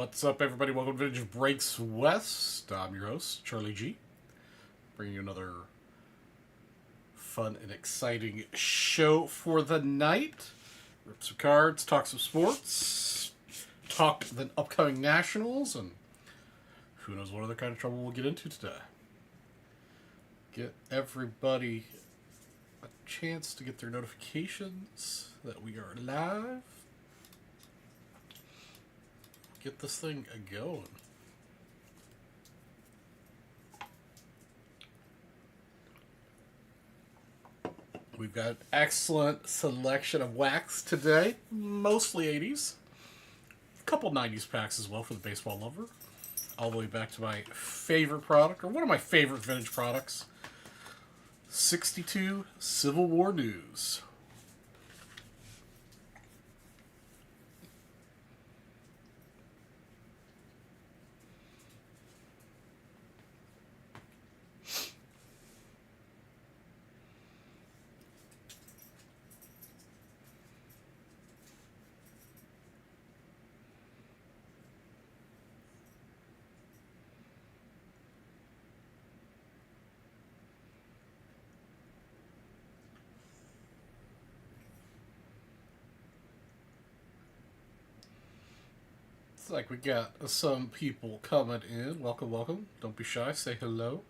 What's up, everybody? Welcome to Vintage Breaks West. I'm your host, Charlie G. Bringing you another fun and exciting show for the night. Rip some cards, talk some sports, talk the upcoming Nationals, and who knows what other kind of trouble we'll get into today. Get everybody a chance to get their notifications that we are live. Get this thing going. We've got an excellent selection of wax today, mostly 80s. A couple 90s packs as well for the baseball lover. All the way back to my favorite product, or one of my favorite vintage products, 62 Civil War News. It's like we got some people coming in. Welcome, welcome. Don't be shy. Say hello.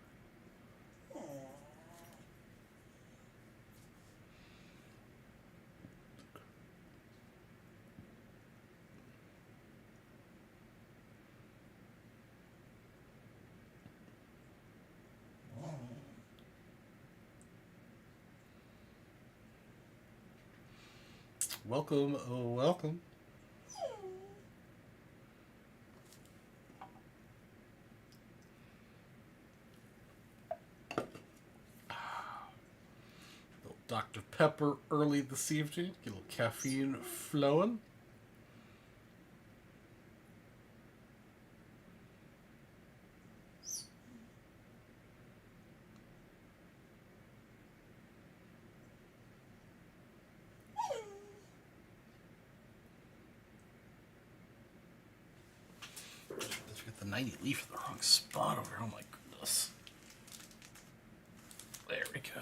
Welcome, welcome. Dr. Pepper early this evening. Get a little caffeine flowing. Let's get the 90 leaf in the wrong spot over here. Oh my goodness. There we go.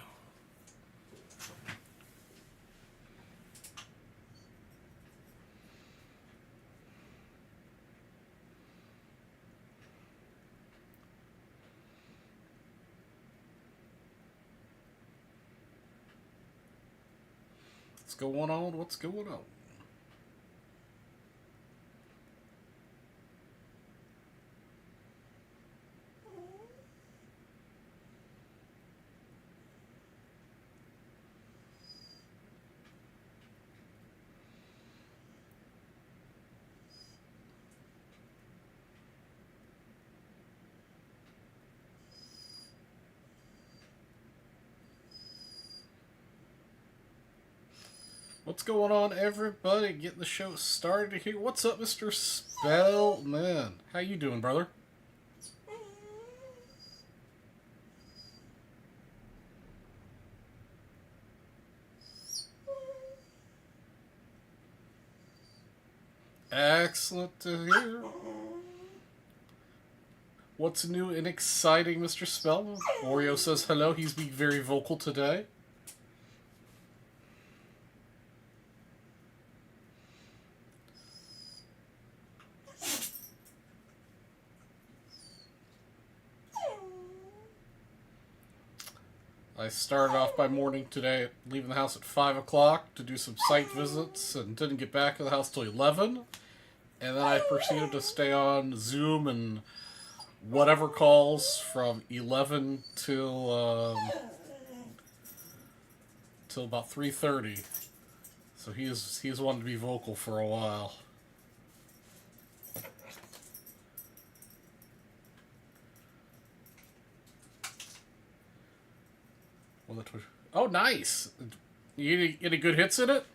What's going on? What's going on? What's going on, everybody? Getting the show started here. What's up, Mr. Spellman? How you doing, brother? Excellent to hear. What's new and exciting, Mr. Spellman? Oreo says hello. He's being very vocal today. I started off my morning today leaving the house at 5 o'clock to do some site visits and didn't get back to the house till 11. And then I proceeded to stay on Zoom and whatever calls from 11 till about 3:30. So he's wanted to be vocal for a while. Oh, nice! You get any good hits in it?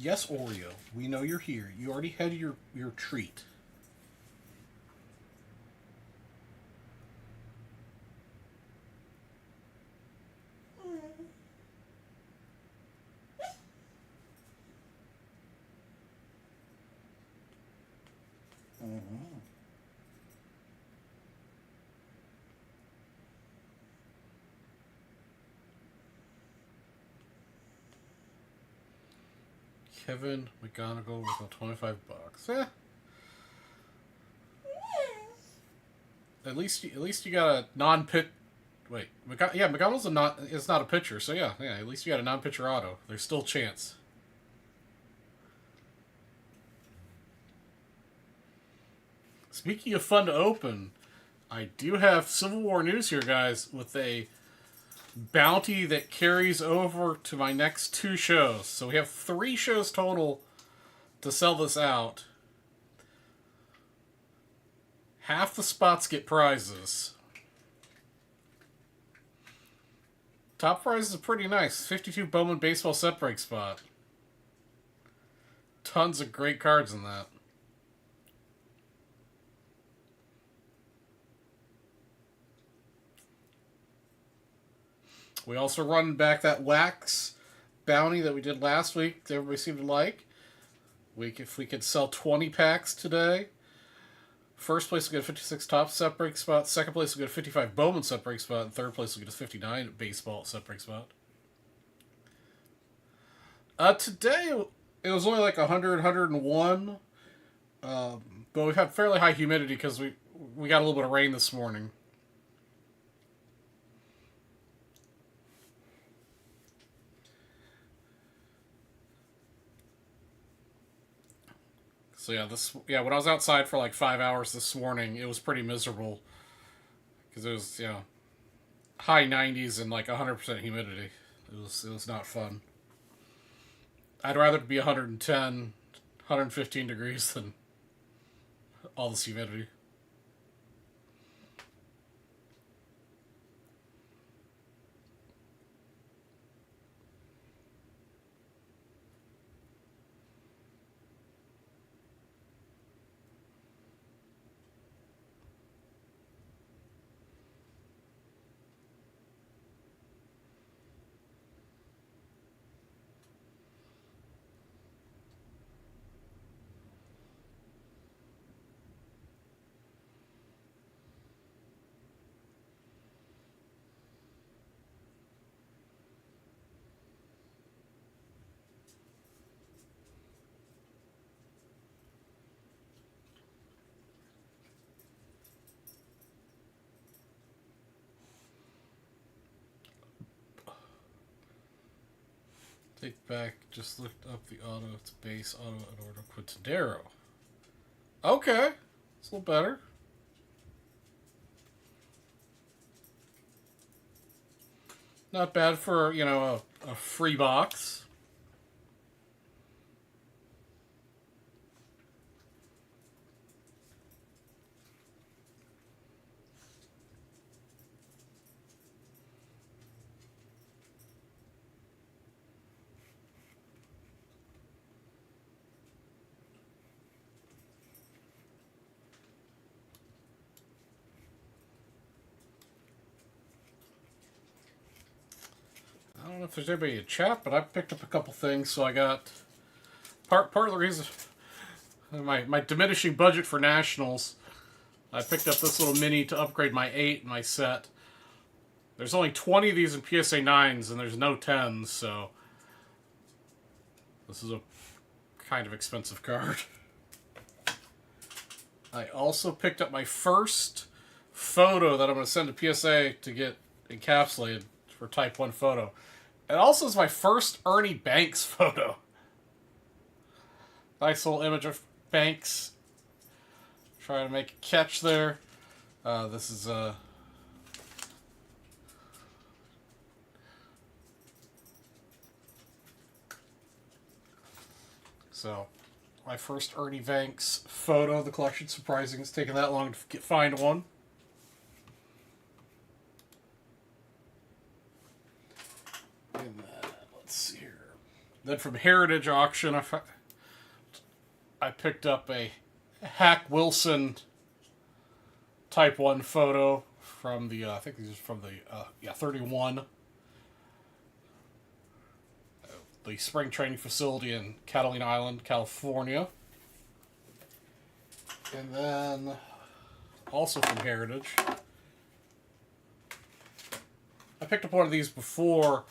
Yes, Oreo. We know you're here. You already had your treat. Kevin McGonigal with a $25. Eh. At least you got a non-pit. Wait, McGonigal's is not a pitcher, so yeah. At least you got a non-pitcher auto. There's still a chance. Speaking of fun to open, I do have Civil War news here, guys, with a bounty that carries over to my next 2 shows. So we have 3 shows total to sell this out. Half the spots get prizes. Top prize is pretty nice. 52 Bowman Baseball Set Break spot. Tons of great cards in that. We also run back that wax bounty that we did last week that everybody seemed to like. If we could sell 20 packs today, first place will get a 56 top set break spot, second place will get a 55 Bowman set break spot, and third place will get a 59 baseball set break spot. Today, it was only like 100, 101, but we've had fairly high humidity because we got a little bit of rain this morning. So when I was outside for like 5 hours this morning, it was pretty miserable because it was high 90s and like 100% humidity. It was not fun. I'd rather be 110, 115 degrees than all this humidity. Take back, just looked up the auto, it's base auto Eduardo Quintandero. Okay, it's a little better. Not bad for, a free box. I don't know if there's anybody in chat, but I picked up a couple things, so I got part of the reason my diminishing budget for nationals. I picked up this little mini to upgrade my 8 in my set. There's only 20 of these in PSA 9s, and there's no 10s, so this is a kind of expensive card. I also picked up my first photo that I'm going to send to PSA to get encapsulated for Type 1 photo. It also is my first Ernie Banks photo. Nice little image of Banks trying to make a catch there. This is so my first Ernie Banks photo of the collection. Surprising it's taken that long to find one. And let's see here. Then from Heritage Auction, I picked up a Hack Wilson Type 1 photo from the, I think these are from the, 31. The spring training facility in Catalina Island, California. And then, also from Heritage, I picked up one of these before.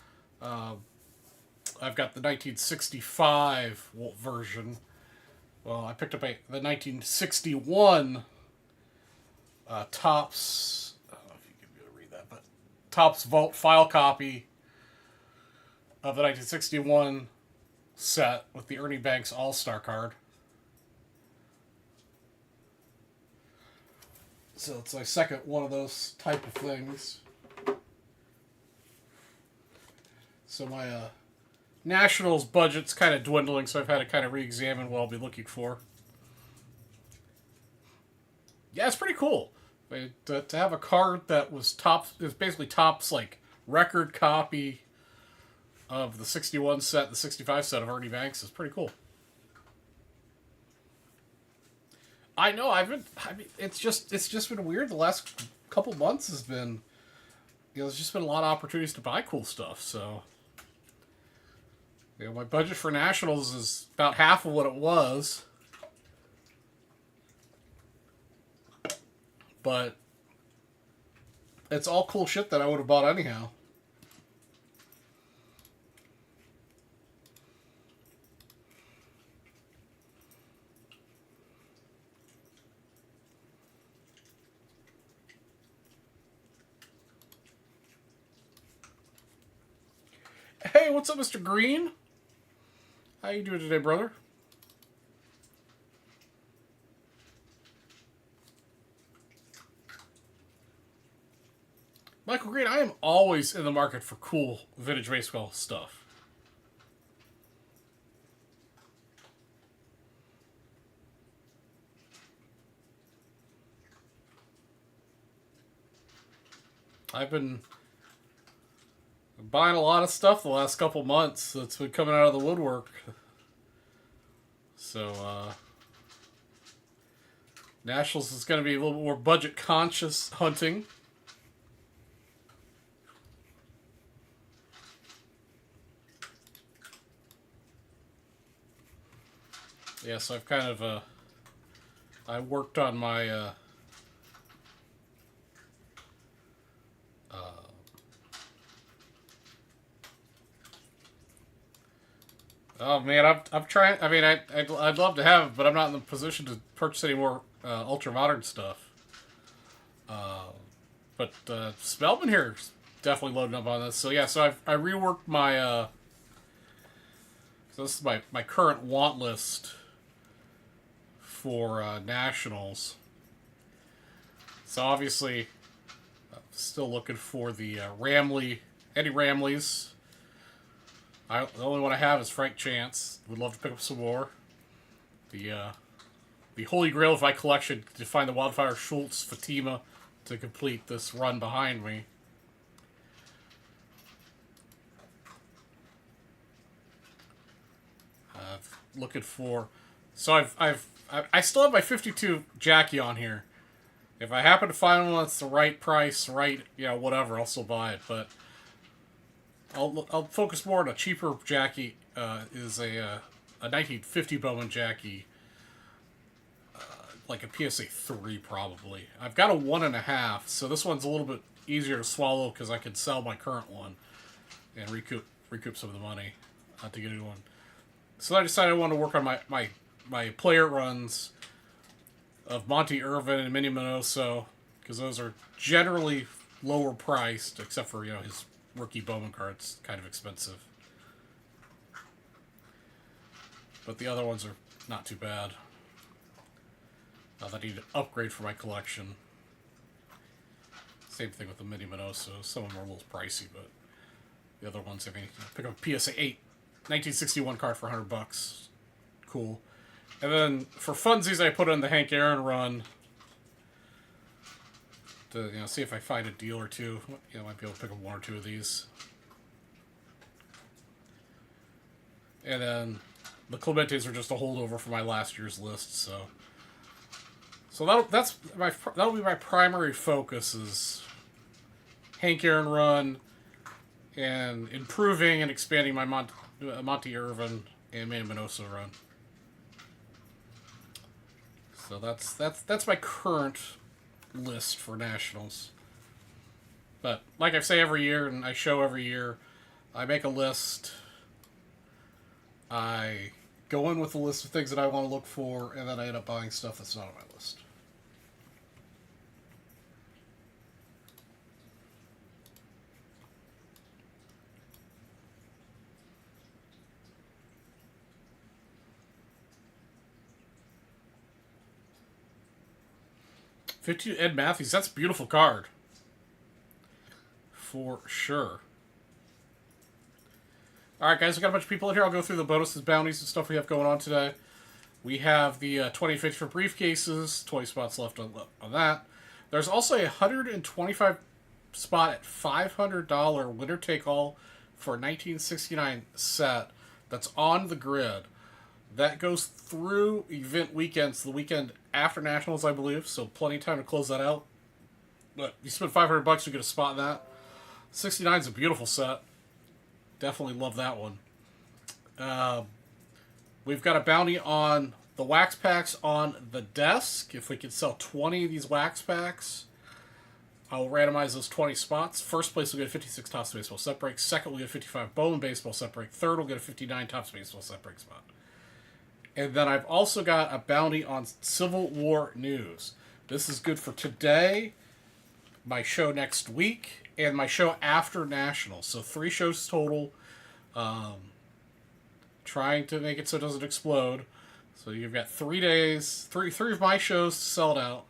I've got the 1965 version. Well, I picked up the 1961 Topps. I don't know if you can be able to read that, but Topps Vault file copy of the 1961 set with the Ernie Banks All-Star card. So it's my second one of those type of things. So my Nationals budget's kind of dwindling, so I've had to kind of re-examine what I'll be looking for. Yeah, it's pretty cool. To have a card that was basically Topps like record copy of the 61 set, the 65 set of Ernie Banks is pretty cool. I know. It's just been weird. The last couple months has been, there's just been a lot of opportunities to buy cool stuff. So, my budget for Nationals is about half of what it was, but it's all cool shit that I would have bought anyhow. Hey, what's up, Mr. Green? How you doing today, brother? Michael Green, I am always in the market for cool vintage baseball stuff. I've been buying a lot of stuff the last couple months that's been coming out of the woodwork. So, Nationals is going to be a little more budget conscious hunting. Yeah, so I've kind of, I worked on my, oh man, I'm trying. I mean, I'd love to have it, but I'm not in the position to purchase any more ultra modern stuff. But Spellman here is definitely loading up on this. So yeah, so I reworked my. So this is my current want list for Nationals. So obviously, I'm still looking for the Eddie Ramleys. The only one I have is Frank Chance. Would love to pick up some more. The holy grail of my collection to find the Wildfire Schultz Fatima to complete this run behind me. Looking for, so I still have my 52 Jackie on here. If I happen to find one that's the right price, whatever, I'll still buy it. But I'll focus more on a cheaper Jackie. Is a 1950 Bowman Jackie, like a PSA 3 probably. I've got a 1.5, so this one's a little bit easier to swallow because I can sell my current one and recoup some of the money to get a new one. So I decided I wanted to work on my player runs of Monty Irvin and Minnie Minoso, because those are generally lower priced, except for his rookie Bowman card's kind of expensive. But the other ones are not too bad. I need to upgrade for my collection. Same thing with the Minnie Minoso. Some of them are a little pricey, but the other ones, pick up a PSA 8 1961 card for $100. Cool. And then for funsies, I put in the Hank Aaron run to see if I find a deal or two. I might be able to pick up one or two of these. And then the Clementes are just a holdover from my last year's list, so that'll be my primary focus is Hank Aaron run and improving and expanding my Monty Irvin and Manny Minoso run. So that's my current list for Nationals. But like I say every year, and I show every year, I make a list. I go in with a list of things that I want to look for, and then I end up buying stuff that's not on my list. $52 Ed Matthews, that's a beautiful card. For sure. Alright, guys, we got a bunch of people in here. I'll go through the bonuses, bounties, and stuff we have going on today. We have the 2050 for briefcases, 20 spots left on that. There's also a 125 spot at $500 winner take all for a 1969 set that's on the grid. That goes through event weekends, the weekend after Nationals, I believe, so plenty of time to close that out. But you spend $500, you get a spot in that. 69 is a beautiful set. Definitely love that one. We've got a bounty on the wax packs on the desk. If we could sell 20 of these wax packs, I'll randomize those 20 spots. First place will get a 56 Topps Baseball set break. Second will get a 55 Bowman Baseball set break. Third will get a 59 Topps Baseball set break spot. And then I've also got a bounty on Civil War news. This is good for today, my show next week, and my show after Nationals. So 3 shows total. Trying to make it so it doesn't explode. So you've got 3 days, three of my shows to sell it out.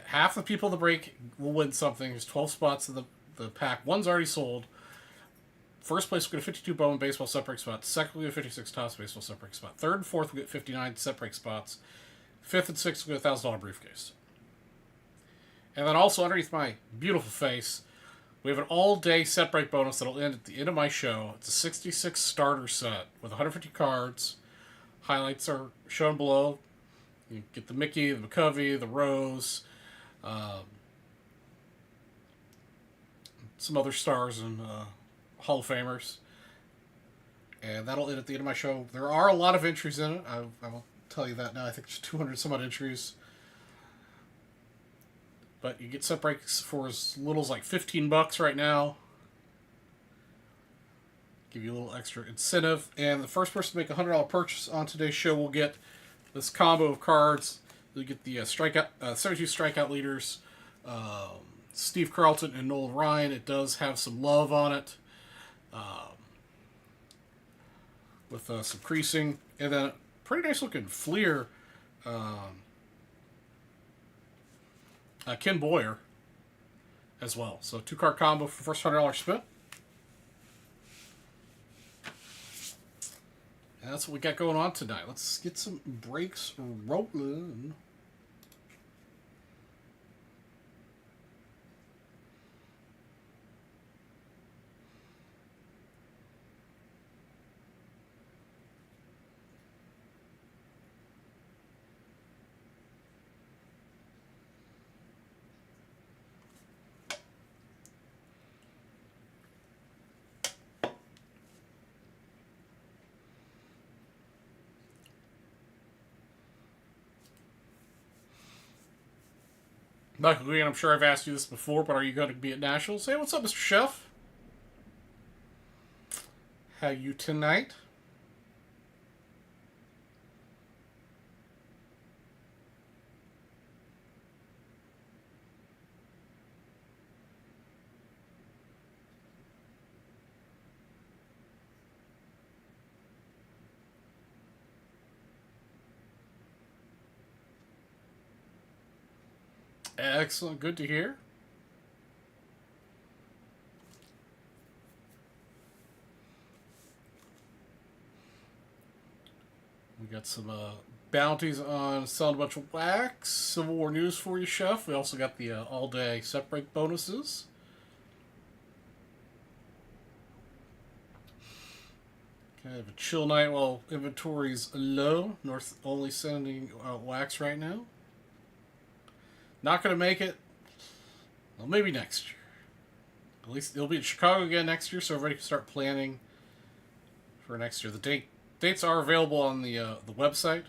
Half the people in the break will win something. There's 12 spots in the pack. One's already sold. First place will get a 52 Bowman Baseball set break spot. Second will get a 56 Topps Baseball set break spot. Third and fourth will get 59 set break spots. Fifth and sixth will get a $1,000 briefcase. And then also underneath my beautiful face, we have an all-day set break bonus that'll end at the end of my show. It's a 66 starter set with 150 cards. Highlights are shown below. You get the Mickey, the McCovey, the Rose, some other stars and Hall of Famers. And that'll end at the end of my show. There are a lot of entries in it. I will tell you that now. I think there's 200 some odd entries. But you get set breaks for as little as like $15 right now. Give you a little extra incentive. And the first person to make a $100 purchase on today's show will get this combo of cards. You'll get the 72 strikeout leaders, Steve Carlton and Noel Ryan. It does have some love on it. With some creasing. And then a pretty nice looking Fleer. Ken Boyer as well. So 2-card combo for first $100 spent. And that's what we got going on tonight. Let's get some breaks rolling. Michael, I'm sure I've asked you this before, but are you going to be at Nationals? Hey, what's up, Mr. Chef? How you tonight? Excellent. Good to hear. We got some bounties on selling a bunch of wax. Civil War news for you, Chef. We also got the all-day set break bonuses. Kind of a chill night while inventory's low. North only sending out wax right now. Not going to make it. Well, maybe next year. At least it'll be in Chicago again next year, so everybody can start planning for next year. The dates are available on the website.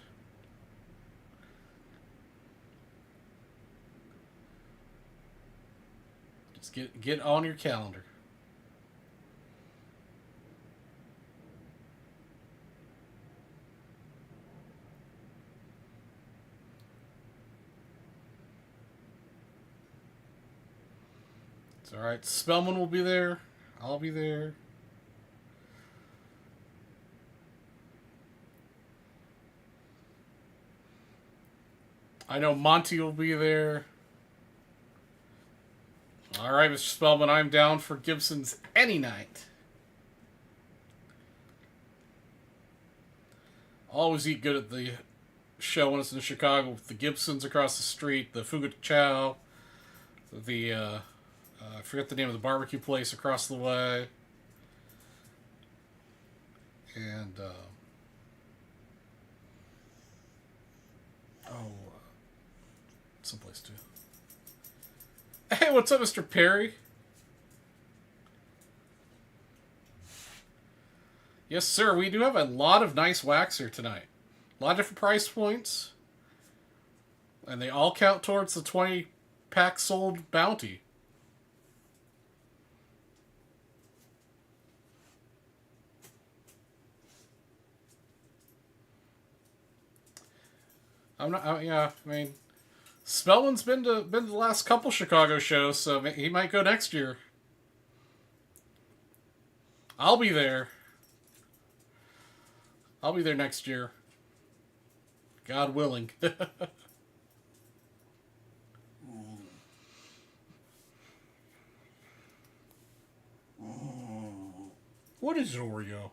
Just get on your calendar. It's all right. Spellman will be there. I'll be there. I know Monty will be there. All right, Mr. Spellman, I'm down for Gibson's any night. Always eat good at the show when it's in Chicago with the Gibsons across the street, the Fuga Chow, the I forget the name of the barbecue place across the way, and someplace too. Hey, what's up, Mr. Perry? Yes, sir. We do have a lot of nice wax here tonight. A lot of different price points. And they all count towards the 20 pack sold bounty. I mean, Spellman's been to the last couple Chicago shows, so he might go next year. I'll be there. I'll be there next year. God willing. What is Oreo?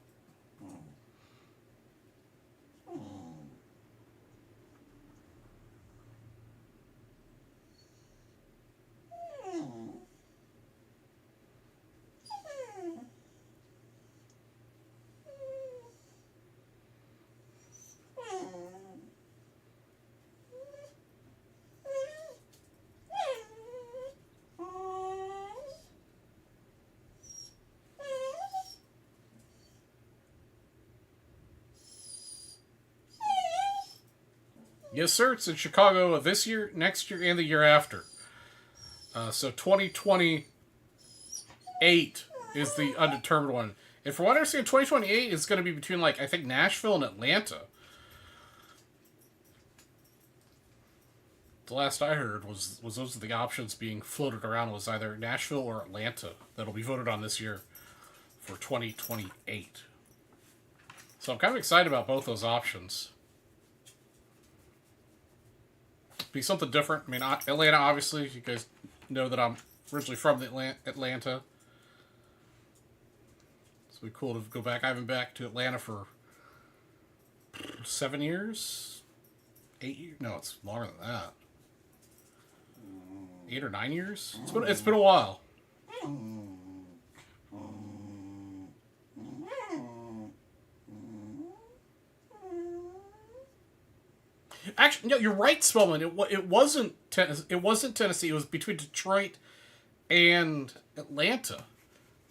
Yes, sir. It's in Chicago this year, next year, and the year after. So 2028 is the undetermined one. And from what I understand, 2028 is going to be between, I think, Nashville and Atlanta. The last I heard was those are the options being floated around, was either Nashville or Atlanta that'll be voted on this year for 2028. So I'm kind of excited about both those options. Be something different. I mean, Atlanta, obviously, you guys know that I'm originally from Atlanta. So it'd be cool to go back. I've been back to Atlanta for 7 years? 8 years? No, it's longer than that. 8 or 9 years? It's been a while. Actually, no, you're right, Spellman. It wasn't Tennessee. It was between Detroit and Atlanta.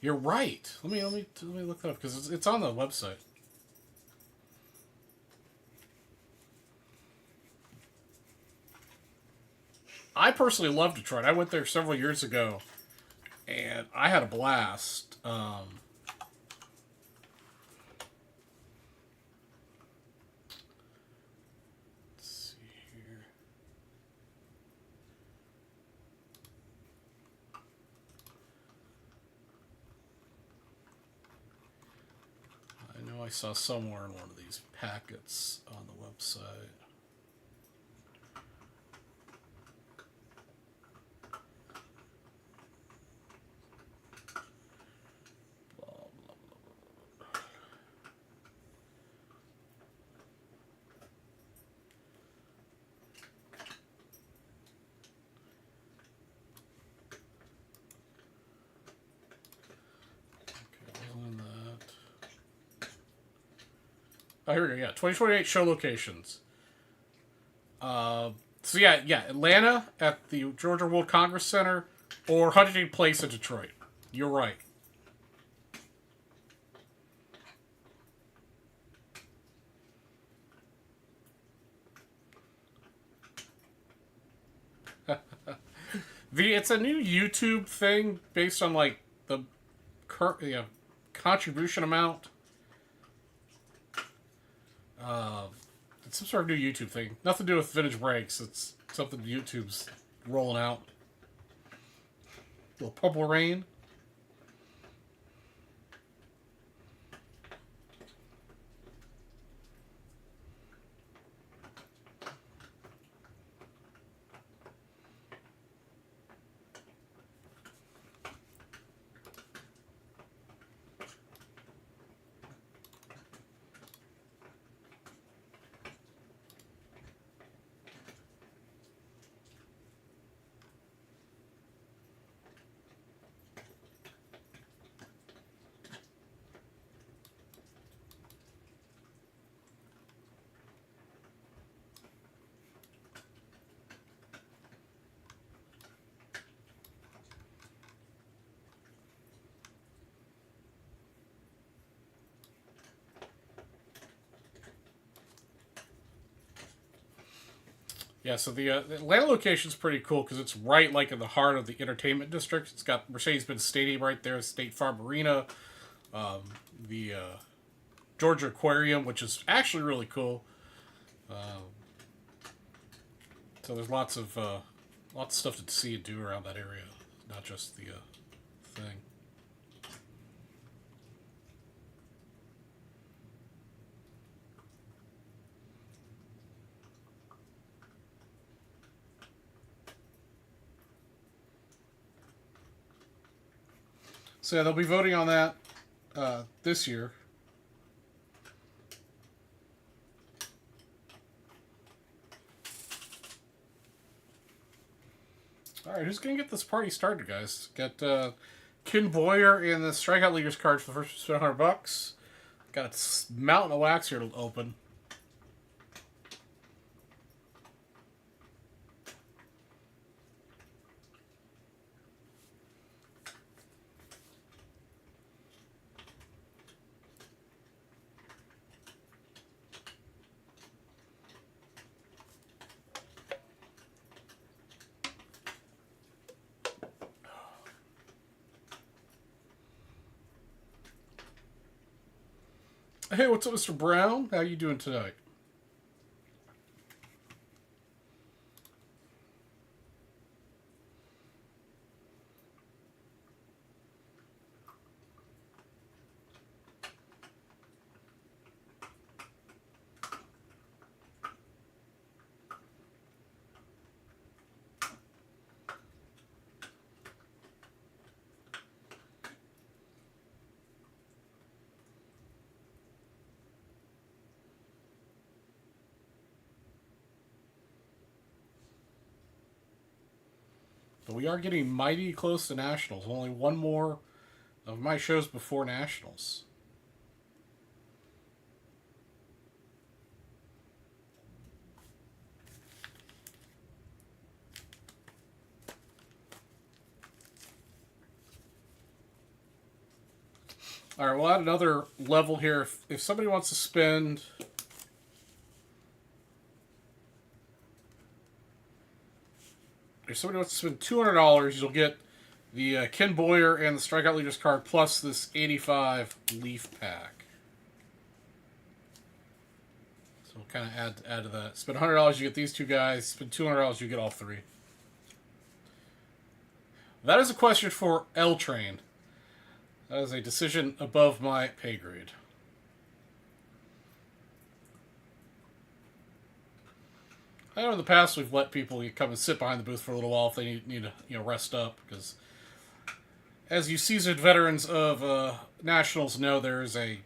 You're right. Let me look that up because it's on the website. I personally love Detroit. I went there several years ago, and I had a blast. I saw somewhere in one of these packets on the website. Blah, blah, blah, blah. Okay, wasn't in that. Oh, here we go. Yeah, 2028 show locations. So yeah, Atlanta at the Georgia World Congress Center or Huntington Place in Detroit. You're right. It's a new YouTube thing based on like the contribution amount. It's some sort of new YouTube thing. Nothing to do with vintage breaks. It's something YouTube's rolling out. A little Purple Rain. Yeah, so the Atlanta location's pretty cool because it's right like in the heart of the entertainment district. It's got Mercedes-Benz Stadium right there, State Farm Arena, the Georgia Aquarium, which is actually really cool. So there's lots of stuff to see and do around that area, not just the thing. So yeah, they'll be voting on that this year. All right, who's gonna get this party started, guys? Got Ken Boyer and the Strikeout Leaders card for the first $100. Got a mountain of wax here to open. Hey, what's up, Mr. Brown? How you doing tonight? But we are getting mighty close to Nationals. Only one more of my shows before Nationals. All right, we'll add another level here. If somebody wants to spend... If somebody wants to spend $200, you'll get the Ken Boyer and the Strikeout Leaders card plus this 85 Leaf pack. So we'll kind of add to that. Spend $100, you get these two guys. Spend $200, you get all three. That is a question for L Train. That is a decision above my pay grade. I know in the past we've let people come and sit behind the booth for a little while if they need to rest up, because as you seasoned veterans of Nationals know, there is a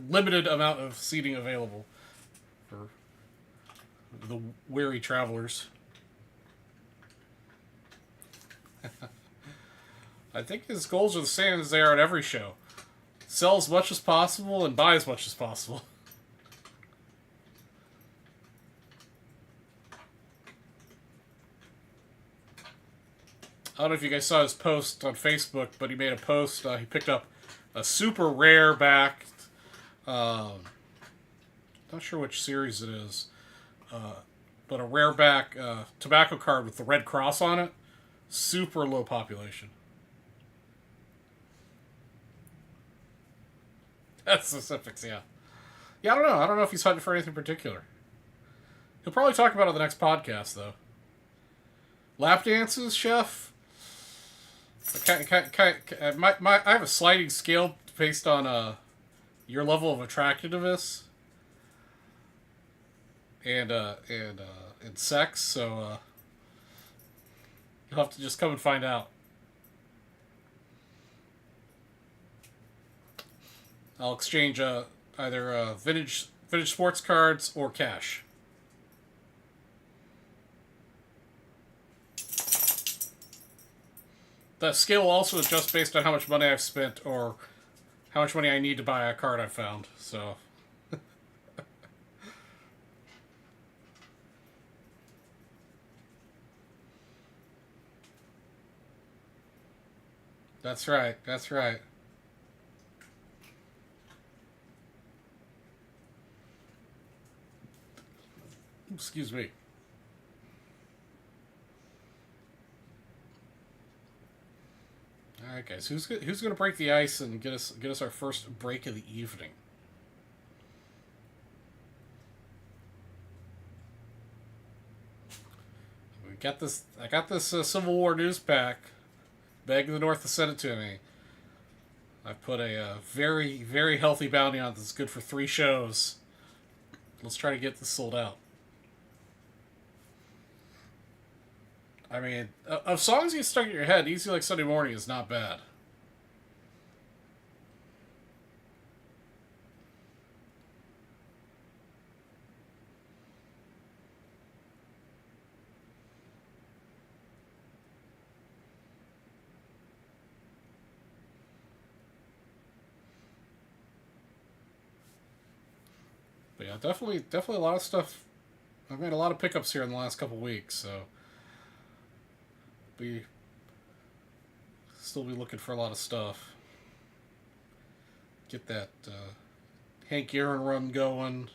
limited amount of seating available for the weary travelers. I think his goals are the same as they are at every show. Sell as much as possible and buy as much as possible. I don't know if you guys saw his post on Facebook, but he made a post. He picked up a super rare backed, not sure which series it is, but a rare back tobacco card with the red cross on it. Super low population. That's specifics, yeah. Yeah, I don't know. I don't know if he's hunting for anything particular. He'll probably talk about it on the next podcast, though. Lap dances, chef. I have a sliding scale based on your level of attractiveness and sex. So you'll have to just come and find out. I'll exchange either vintage sports cards or cash. The scale will also adjust based on how much money I've spent or how much money I need to buy a card I found. So, that's right. That's right. Excuse me. All right, guys. Who's gonna break the ice and get us our first break of the evening? We got this. I got this Civil War news pack. Begging the North to send it to me. I put a very, very healthy bounty on that's good for 3 shows. Let's try to get this sold out. I mean, of songs you stuck in your head, Easy Like Sunday Morning is not bad. But yeah, definitely a lot of stuff. I've made a lot of pickups here in the last couple weeks, so still be looking for a lot of stuff. Get that Hank Aaron run going.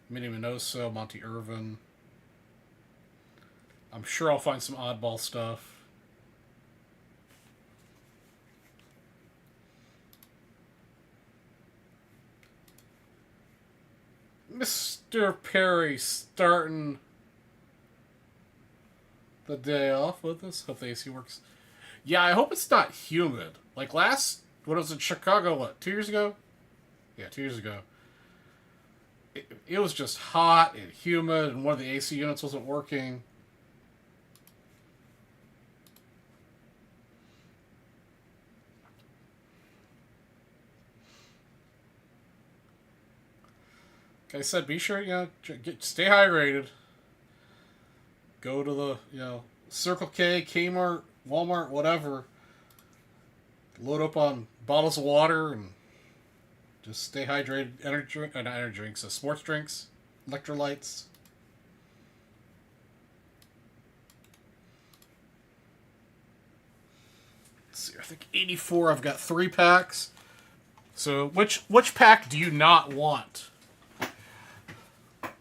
Minnie Minoso, Monty Irvin. I'm sure I'll find some oddball stuff. Mr. Perry starting the day off with us. Hope the AC works. Yeah, I hope it's not humid. Like when I was in Chicago, 2 years ago? Yeah, 2 years ago. It was just hot and humid, and one of the AC units wasn't working. Like I said, be sure, stay hydrated. Go to the, Circle K, Kmart, Walmart, whatever. Load up on bottles of water and just stay hydrated. Not energy drinks, sports drinks, electrolytes. Let's see, I think 84. I've got 3 packs. So which pack do you not want?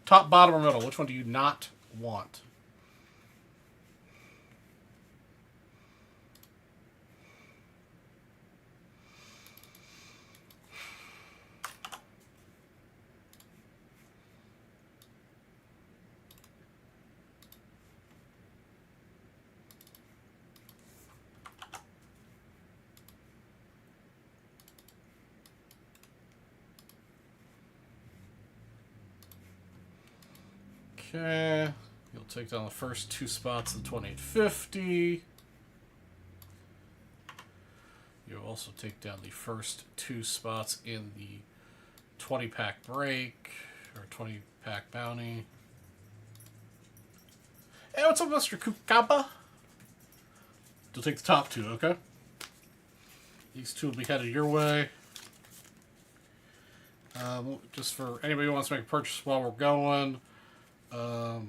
Top, bottom, or middle? Which one do you not want? Okay, you'll take down the first 2 spots in 2850. You'll also take down the first 2 spots in the 20-pack break, or 20-pack bounty. Hey, what's up, Mr. Kukaba? You'll take the top 2, okay? These 2 will be headed your way. Just for anybody who wants to make a purchase while we're going, the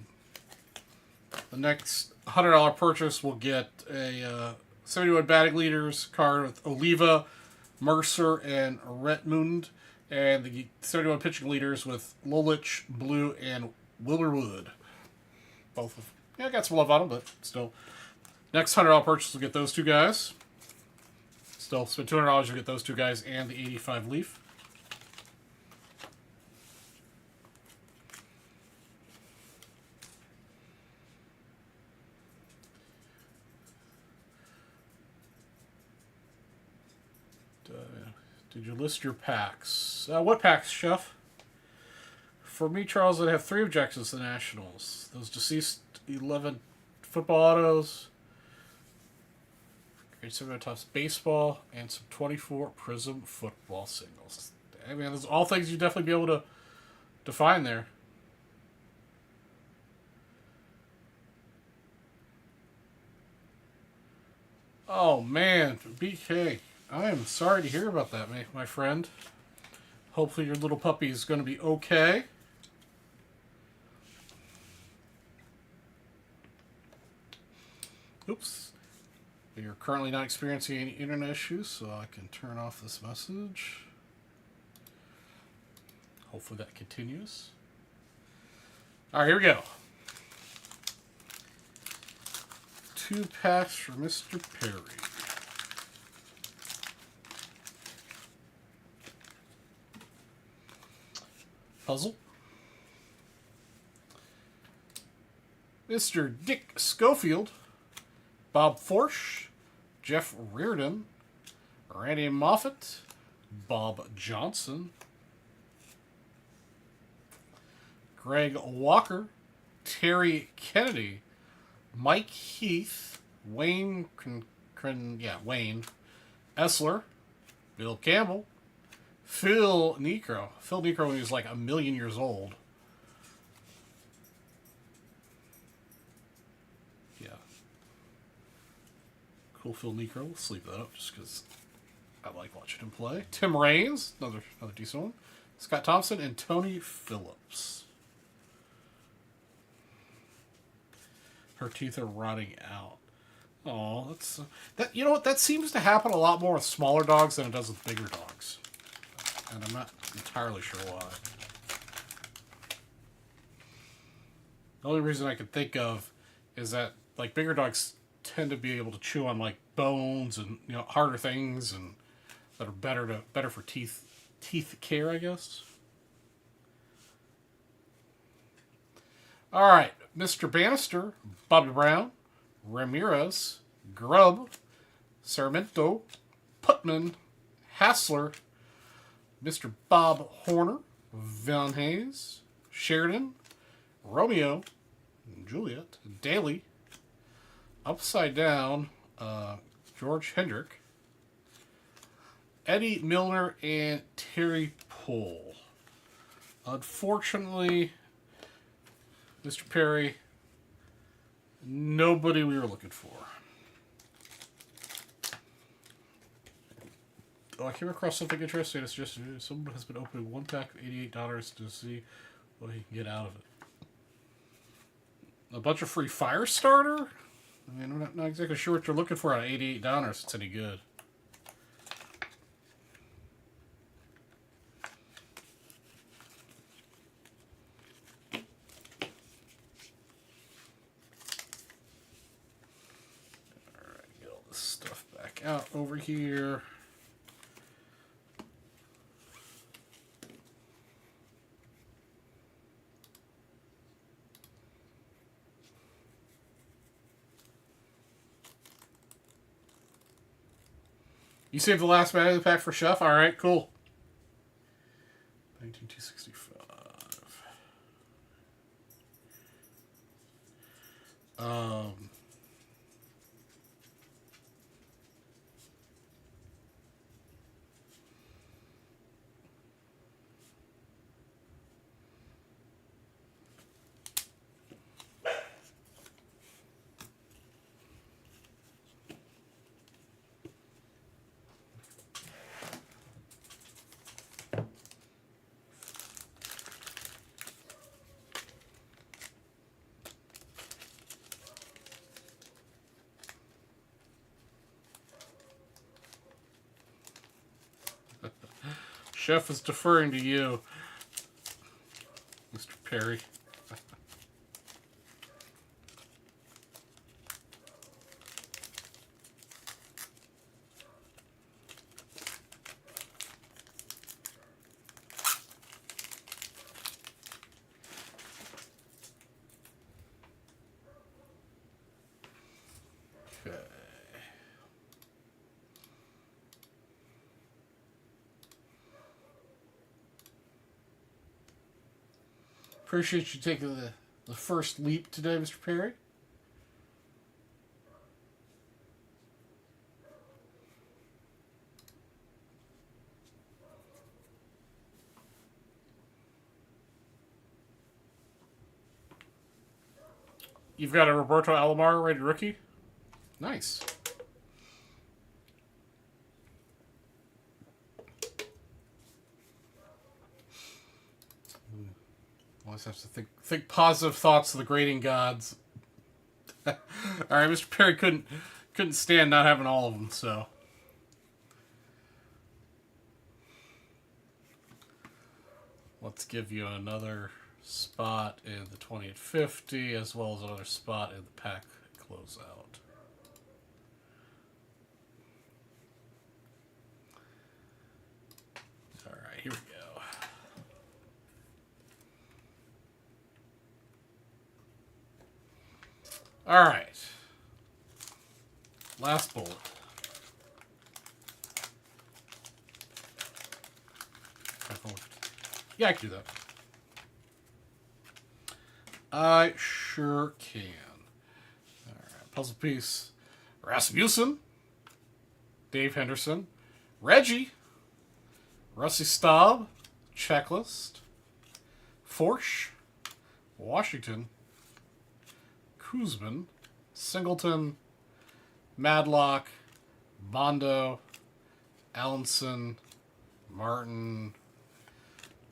next $100 purchase will get a 71 batting leaders card with Oliva, Mercer, and Retmund, and the 71 pitching leaders with Lolich, Blue, and Willerwood. Both of got some love on them, but still. Next $100 purchase will get those two guys. Still, spend $200, you'll get those two guys and the 85 Leaf. Did you list your packs? What packs, Chef? For me, Charles, I have 3 objectives to the Nationals. Those deceased 11 football autos, grade 7 Topps baseball, and some 24 Prism football singles. I mean, those are all things you'd definitely be able to find there. Oh, man. BK. I am sorry to hear about that, my friend. Hopefully your little puppy is going to be okay. Oops. You're currently not experiencing any internet issues, so I can turn off this message. Hopefully that continues. All right, here we go. 2 packs for Mr. Perry. Puzzle. Mr. Dick Schofield, Bob Forsch, Jeff Reardon, Randy Moffat, Bob Johnson, Greg Walker, Terry Kennedy, Mike Heath, Wayne Essler, Bill Campbell, Phil Necro. Phil Necro when he was like 1,000,000 years old. Yeah. Cool Phil Necro. We'll sleep that up just because I like watching him play. Tim Raines, another decent one. Scott Thompson and Tony Phillips. Her teeth are rotting out. Oh, that's that. You know what? That seems to happen a lot more with smaller dogs than it does with bigger dogs. And I'm not entirely sure why. The only reason I can think of is that like bigger dogs tend to be able to chew on like bones and harder things and that are better for teeth care, I guess. All right, Mr. Bannister, Bobby Brown, Ramirez, Grubb, Sarmiento, Putman, Hassler, Mr. Bob Horner, Van Hayes, Sheridan, Romeo, Juliet, Daly, Upside Down, George Hendrick, Eddie Milner, and Terry Poole. Unfortunately, Mr. Perry, nobody we were looking for. Oh, I came across something interesting. It's just someone has been opening 1 pack of $88 to see what he can get out of it. A bunch of free fire starter? I mean, I'm not exactly sure what you're looking for on $88. It's any good. Alright, get all this stuff back out over here. You saved the last battery of the pack for Chef? Alright, cool. 19265. Jeff is deferring to you, Mr. Perry. Okay. Appreciate you taking the first leap today, Mr. Perry. You've got a Roberto Alomar rated rookie? Nice. Always have to think positive thoughts of the grading gods. All right, Mr. Perry couldn't stand not having all of them, so. Let's give you another spot in the 20 and 50, as well as another spot in the pack closeout. All right, here we go. All right. Last bullet. Yeah, I can do that. I sure can. All right, puzzle piece. Rasmussen, Dave Henderson, Reggie, Rusty Staub, Checklist, Forsch, Washington, Kuzman, Singleton, Madlock, Bondo, Allenson, Martin,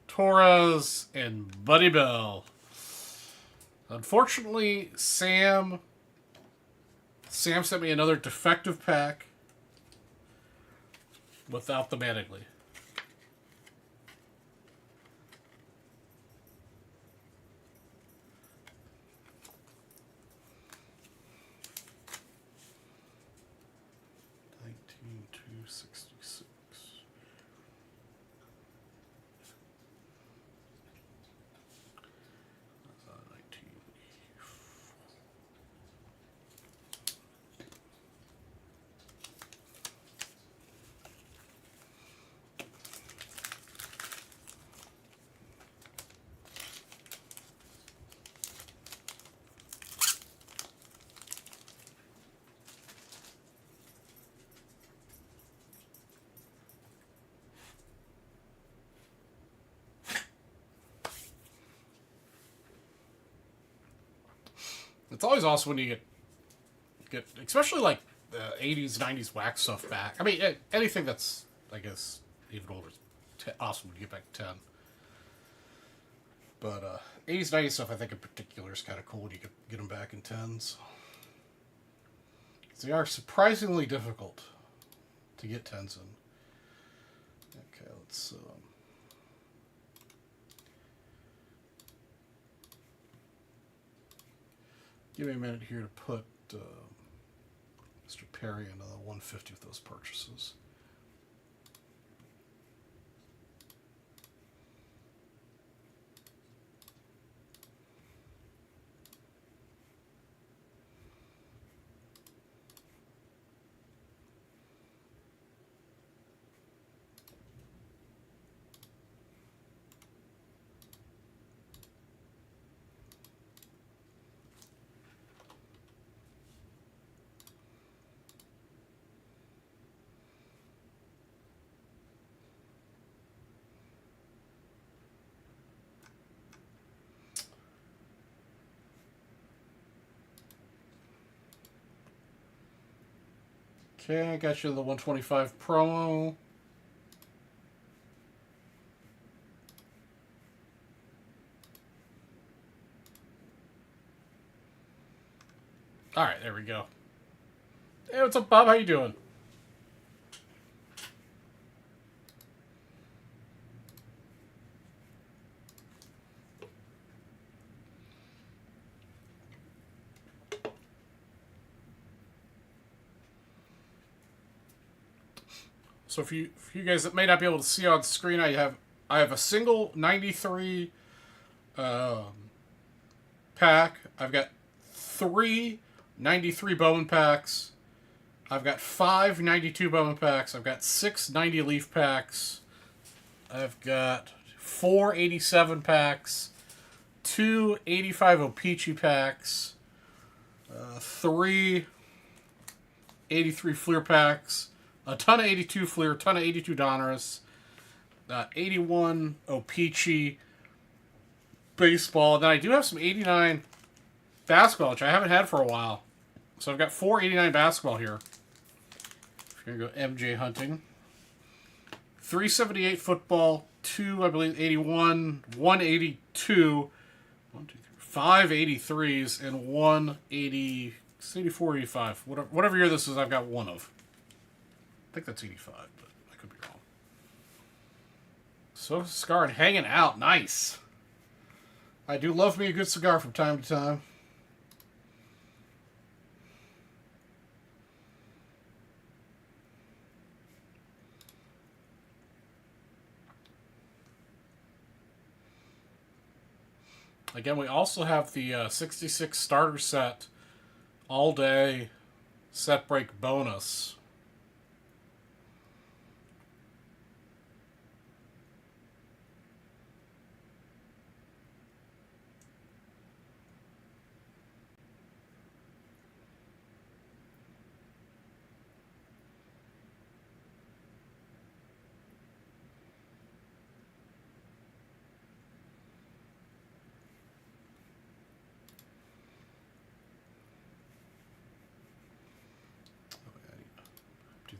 Torres, and Buddy Bell. Unfortunately, Sam sent me another defective pack without the Mattingly. It's always awesome when you get especially like the 80s, 90s wax stuff back. I mean, anything that's, I guess, even older is awesome when you get back to 10. But 80s, 90s stuff, I think in particular, is kind of cool when you get them back in 10s. They are surprisingly difficult to get 10s in. Okay, let's... give me a minute here to put Mr. Perry into the 150 with those purchases. Okay, I got you the 125 promo. All right, there we go. Hey, what's up, Bob? How you doing? How So for you guys that may not be able to see on screen, I have a single 93 pack. I've got 3 93 Bowman packs. I've got 5 92 Bowman packs. I've got 6 90 Leaf packs. I've got 4 87 packs. 2 85 O-Pee-Chee packs. 3 83 Fleer packs. A ton of 82 Fleer. A ton of 82 Donruss. 81 O-Pee-Chee baseball. Then I do have some 89 basketball, which I haven't had for a while. So I've got 4 89 basketball here. We're going to go MJ hunting. 378 football. 2, I believe, 81. 182. 1, 2, 3, 5 83s. And 180. 84, 85. Whatever year this is, I've got one of. I think that's 85, but I could be wrong. So, cigar and hanging out. Nice. I do love me a good cigar from time to time. Again, we also have the 66 starter set all day set break bonus.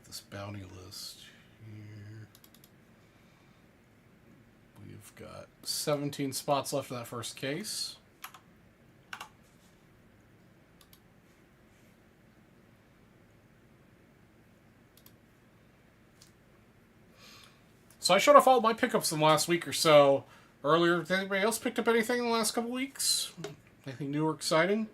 This bounty list here. We've got 17 spots left in that first case. So I showed off all my pickups in the last week or so earlier. Has anybody else picked up anything in the last couple weeks? Anything new or exciting?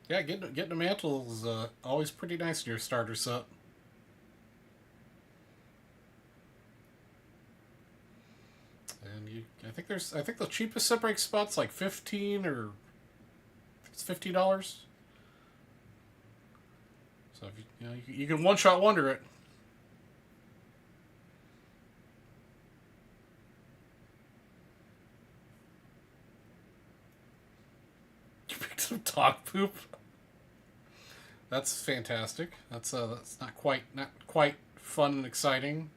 Yeah, getting a mantle is always pretty nice in your starter set. And I think the cheapest set break spot's like 15 or it's $50. So if you can one shot wonder it. You picked some dog poop. That's fantastic. That's not quite fun and exciting.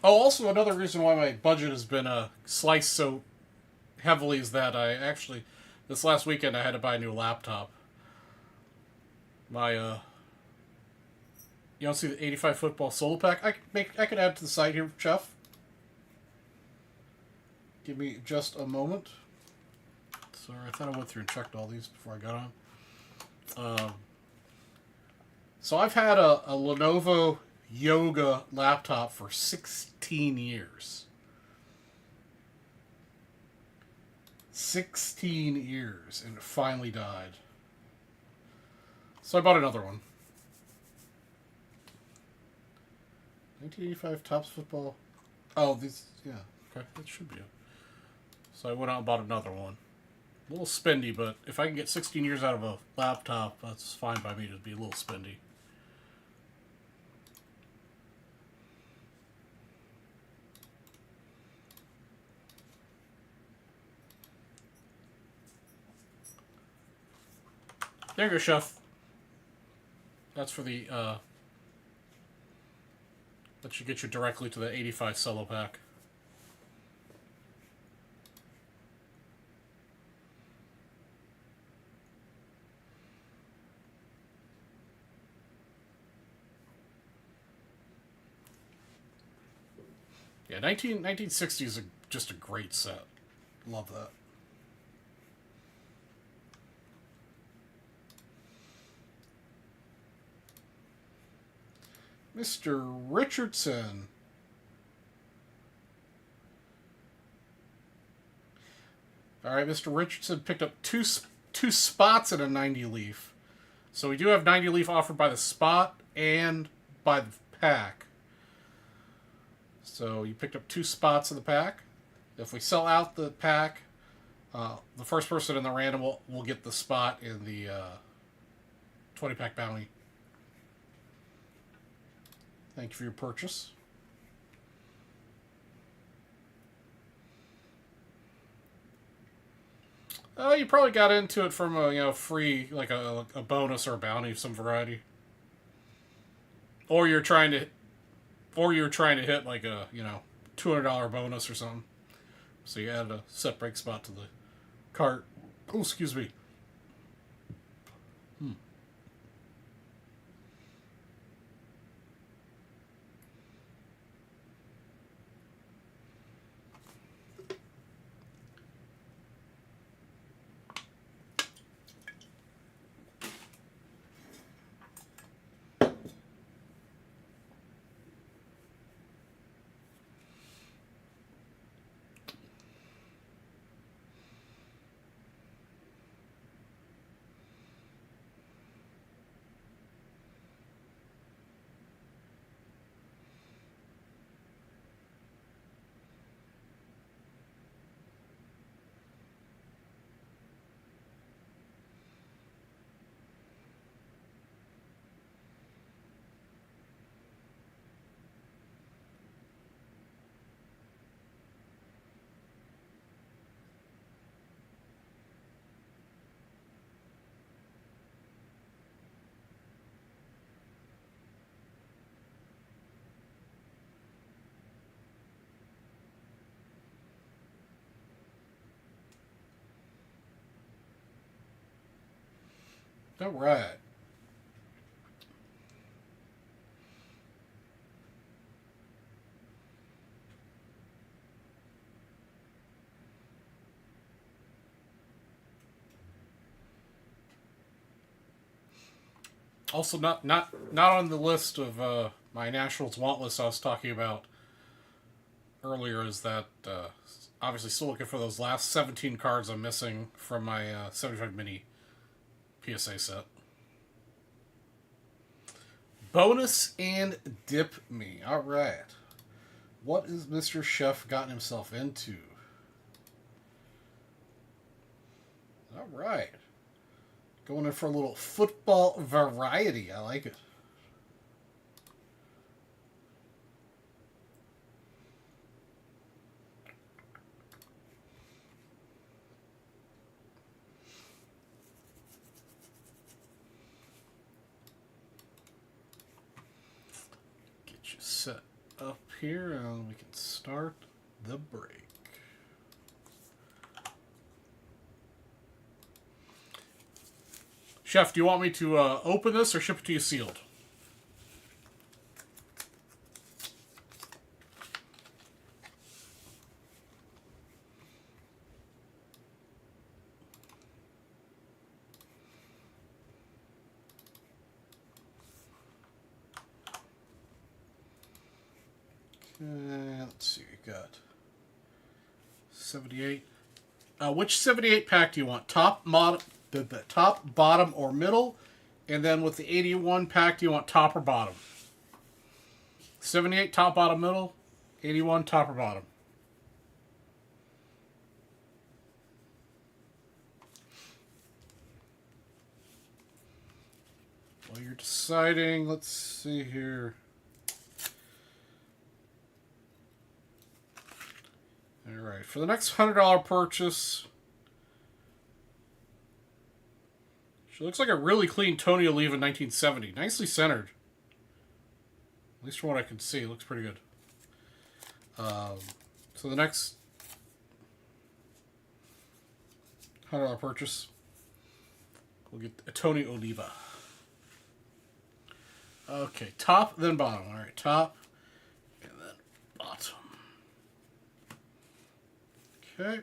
Oh, also another reason why my budget has been sliced so heavily is that this last weekend I had to buy a new laptop. My you don't see the 85 football solo pack? I could add to the site here, Jeff. Give me just a moment. Sorry, I thought I went through and checked all these before I got on. So I've had a Lenovo Yoga laptop for 16 years. 16 years, and it finally died. So I bought another one. 1985 Topps football. Oh, yeah. Okay, that should be it. So I went out and bought another one. A little spendy, but if I can get 16 years out of a laptop, that's fine by me to be a little spendy. There you go, Chef. That's for the, that should get you directly to the 85 solo pack. Yeah, 1960 is just a great set. Love that. Mr. Richardson. All right, Mr. Richardson picked up two spots in a 90 leaf. So we do have 90 leaf offered by the spot and by the pack. So you picked up 2 spots in the pack. If we sell out the pack, the first person in the random will get the spot in the 20 pack bounty. Thank you for your purchase. You probably got into it from a free, like a bonus or a bounty of some variety, or you're trying to hit like a $200 bonus or something. So you added a set break spot to the cart. Oh, excuse me. All right. Also, not on the list of my Nationals want list I was talking about earlier is that obviously still looking for those last 17 cards I'm missing from my 75 mini PSA set. Bonus and dip me. All right. What is Mr. Chef gotten himself into? All right. Going in for a little football variety. I like it. Get you set up here and we can start the break. Chef, do you want me to open this or ship it to you sealed? Let's see, we got 78. Which 78 pack do you want? Top, bottom, or middle? And then with the 81 pack, do you want top or bottom? 78 top, bottom, middle. 81 top or bottom. While you're deciding, let's see here. Alright, for the next $100 purchase, she looks like a really clean Tony Oliva 1970. Nicely centered. At least from what I can see, it looks pretty good. So the next $100 purchase, we'll get a Tony Oliva. Okay, top, then bottom. Alright, top, and then bottom. Okay.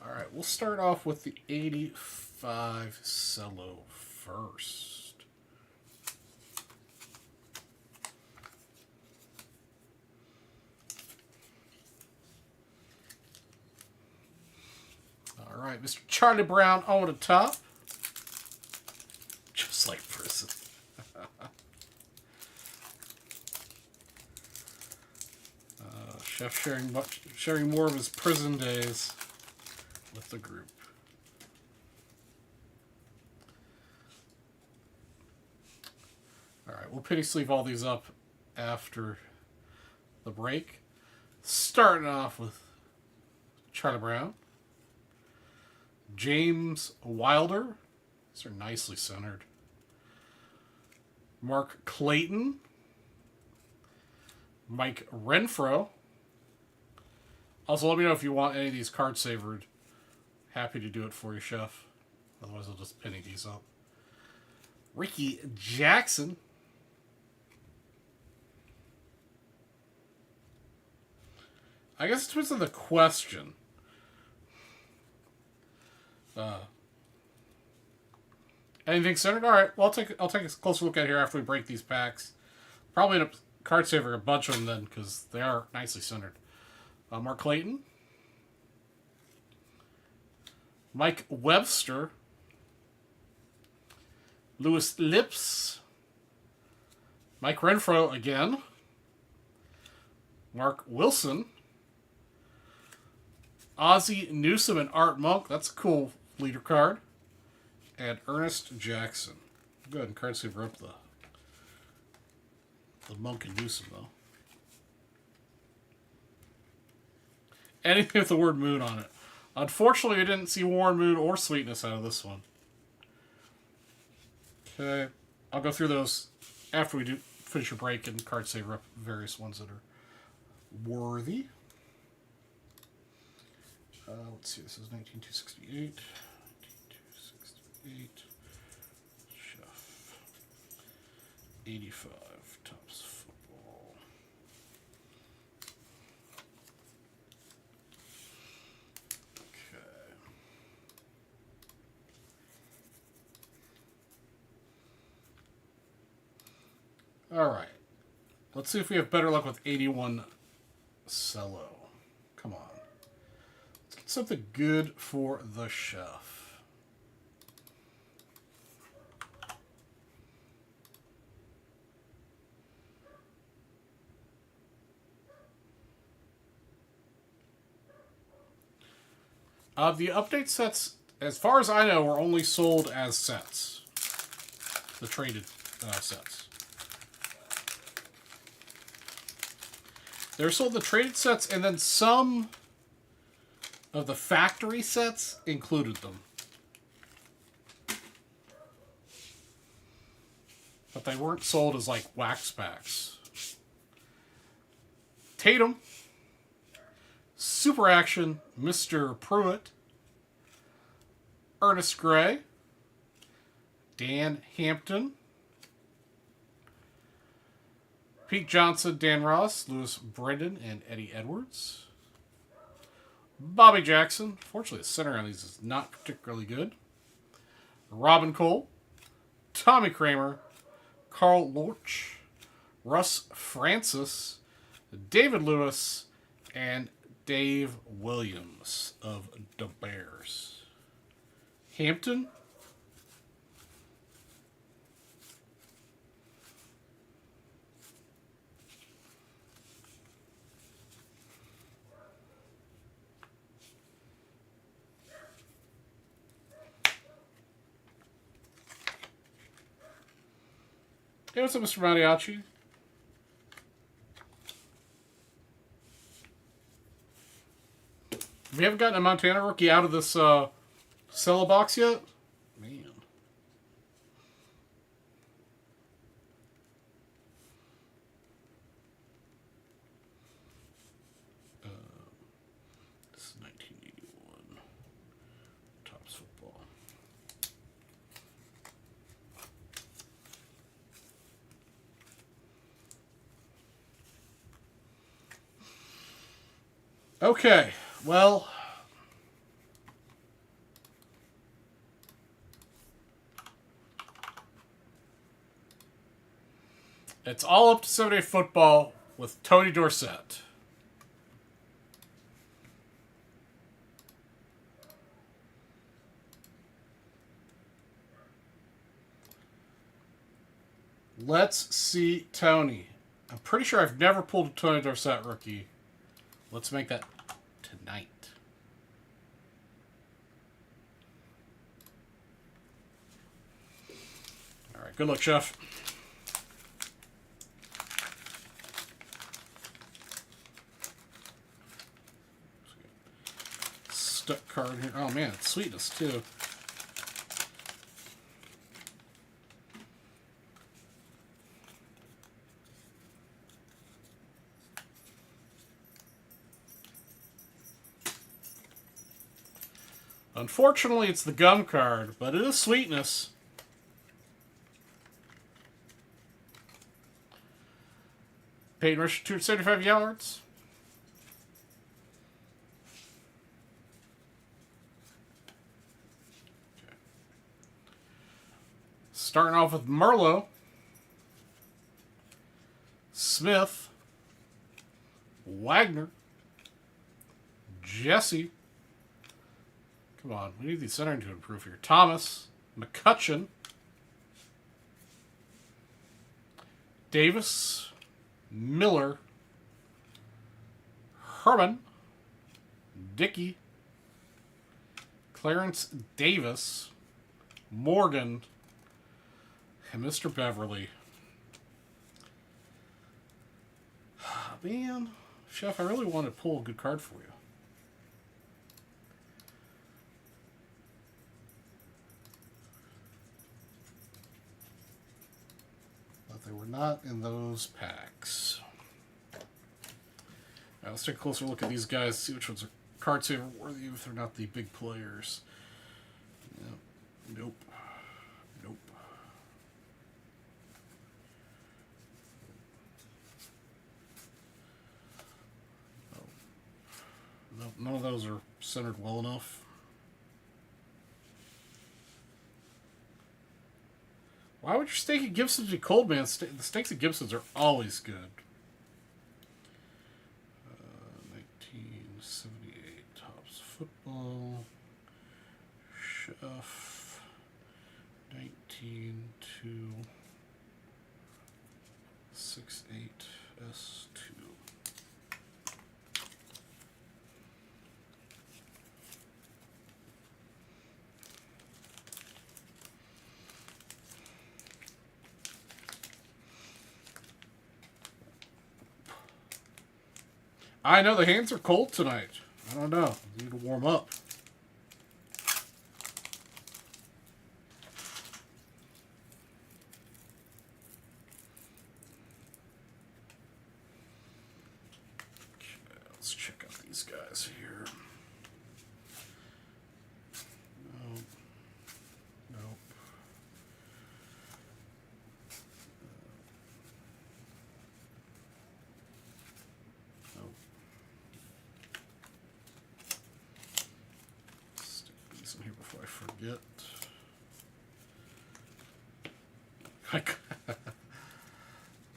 All right, we'll start off with the 85 cello first. All right, Mr. Charlie Brown on the top. Just like prison. Chef sharing more of his prison days with the group. All right, we'll penny sleeve all these up after the break. Starting off with Charlie Brown. James Wilder. These are nicely centered. Mark Clayton. Mike Renfro. Also, let me know if you want any of these card savored. Happy to do it for you, Chef. Otherwise, I'll just penny these up. Ricky Jackson. I guess it depends on the question. Anything centered? All right. Well, I'll take a closer look at it here after we break these packs. Probably end up card saving a bunch of them then because they are nicely centered. Mark Clayton, Mike Webster, Lewis Lips, Mike Renfro again, Mark Wilson, Ozzie Newsome and Art Monk. That's a cool leader card. And Ernest Jackson. Go ahead and card saver up the Monk and Newsome, though. Anything with the word moon on it. Unfortunately, I didn't see Warren Moon or Sweetness out of this one. Okay. I'll go through those after we finish your break and card saver up various ones that are worthy. Let's see, this is 19268. 19268. Chef. 85. Tops Football. Okay. All right. Let's see if we have better luck with 81 cello. Come on. Let's get something good for the chef. The update sets, as far as I know, were only sold as sets. The traded sets. They're sold the traded sets, and then some of the factory sets included them. But they weren't sold as, like, wax packs. Tatum. Super Action, Mr. Pruitt, Ernest Gray, Dan Hampton, Pete Johnson, Dan Ross, Lewis Brendan, and Eddie Edwards, Bobby Jackson. Fortunately, the center on these is not particularly good. Robin Cole, Tommy Kramer, Carl Lorch, Russ Francis, David Lewis, and Dave Williams of the Bears. Hampton. Hey, what's up, Mr. Mariachi? We haven't gotten a Montana rookie out of this cello box yet. Man. This is 1981. Tops Football. Okay, well, it's all up to 7-8 football with Tony Dorsett. Let's see Tony. I'm pretty sure I've never pulled a Tony Dorsett rookie. Let's make that tonight. All right, good luck, Chef. Stuck card here. Oh man, it's sweetness too. Unfortunately, it's the gum card, but it is sweetness. Peyton Rush, 275 yards. Okay. Starting off with Merlot, Smith, Wagner, Jesse. Come on, we need the centering to improve here. Thomas, McCutcheon, Davis, Miller, Herman, Dickey, Clarence Davis, Morgan, and Mr. Beverly. Man, Chef, I really want to pull a good card for you. They were not in those packs. Now let's take a closer look at these guys, see which ones are card saver worthy if they're not the big players. Yep. Nope. Nope. Oh. Nope. None of those are centered well enough. Why would your steak at Gibson's be cold, man? The steaks at Gibson's are always good. 1978 Topps Football. Chef. 19268 S2. I know the hands are cold tonight. I don't know. I need to warm up. Okay, let's check out these guys here. Nope. Nope. Here before I forget.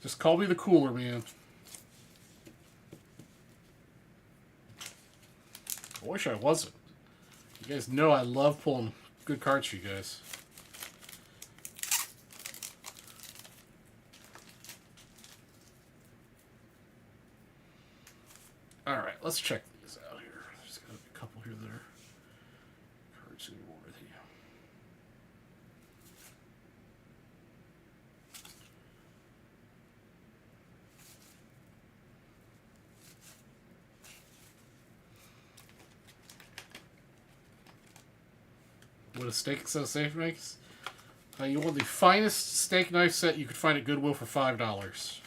Just call me the cooler man. I wish I wasn't. You guys know I love pulling good cards for you guys. Alright, let's check these out here. There's got to be a couple here that are cards worthy. What a steak set of safe makes? You want the finest steak knife set you could find at Goodwill for $5.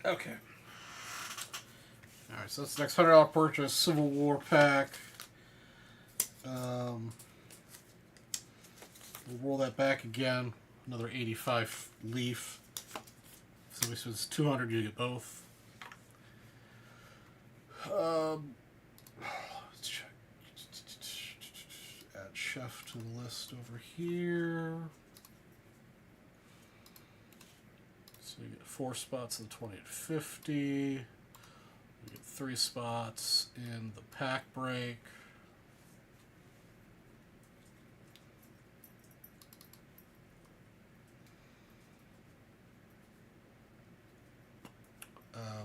Okay. Alright, so that's the next $100 purchase. Civil War pack. We'll roll that back again. Another 85 leaf. So we spend 200, you get both. Let's check. Add chef to the list over here. So you get 4 spots in the 20 to 50. You get 3 spots in the pack break.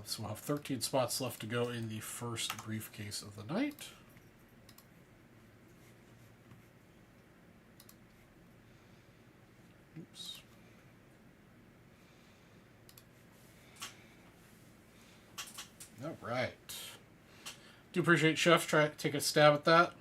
So we'll have 13 spots left to go in the first briefcase of the night. Oops. All right. Do appreciate Chef. Try to take a stab at that.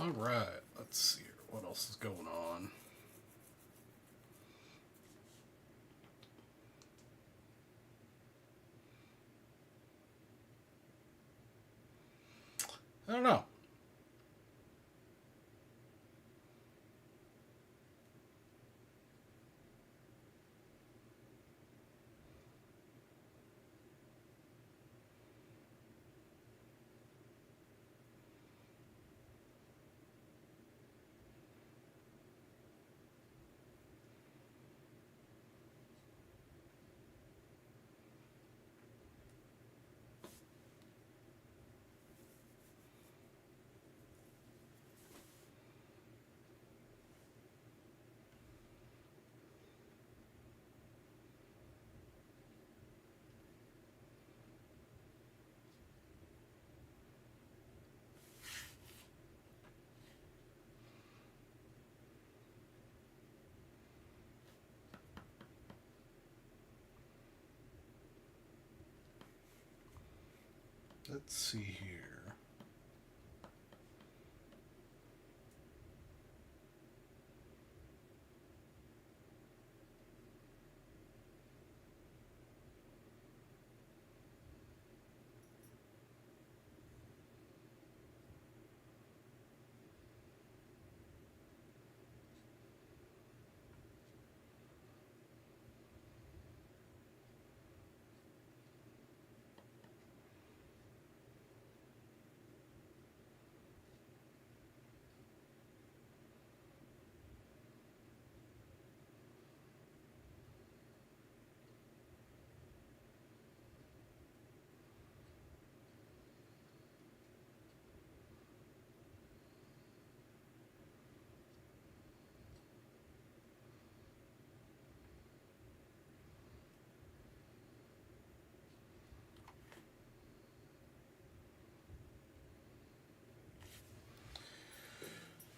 All right. Let's see here. What else is going on? I don't know. Let's see here.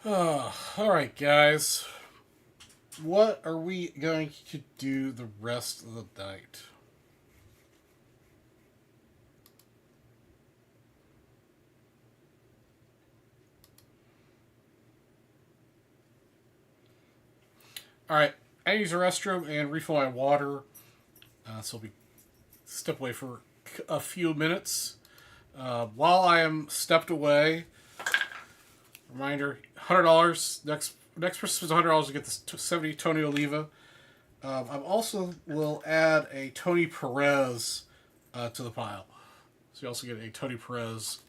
All right, guys. What are we going to do the rest of the night? All right. I use the restroom and refill my water. So we'll be step away for a few minutes. While I am stepped away, reminder: $100. Next person spends $100 to get this 70 Tony Oliva. I also will add a Tony Perez to the pile. So you also get a Tony Perez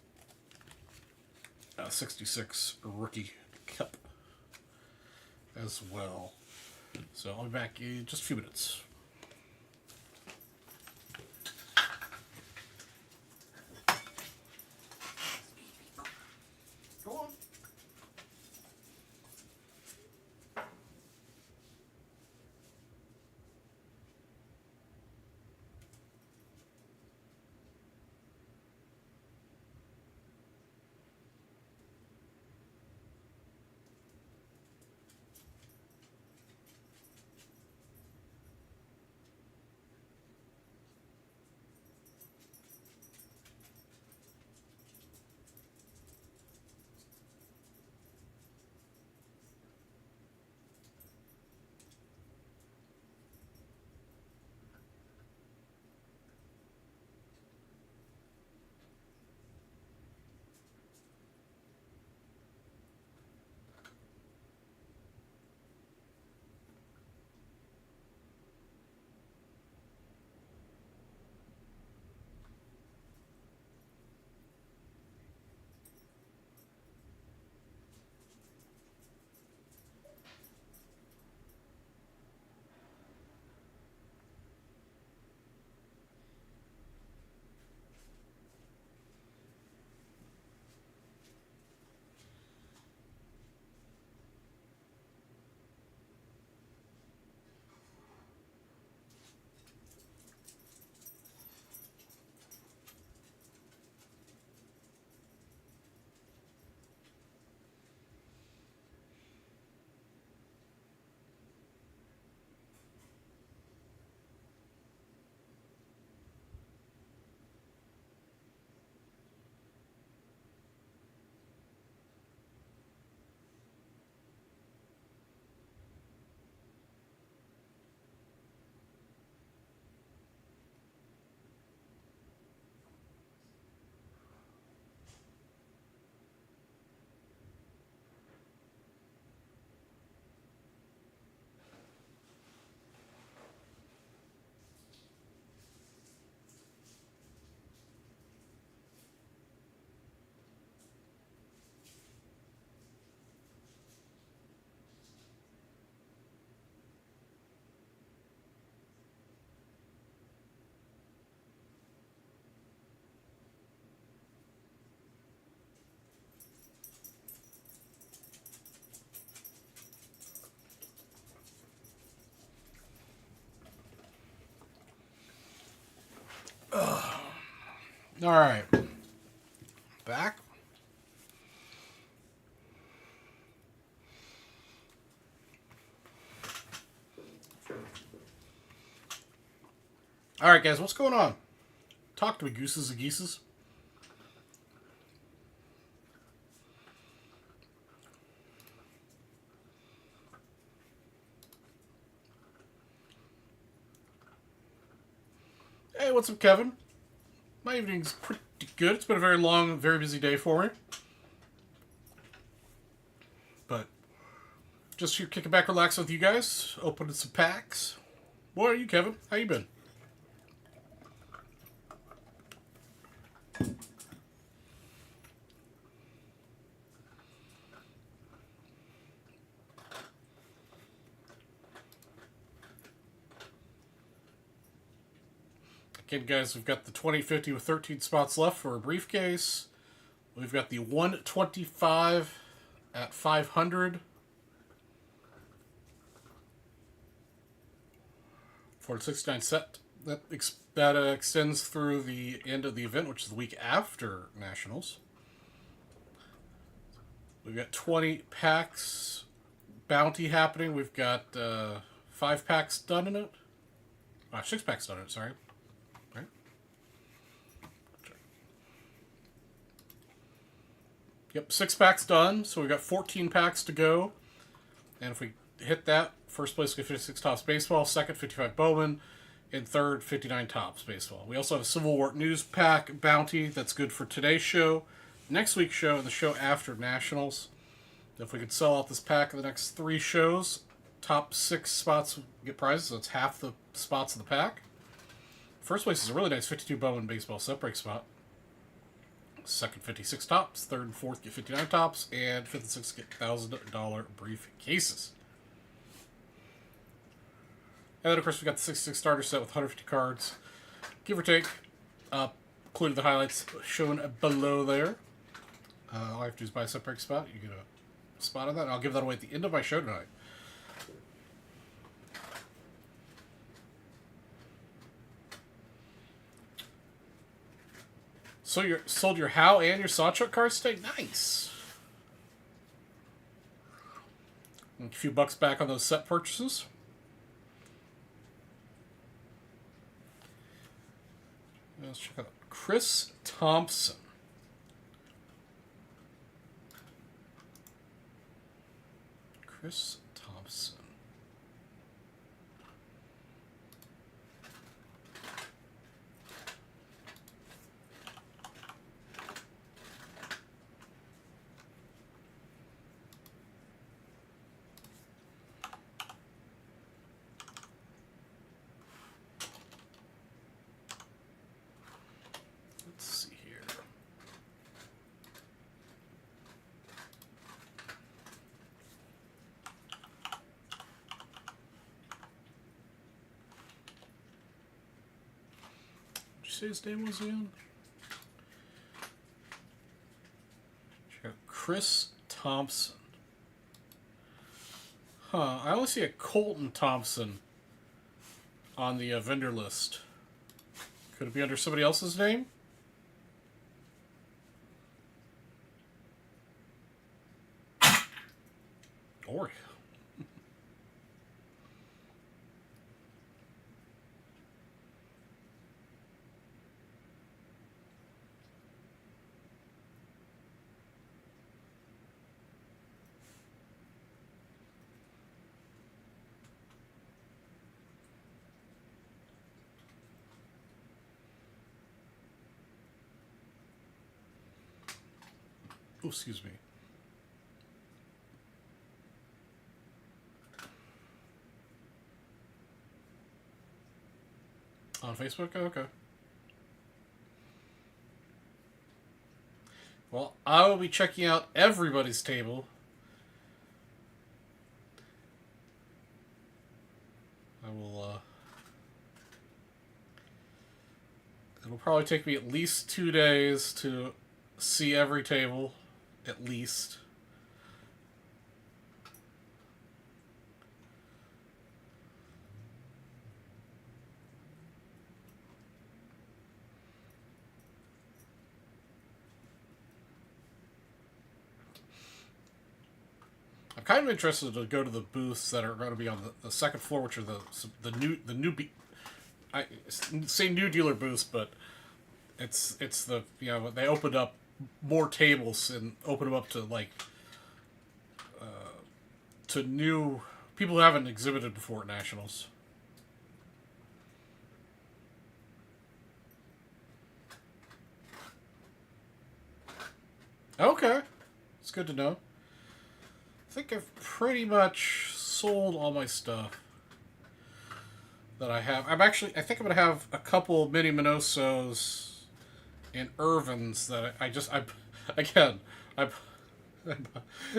66 rookie cup as well. So I'll be back in just a few minutes. Go on. All right. Back. All right, guys, what's going on? Talk to me, gooses and geeses. Hey, what's up, Kevin? My evening's pretty good. It's been a very long, very busy day for me. But just here kicking back, relaxing with you guys, opening some packs. What are you, Kevin? How you been? Again, guys, we've got the 2050 with 13 spots left for a briefcase. We've got the 125 at 500 for the 69 set. That extends through the end of the event, which is the week after Nationals. We've got 20 packs bounty happening. We've got 5 packs done in it. 6 packs done in it, sorry. Right? Yep, 6 packs done. So we've got 14 packs to go. And if we hit that, first place we get 56 Topps Baseball, second 55 Bowman, and third 59 Topps Baseball. We also have a Civil War News Pack bounty that's good for today's show, next week's show, and the show after Nationals. If we could sell out this pack in the next 3 shows, top 6 spots get prizes, so it's half the spots in the pack. First place is a really nice 52 Bowman baseball set break spot. Second, 56 tops. Third and fourth get 59 tops. And fifth and sixth get $1,000 brief cases. And then, of course, we got the 66 starter set with 150 cards, give or take, including the highlights shown below there. All I have to do is buy a set break spot. You get a spot on that. I'll give that away at the end of my show tonight. So you sold your How and your Sawchuck cards today? Nice. A few bucks back on those set purchases. Let's check out Chris Thompson. Chris Thompson. Let's see here. Did you say his name was again? Check out Chris Thompson. Huh, I only see a Colton Thompson on the vendor list. Could it be under somebody else's name? Or oh, excuse me. On Facebook? Oh, okay. Well, I will be checking out everybody's table. I will, it'll probably take me at least 2 days to see every table. At least. I'm kind of interested to go to the booths that are going to be on the second floor, which are the new I say new dealer booths, but it's the, you know, they opened up more tables and opened them up to like to new people who haven't exhibited before at Nationals. Okay, it's good to know. I think I've pretty much sold all my stuff that I have. I think I'm going to have a couple mini Minosos and Irvins that I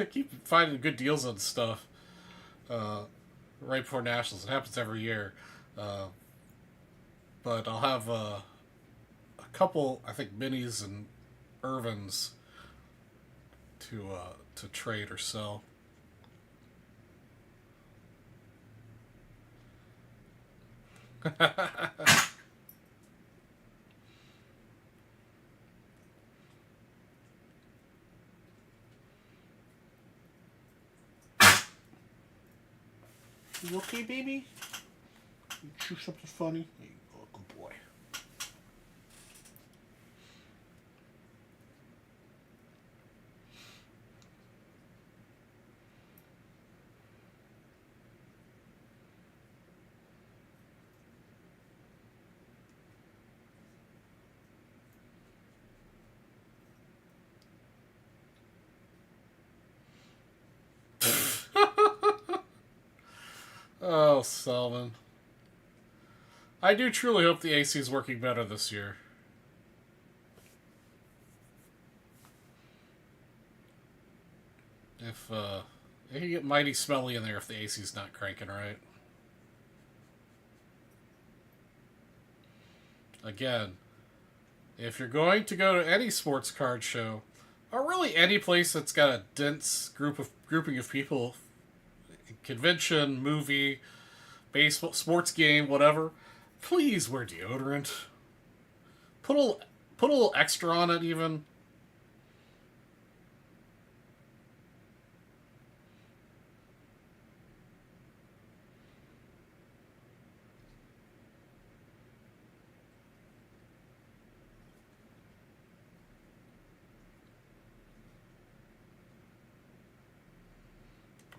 keep finding good deals on stuff right before Nationals. It happens every year. But I'll have a couple, I think, minis and Irvins to trade or sell. You okay, baby? You chew something funny? There you go, good boy. Oh, Selman. I do truly hope the AC is working better this year. If, it can get mighty smelly in there if the AC's not cranking right. Again, if you're going to go to any sports card show, or really any place that's got a dense grouping of people, convention, movie, baseball, sports game, whatever, please wear deodorant. Put a little extra on it, even.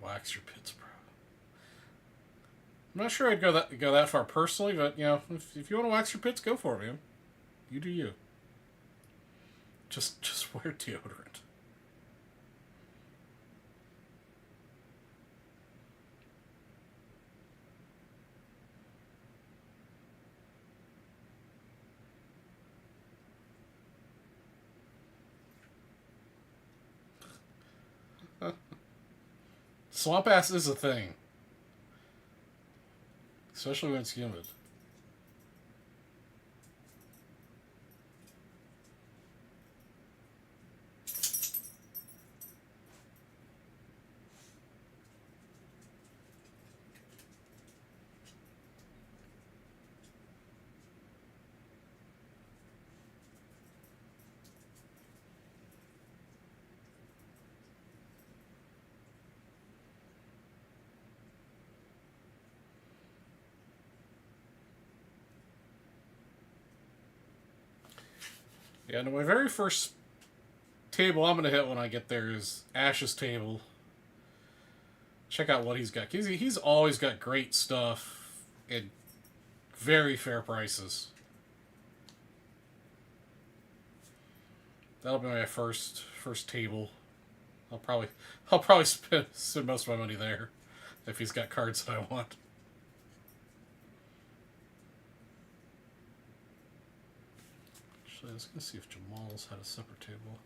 Wax your pits, bro. I'm not sure I'd go that far personally, but you know, if you want to wax your pits, go for it, man. You do you. Just wear deodorant. Swamp ass is a thing, especially when it's humid. Yeah, no, my very first table I'm gonna hit when I get there is Ash's table. Check out what he's got. He's always got great stuff at very fair prices. That'll be my first table. I'll probably spend most of my money there if he's got cards that I want. Actually, I was gonna see if Jamal's had a separate table.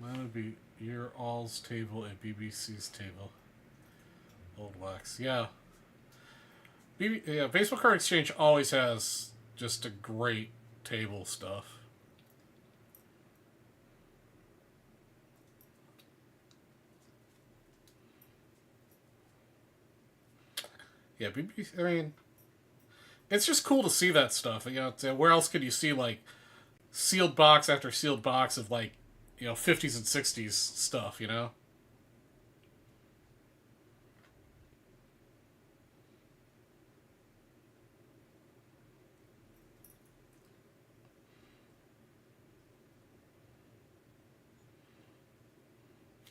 Mine would be your all's table and BBC's table. Old wax. Yeah. Baseball Card Exchange always has just a great table stuff. Yeah, BBC, I mean, it's just cool to see that stuff. You know, where else could you see, like, sealed box after sealed box of, like, you know, 50s and 60s stuff, you know?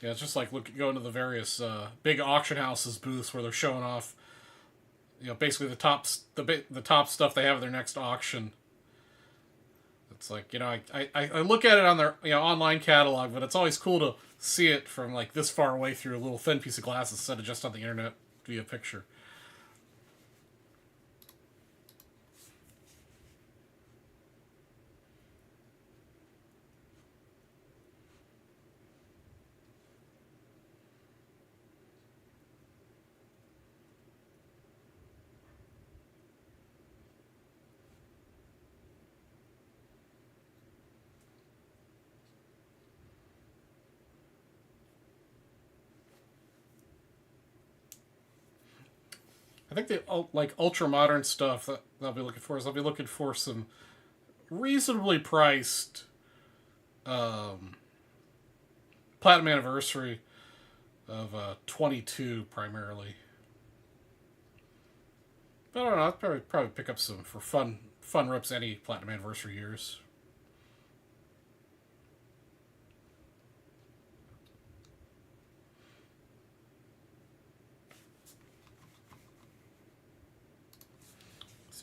Yeah, it's just like going to the various big auction houses booths where they're showing off, you know, basically the top stuff they have at their next auction. It's like, you know, I look at it on their, you know, online catalog, but it's always cool to see it from like this far away through a little thin piece of glass instead of just on the internet via picture. I think the like ultra modern stuff that I'll be looking for is I'll be looking for some reasonably priced platinum anniversary of 22 primarily. But I don't know. I'll probably pick up some for fun rips any platinum anniversary years.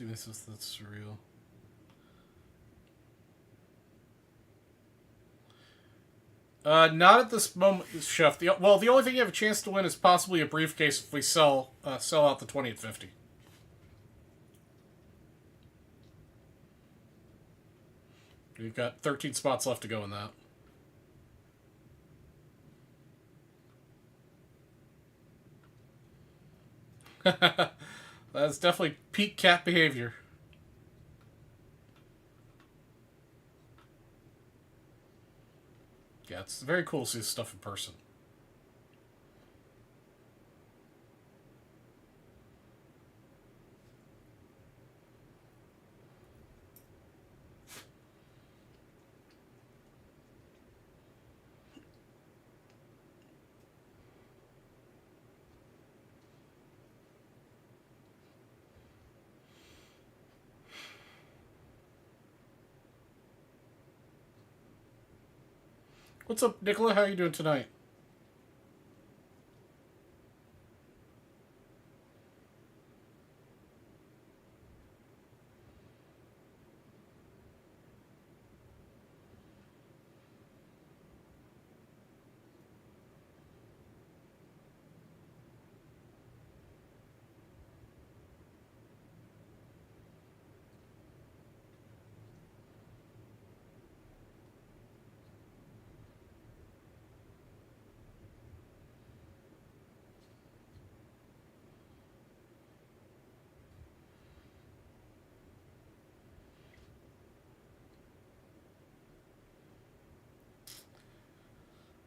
see if that's surreal. Not at this moment, Chef. The only thing you have a chance to win is possibly a briefcase if we sell out the 20 at 50. We've got 13 spots left to go in that. That's definitely peak cat behavior. Yeah, it's very cool to see this stuff in person. What's up, Nicola? How are you doing tonight?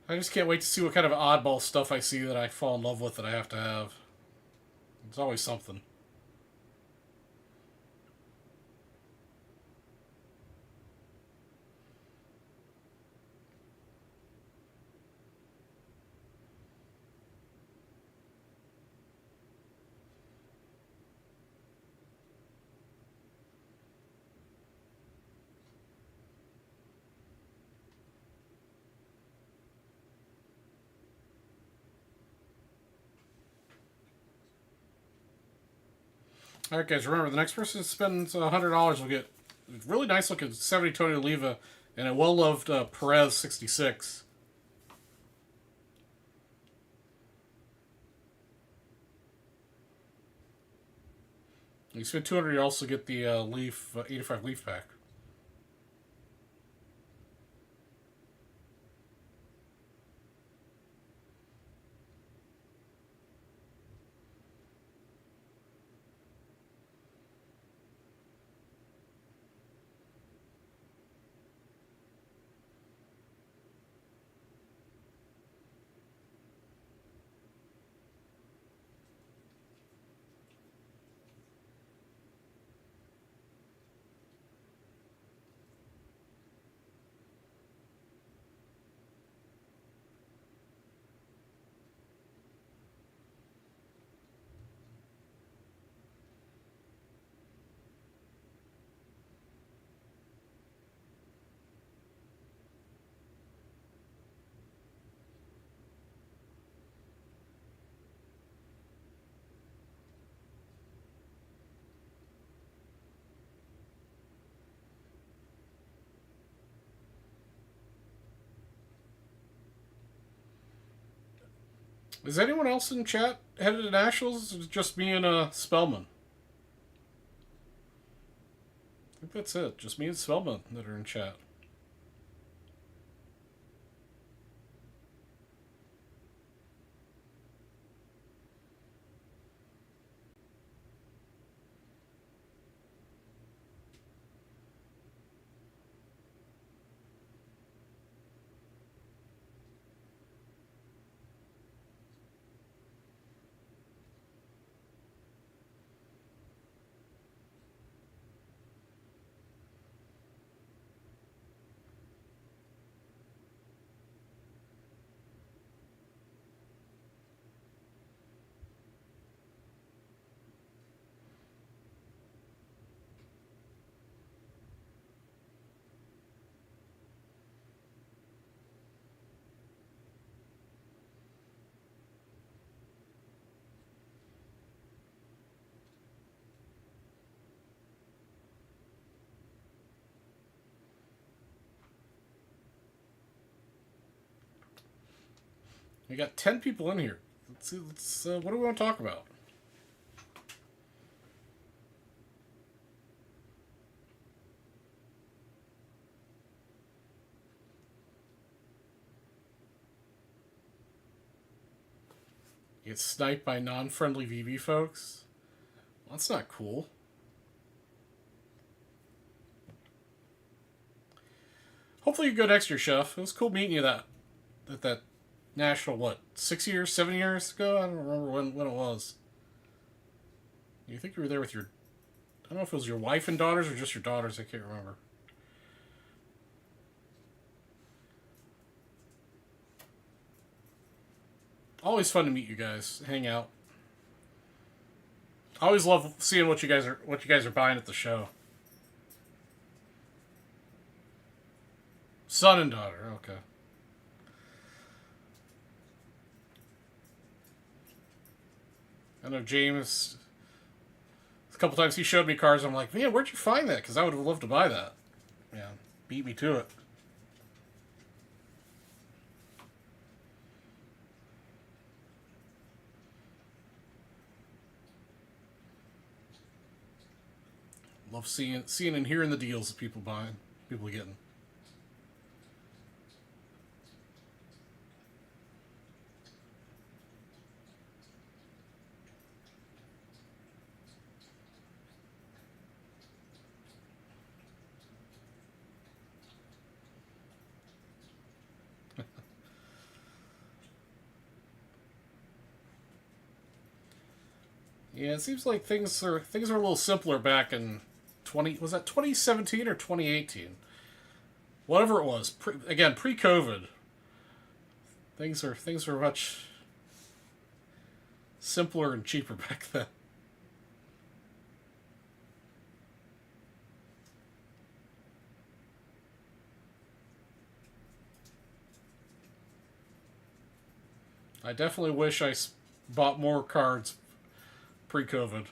I just can't wait to see what kind of oddball stuff I see that I fall in love with that I have to have. It's always something. Alright, guys, remember, the next person that spends $100 will get a really nice looking 70 Tony Oliva and a well loved Perez 66. You spend 200, you also get the Leaf 85 Leaf pack. Is anyone else in chat headed to Nationals? Or is it just me and Spellman? I think that's it. Just me and Spellman that are in chat. We got 10 people in here. Let's see. What do we want to talk about? You get sniped by non-friendly VB folks? Well, that's not cool. Hopefully you go next year, Chef. It was cool meeting you at that national, what, 6 years, 7 years ago? I don't remember when it was. You think you were there with your... I don't know if it was your wife and daughters or just your daughters. I can't remember. Always fun to meet you guys. Hang out. I always love seeing what you guys are buying at the show. Son and daughter. Okay. I know James. A couple times he showed me cars. I'm like, man, where'd you find that? Because I would have loved to buy that. Yeah, beat me to it. Love seeing and hearing the deals that people buying, people getting. Yeah, it seems like things are a little simpler back in 2017 or 2018, whatever it was. Pre-COVID, things were much simpler and cheaper back then. I definitely wish I bought more cards pre-COVID.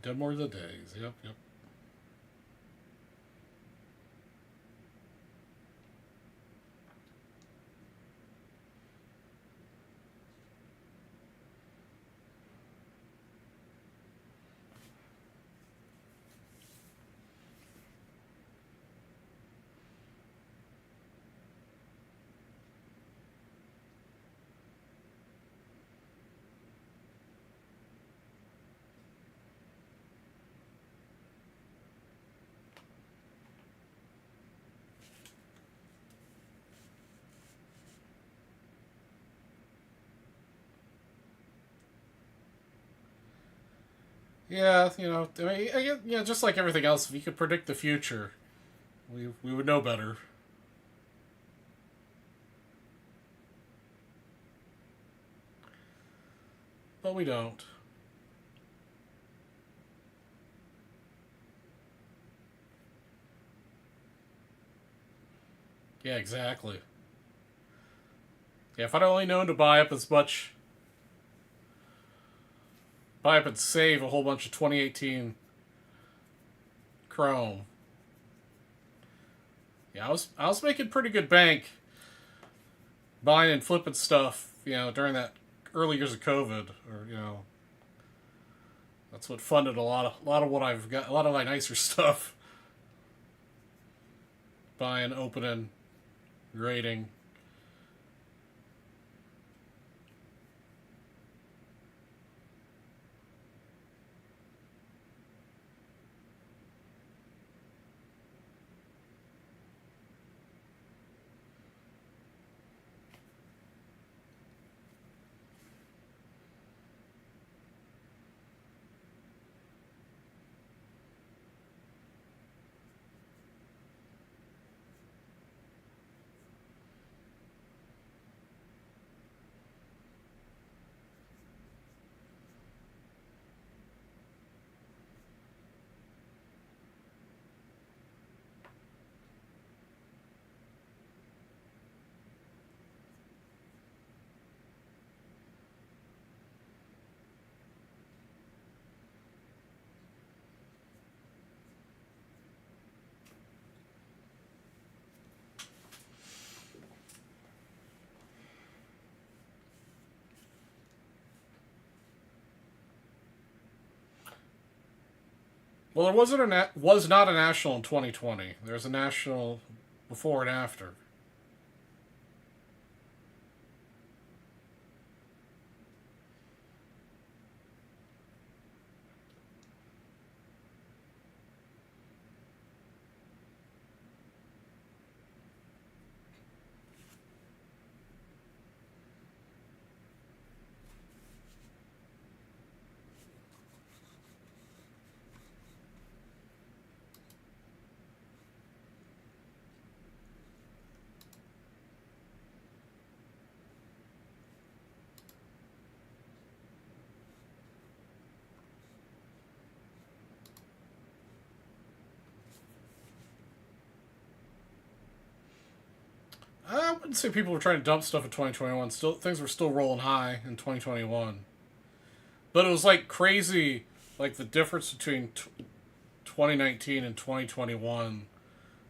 Done more of the days. Yep, yep. Yeah, I mean, yeah, just like everything else, if you could predict the future, we would know better. But we don't. Yeah, exactly. Yeah, if I'd only known to buy up and save a whole bunch of 2018 Chrome. Yeah, I was making pretty good bank buying and flipping stuff, during that early years of COVID, or that's what funded a lot of what I've got, a lot of my nicer stuff. Buying, opening, grading. Well, there was not a national in 2020. There's a national before and after. I wouldn't say people were trying to dump stuff in 2021. Still, things were still rolling high in 2021. But it was like crazy, like the difference between 2019 and 2021,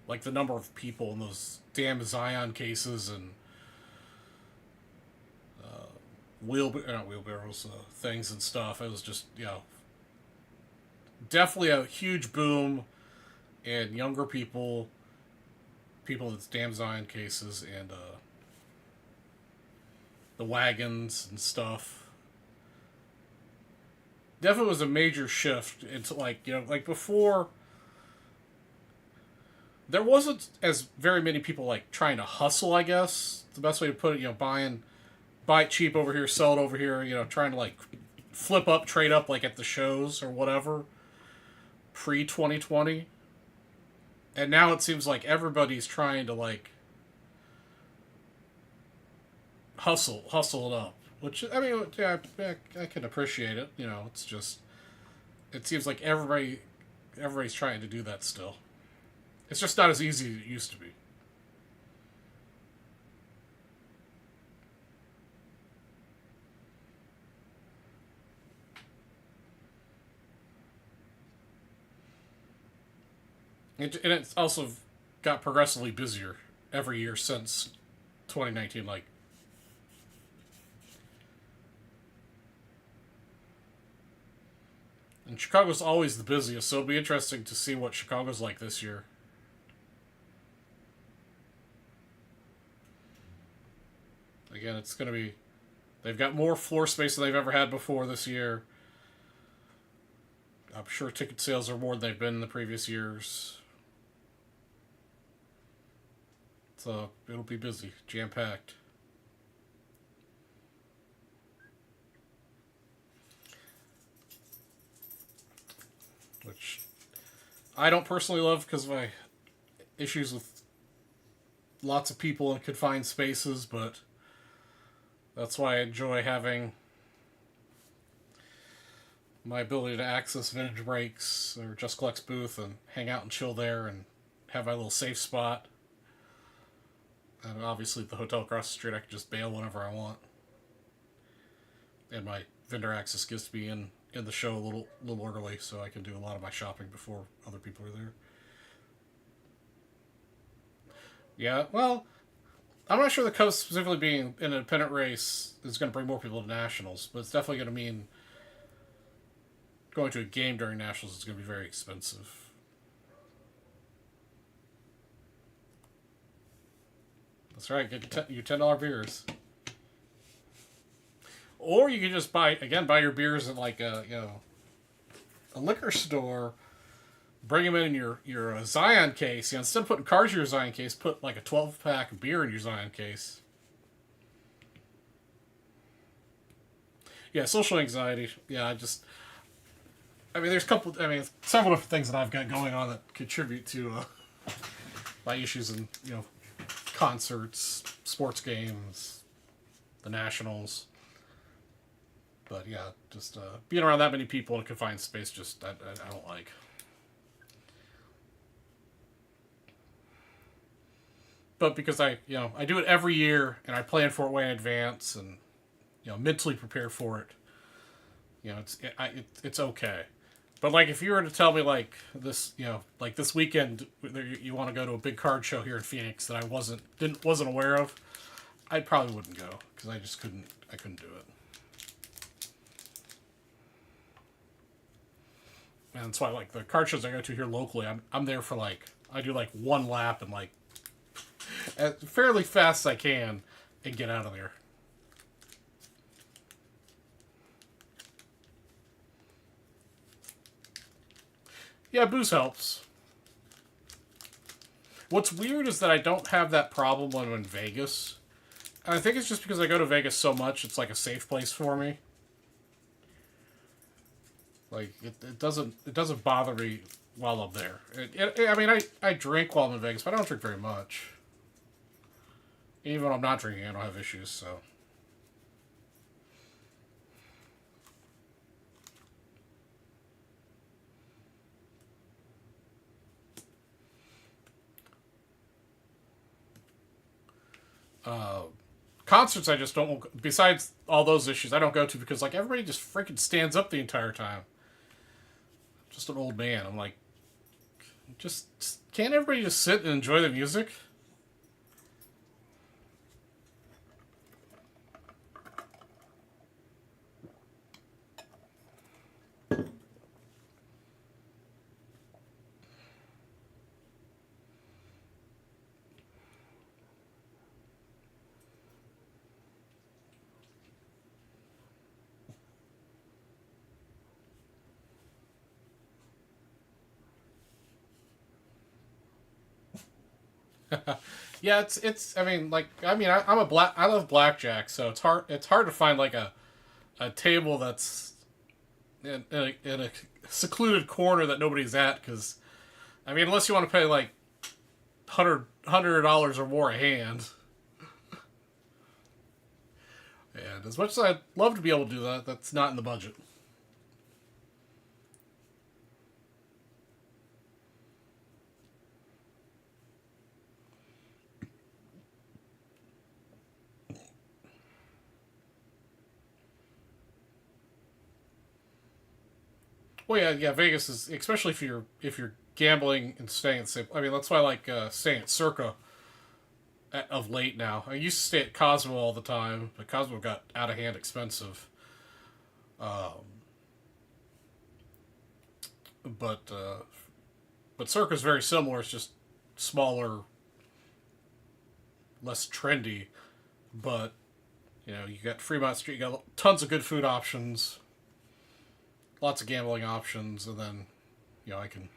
like the number of people in those damn Zion cases and not wheelbarrows, things and stuff. It was just, definitely a huge boom in younger people with damn Zion cases, and the wagons and stuff. Definitely was a major shift into, like, like before, there wasn't as very many people like trying to hustle, I guess. The best way to put it, buy it cheap over here, sell it over here, trying to like flip up, trade up like at the shows or whatever pre 2020. And now it seems like everybody's trying to like hustle it up. Which, I mean, yeah, I can appreciate it. It's just, it seems like everybody's trying to do that still. It's just not as easy as it used to be. And it's also got progressively busier every year since 2019. Like, and Chicago's always the busiest, so it'll be interesting to see what Chicago's like this year. Again, it's going to be. They've got more floor space than they've ever had before this year. I'm sure ticket sales are more than they've been in the previous years. So it'll be busy, jam packed. Which I don't personally love because of my issues with lots of people in confined spaces, but that's why I enjoy having my ability to access Vintage Breaks or Just Collect's booth and hang out and chill there and have my little safe spot. And obviously, at the hotel across the street, I can just bail whenever I want. And my vendor access gets me in the show a little early, so I can do a lot of my shopping before other people are there. Yeah, well, I'm not sure the Cubs specifically being an independent race is going to bring more people to Nationals, but it's definitely going to mean going to a game during Nationals is going to be very expensive. That's right, get your $10 beers. Or you can just buy your beers at like a liquor store, bring them in your Zion case. Instead of putting cards in your Zion case, put like a 12-pack of beer in your Zion case. Yeah, social anxiety. Yeah, there's several different things that I've got going on that contribute to my issues in, concerts, sports games, the Nationals. But yeah, just being around that many people in a confined space, I don't like. But because I do it every year and I plan for it way in advance and mentally prepare for it, it's okay. But like if you were to tell me like this, like this weekend you want to go to a big card show here in Phoenix that I wasn't aware of, I probably wouldn't go because I just couldn't do it. And that's why, like, the card shows I go to here locally, I'm there for, like, I do, like, one lap and, like, as fairly fast as I can and get out of there. Yeah, booze helps. What's weird is that I don't have that problem when I'm in Vegas. And I think it's just because I go to Vegas so much, it's like a safe place for me. Like, it doesn't bother me while I'm there. I mean, I drink while I'm in Vegas, but I don't drink very much. Even when I'm not drinking, I don't have issues, so. Concerts, I just don't. Besides all those issues, I don't go to because, like, everybody just freaking stands up the entire time. Just an old man. I'm like, just can't everybody just sit and enjoy the music? Yeah, it's. I mean, like, I love blackjack, so it's hard to find like a table that's in a secluded corner that nobody's at, because I mean, unless you want to pay like $100 or more a hand. And as much as I'd love to be able to do that, that's not in the budget. Well, yeah. Vegas is, especially if you're gambling and staying at the same. I mean, that's why I like staying at Circa of late now. I used to stay at Cosmo all the time, but Cosmo got out of hand expensive. Um, but Circa's very similar. It's just smaller, less trendy. But you got Fremont Street. You got tons of good food options, lots of gambling options, and then I can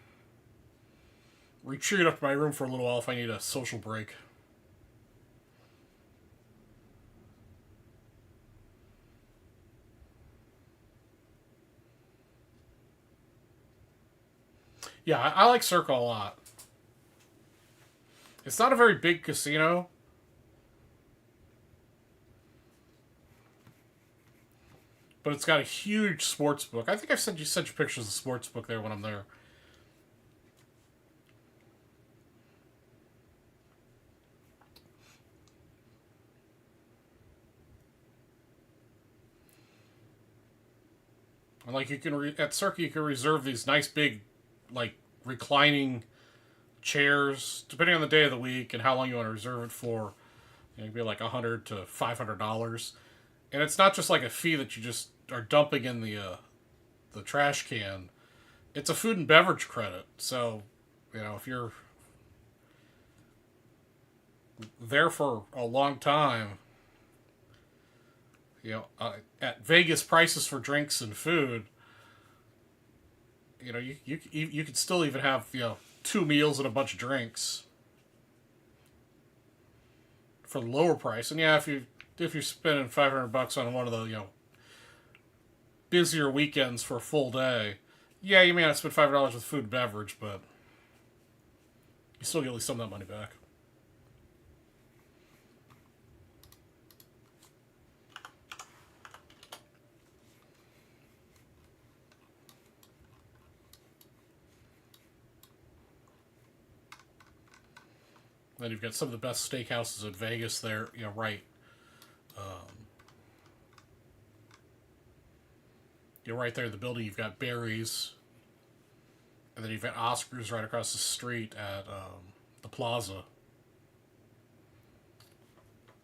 retreat up to my room for a little while if I need a social break. Yeah, I like Circa a lot. It's not a very big casino, but it's got a huge sports book. I think I've sent you pictures of the sports book there when I'm there. And like at Circa, you can reserve these nice big, like, reclining chairs, depending on the day of the week and how long you want to reserve it for. It can be like $100 to $500, and it's not just like a fee that you just are dumping in the trash can. It's a food and beverage credit. So, if you're there for a long time, at Vegas prices for drinks and food, you could still even have two meals and a bunch of drinks for the lower price. And yeah, if you're spending $500 on one of the busier weekends for a full day, yeah, you may not spend $500 with food and beverage, but you still get at least some of that money back. Then you've got some of the best steakhouses in Vegas there, right. Um, you're right there in the building. You've got Barry's, and then you've got Oscars right across the street at the Plaza,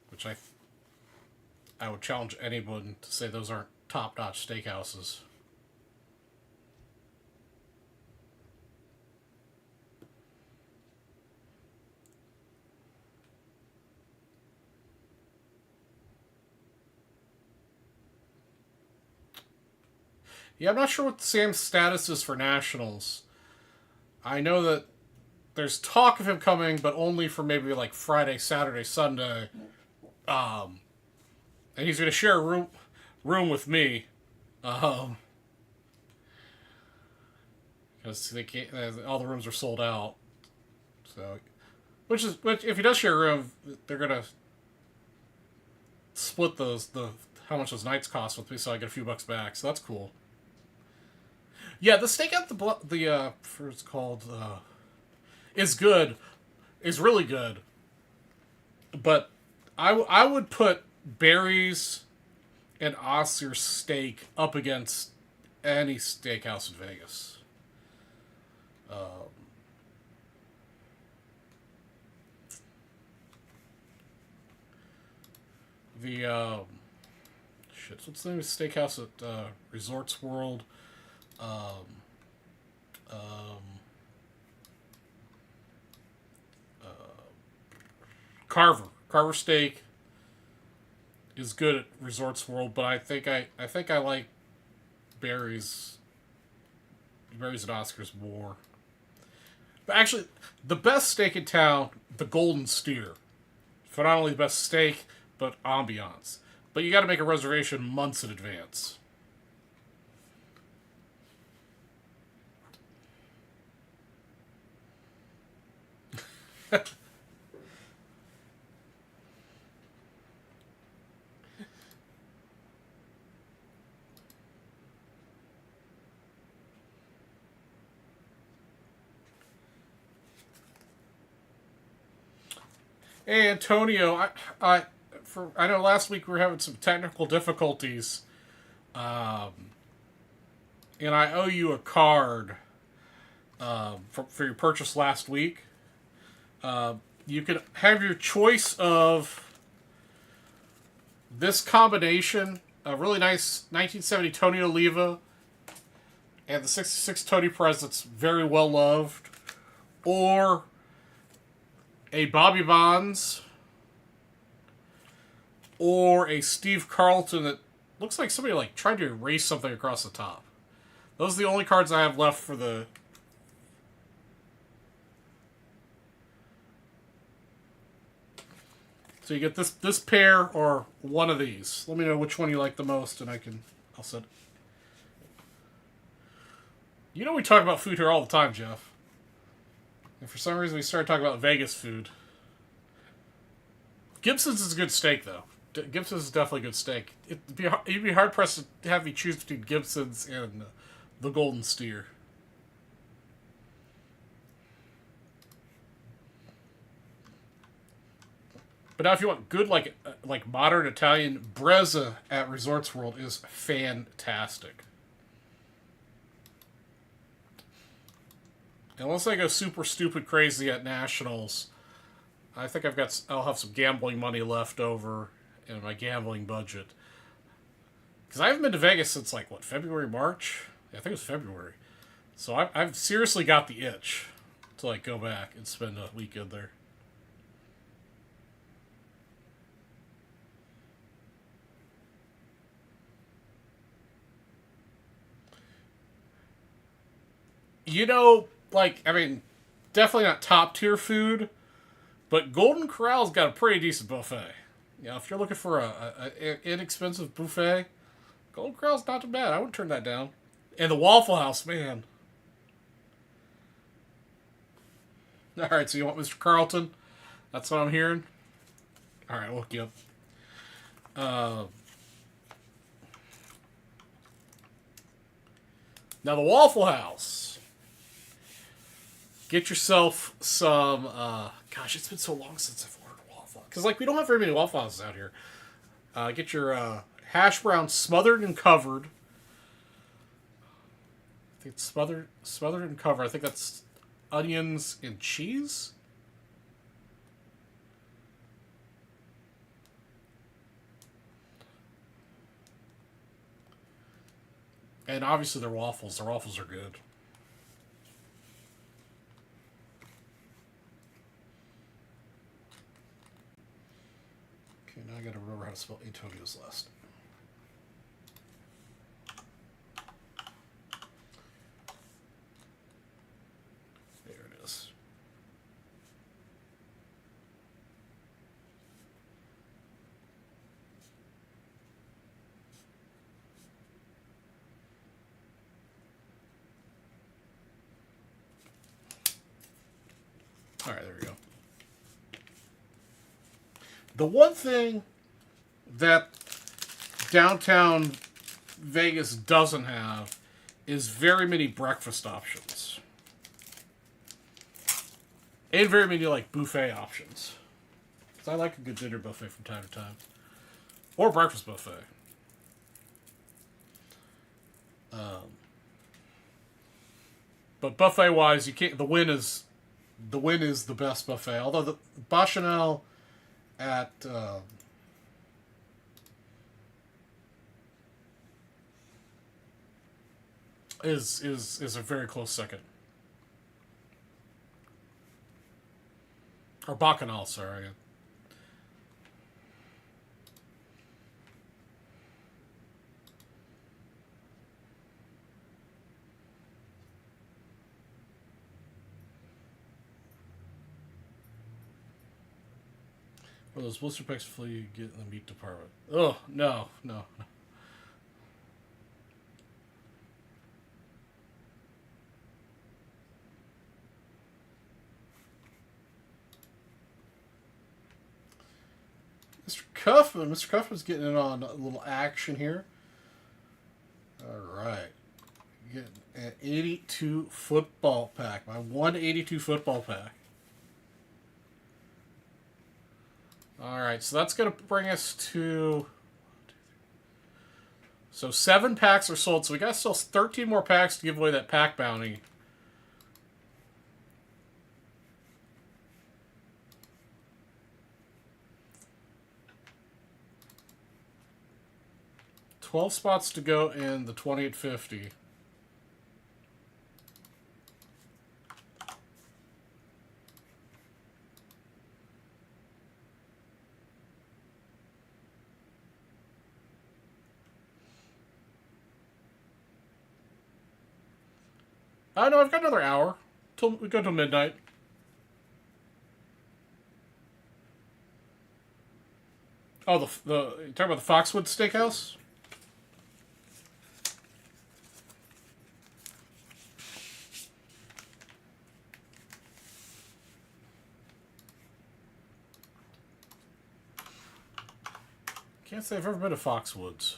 which I would challenge anyone to say those aren't top-notch steakhouses. Yeah, I'm not sure what Sam's status is for Nationals. I know that there's talk of him coming, but only for maybe like Friday, Saturday, Sunday. And he's going to share a room with me. Because they can't, all the rooms are sold out. So, which if he does share a room, they're gonna split the how much those nights cost with me, so I get a few bucks back. So that's cool. Yeah, the steak at the it's called is good, is really good. But I would put Barry's and Oscar's steak up against any steakhouse in Vegas. The what's the name of the steakhouse at Resorts World? Um, um, Carver steak is good at Resorts World, but I think I like Barry's and Oscars more. But actually, the best steak in town, the Golden Steer, for not only the best steak but ambiance. But you got to make a reservation months in advance. Hey Antonio, I know last week we were having some technical difficulties, um, and I owe you a card for your purchase last week. You can have your choice of this combination, a really nice 1970 Tony Oliva and the 66 Tony Perez that's very well loved, or a Bobby Bonds, or a Steve Carlton that looks like somebody like tried to erase something across the top. Those are the only cards I have left for the. So you get this pair or one of these. Let me know which one you like the most, and I'll set. You know we talk about food here all the time, Jeff. And for some reason we started talking about Vegas food. Gibson's is a good steak, though. Gibson's is definitely a good steak. You'd be hard pressed to have me choose between Gibson's and the Golden Steer. But now, if you want good, like modern Italian, Brezza at Resorts World is fantastic. Unless I go super stupid crazy at Nationals, I think I'll have some gambling money left over in my gambling budget. Because I haven't been to Vegas since February, March? Yeah, I think it was February. So I've seriously got the itch to go back and spend a weekend there. Definitely not top tier food, but Golden Corral's got a pretty decent buffet. If you're looking for a inexpensive buffet, Golden Corral's not too bad. I wouldn't turn that down. And the Waffle House, man. All right, so you want Mr. Carlton? That's what I'm hearing. All right, we'll look you up. Now the Waffle House. Get yourself some. Gosh, it's been so long since I've ordered a waffle. Because we don't have very many Waffle Houses out here. Get your hash brown smothered and covered. I think it's smothered and covered. I think that's onions and cheese. And obviously their waffles. Their waffles are good. Okay, now I gotta remember how to spell Antonio's last name. All right, there we go. The one thing that downtown Vegas doesn't have is very many breakfast options. And very many, like, buffet options. Because I like a good dinner buffet from time to time. Or breakfast buffet. But buffet-wise, you can't. The Win is the best buffet. Although the Bacchanal at is a very close second. Or Bacchanal, sorry. Or those blister packs before you get in the meat department. Oh, no. Mr. Cuffman's getting in on a little action here. Alright. Getting an 82 football pack. My 182 football pack. Alright, so that's going to bring us to... So 7 packs are sold. So we got still 13 more packs to give away that pack bounty. $12 spots to go in the 2850. I know, I've got another hour. We go till midnight. Oh, you talking about the Foxwood Steakhouse? Can't say I've ever been to Foxwoods.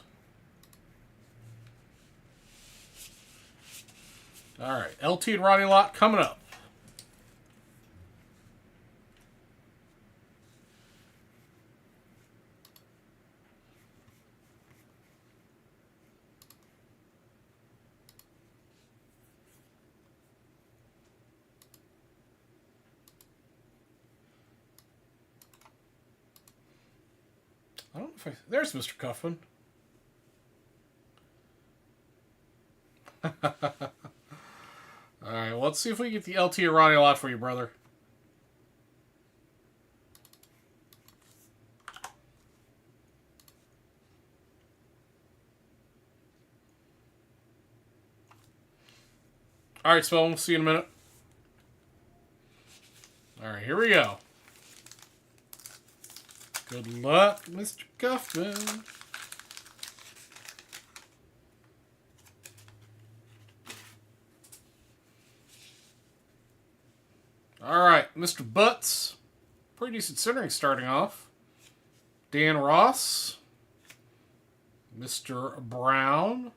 Alright, LT and Ronnie lot coming up. I don't know if I... There's Mr. Cuffman. Alright, well, let's see if we can get the LT or Ronnie lot for you, brother. Alright, Spell, we'll see you in a minute. Alright, here we go. Good luck, Mr. Cuffman. Alright, Mr. Butts. Pretty decent centering starting off. Dan Ross. Mr. Brown.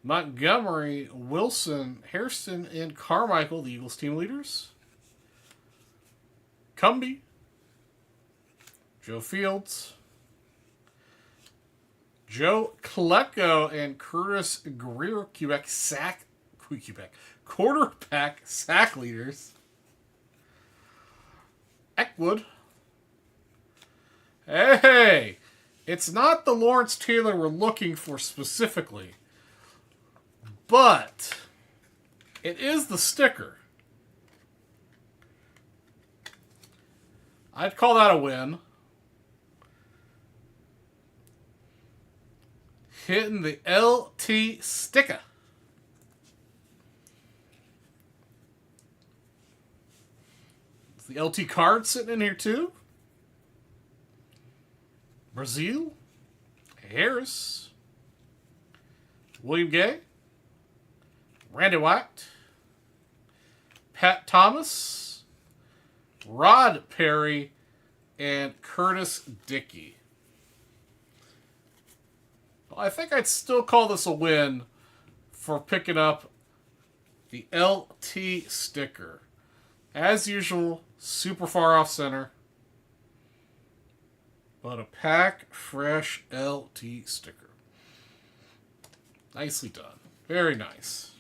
Montgomery, Wilson, Hairston, and Carmichael, the Eagles team leaders. Cumby. Joe Fields. Joe Klecko and Curtis Greer, quarterback sack leaders. Eckwood. Hey! It's not the Lawrence Taylor we're looking for specifically. But it is the sticker. I'd call that a win. Hitting the LT sticker. Is the LT card sitting in here too? Brazil. Harris. William Gay. Randy White. Pat Thomas. Rod Perry, and Curtis Dickey. Well, I think I'd still call this a win for picking up the LT sticker. As usual, super far off center. But a pack fresh LT sticker. Nicely done. Very nice.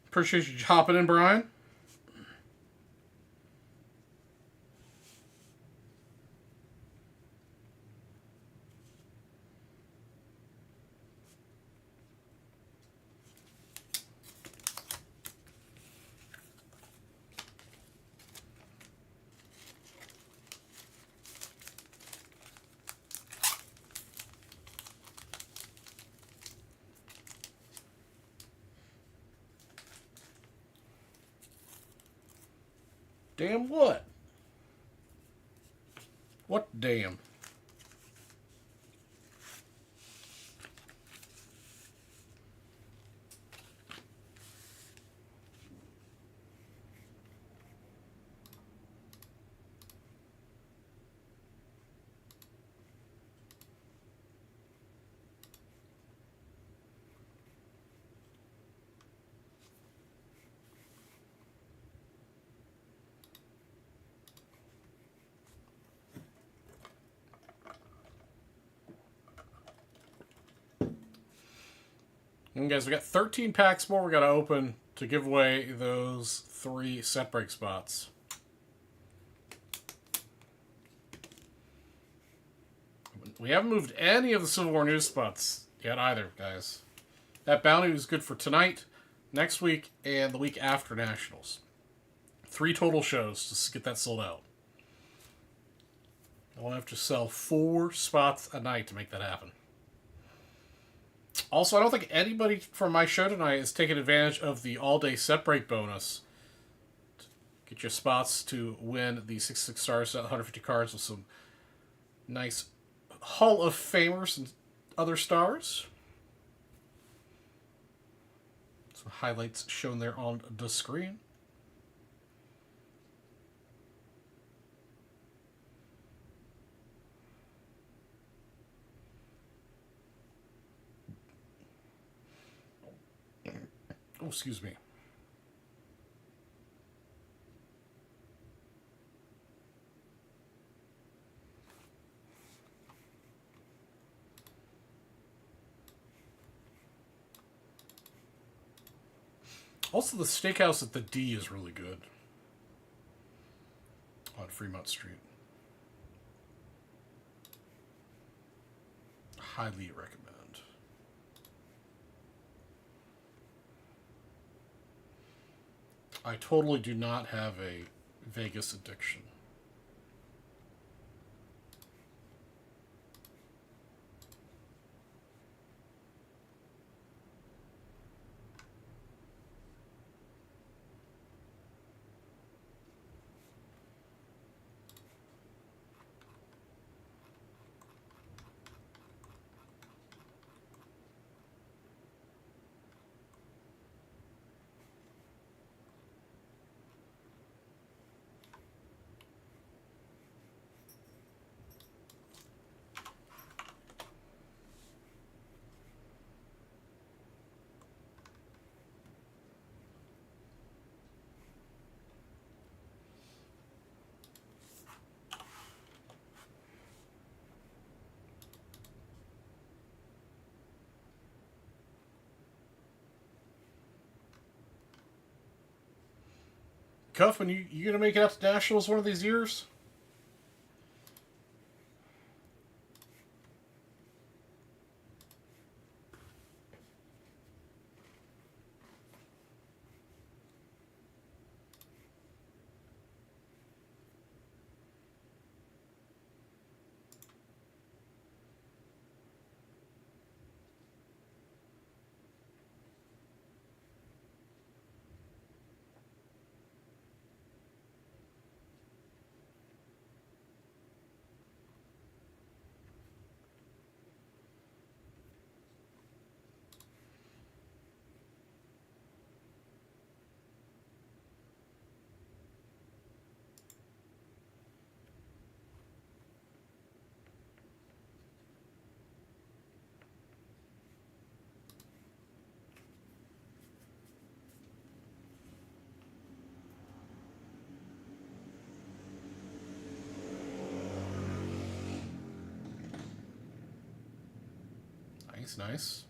Appreciate you hopping in, Brian. Damn what? What damn? And guys, we got 13 packs more we got to open to give away those 3 set break spots. We haven't moved any of the Civil War news spots yet either, guys. That bounty was good for tonight, next week, and the week after Nationals. 3 total shows to get that sold out. I'll have to sell 4 spots a night to make that happen. Also, I don't think anybody from my show tonight is taking advantage of the all-day set break bonus. Get your spots to win the 66 stars, 150 cards with some nice Hall of Famers and other stars. Some highlights shown there on the screen. Oh, excuse me. Also, the steakhouse at the D is really good on Fremont Street. Highly recommend. I totally do not have a Vegas addiction. Cuffman, you gonna make it out to Nationals one of these years? Nice, nice.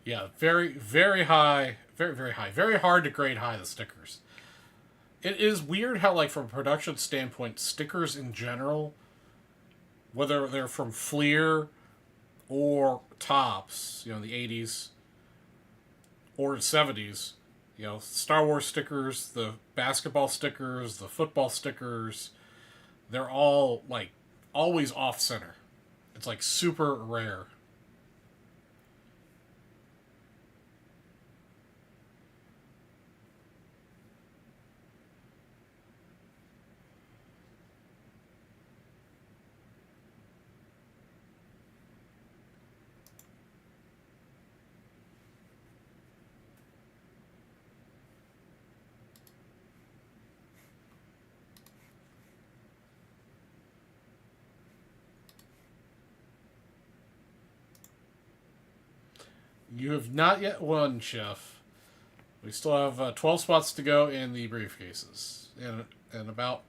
Yeah, very, very high. Very, very high. Very hard to grade high, the stickers. It is weird how, like, from a production standpoint, stickers in general, whether they're from Fleer or Tops, in the 80s or 70s, Star Wars stickers, the basketball stickers, the football stickers, they're all, like, always off center. It's, like, super rare. You have not yet won, Chef. We still have 12 spots to go in the briefcases. And about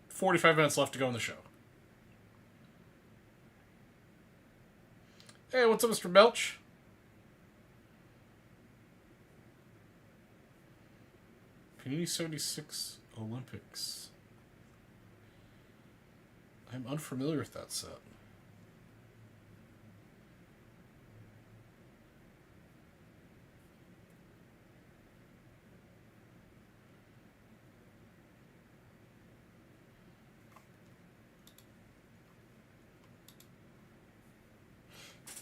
45 minutes left to go in the show. Hey, what's up, Mr. Belch? Panini 76 Olympics. I'm unfamiliar with that set.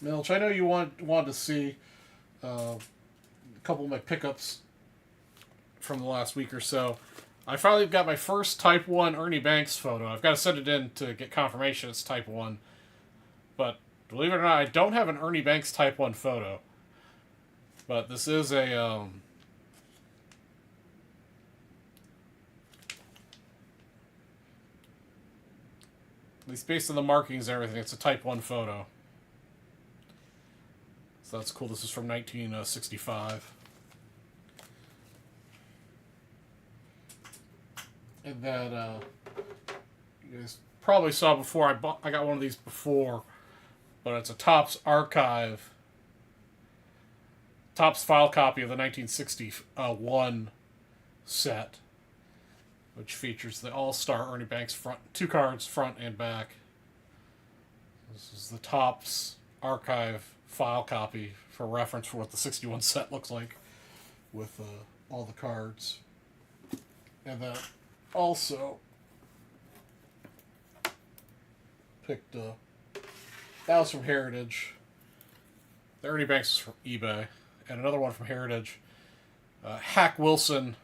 Milch, I know you wanted to see a couple of my pickups from the last week or so. I finally got my first Type 1 Ernie Banks photo. I've got to send it in to get confirmation it's Type 1. But believe it or not, I don't have an Ernie Banks Type 1 photo. But this is a... at least based on the markings and everything, it's a Type 1 photo. So that's cool. This is from 1965. And then you guys probably saw before, I got one of these before, but it's a Topps archive, Topps file copy of the 1961 set, which features the All-Star Ernie Banks two cards, front and back. This is the Topps archive file copy for reference for what the 61 set looks like with all the cards. And then also picked that was from Heritage. The Ernie Banks is from eBay. And another one from Heritage. Hack Wilson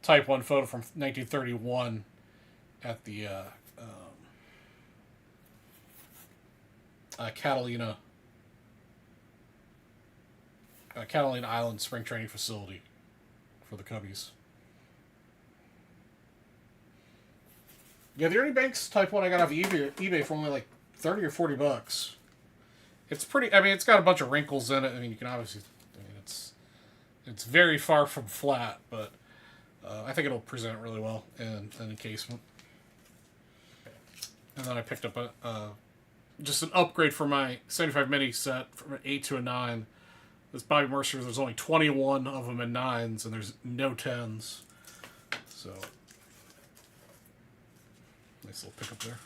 Type 1 photo from 1931 at the Catalina Island spring training facility for the Cubbies. Yeah, the Ernie Banks Type 1 I got off eBay for only like 30 or 40 bucks. It's pretty, it's got a bunch of wrinkles in it. You can obviously, it's very far from flat, but I think it'll present really well in encasement. And then I picked up just an upgrade for my 75 mini set from an 8 to a 9. This Bobby Mercer, there's only 21 of them in 9s, and there's no 10s. So, nice little pickup there.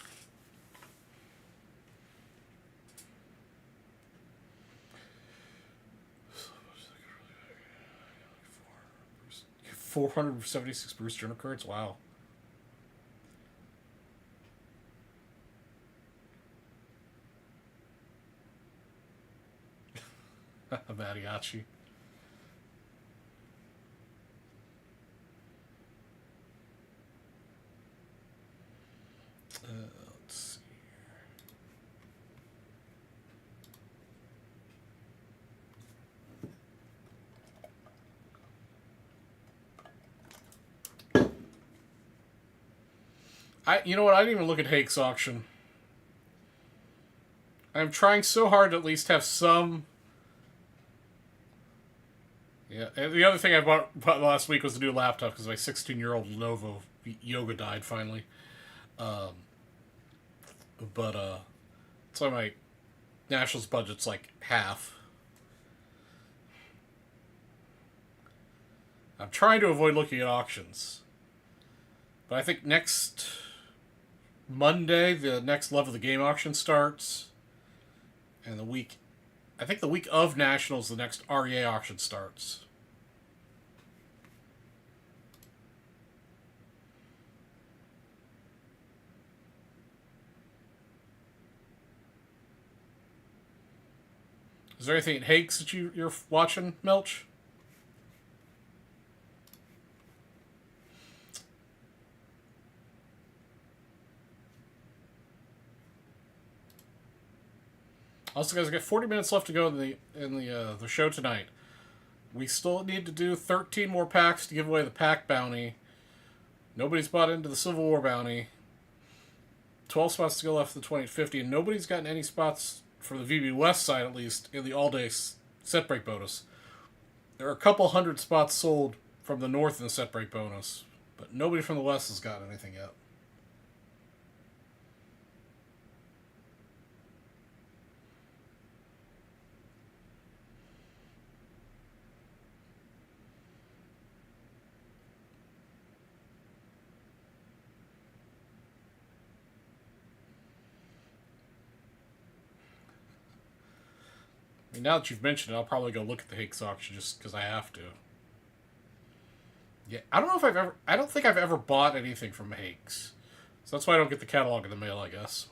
$476 Bruce Journal cards? Wow. a mariachi. Let's see. You know what? I didn't even look at Hake's auction. I'm trying so hard to at least have some. Yeah, and the other thing I bought last week was the new laptop because my 16-year-old Lenovo Yoga died finally. But so my Nationals budget's like half. I'm trying to avoid looking at auctions. But I think next Monday, the next Love of the Game auction starts. And I think the week of Nationals, the next REA auction starts. Is there anything at Hakes that you're watching, Melch? Also, guys, I got 40 minutes left to go in the show tonight. We still need to do 13 more packs to give away the pack bounty. Nobody's bought into the Civil War bounty. 12 spots to go left for the 2050, and nobody's gotten any spots for the VB West side, at least, in the all-day set break bonus. There are a couple hundred spots sold from the North in the set break bonus, but nobody from the West has gotten anything yet. I mean, now that you've mentioned it, I'll probably go look at the Hakes auction just because I have to. Yeah, I don't know if I don't think I've ever bought anything from Hakes. So that's why I don't get the catalog in the mail, I guess.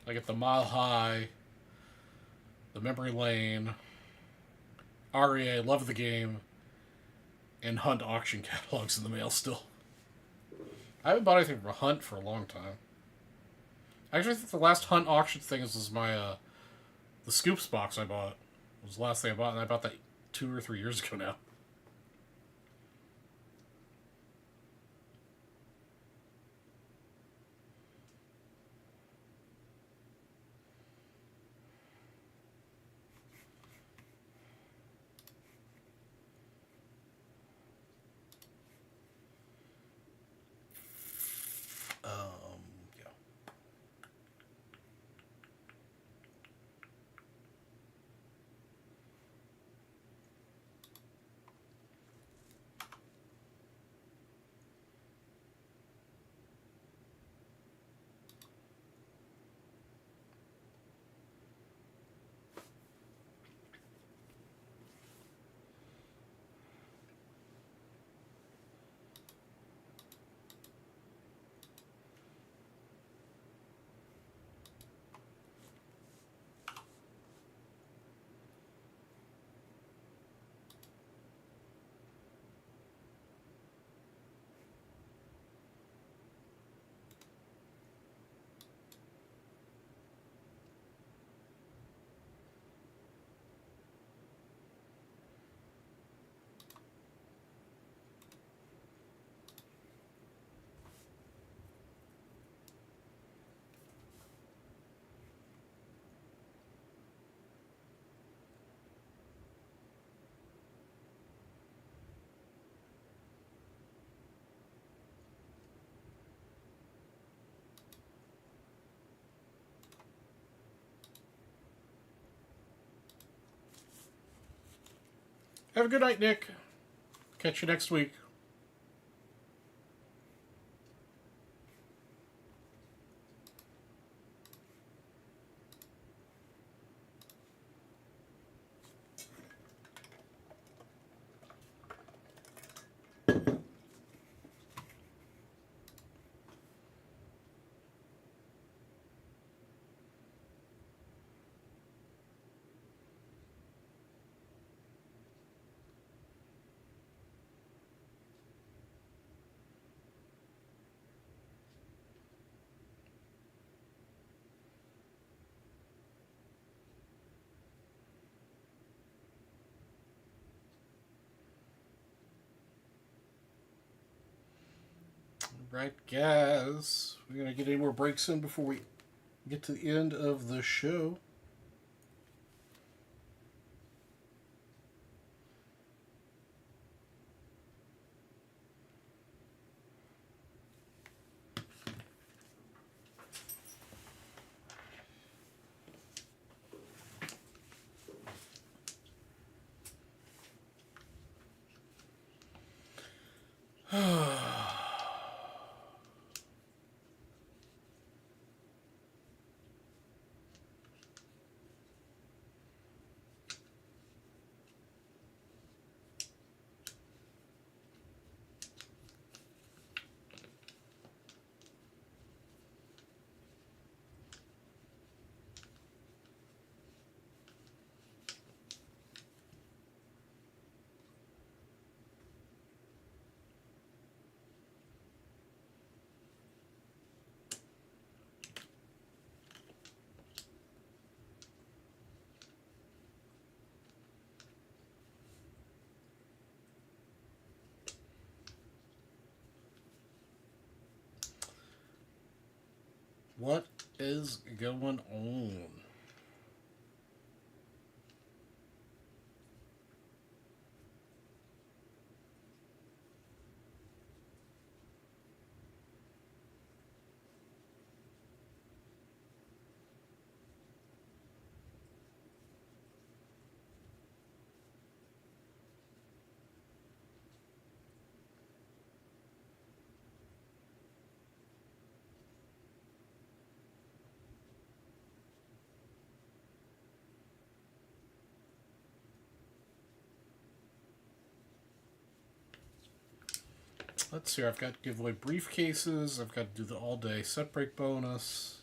I get the Mile High, the Memory Lane, REA, Love of the Game, and Hunt auction catalogs in the mail still. I haven't bought anything from Hunt for a long time. Actually, I think the last Hunt auction thing was my the Scoops box I bought. It was the last thing I bought, and I bought that 2 or 3 years ago now. Yeah. Have a good night, Nick. Catch you next week. Right, guys. We're going to get any more breaks in before we get to the end of the show. What is going on? Let's see. I've got to give away briefcases. I've got to do the all-day set break bonus.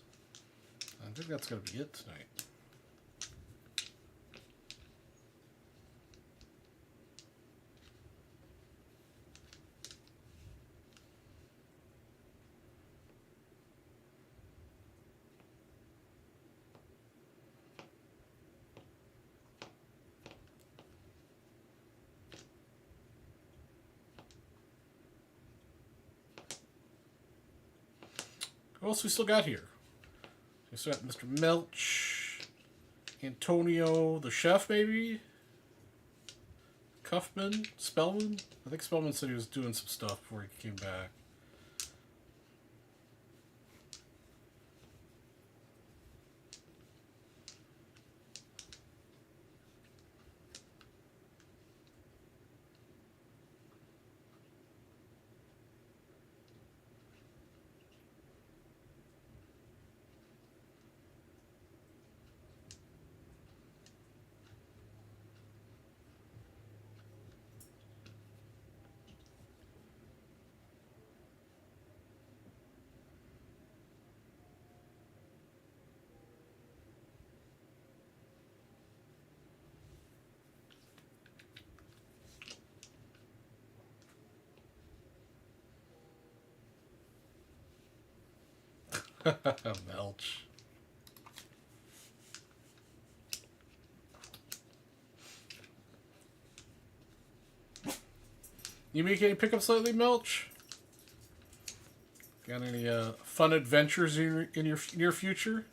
I think that's going to be it tonight. Who else we still got here? We still got Mr. Melch, Antonio, the chef, maybe? Cuffman? Spellman? I think Spellman said he was doing some stuff before he came back. Melch. You make any pickups lately, Melch? Got any fun adventures in your near future?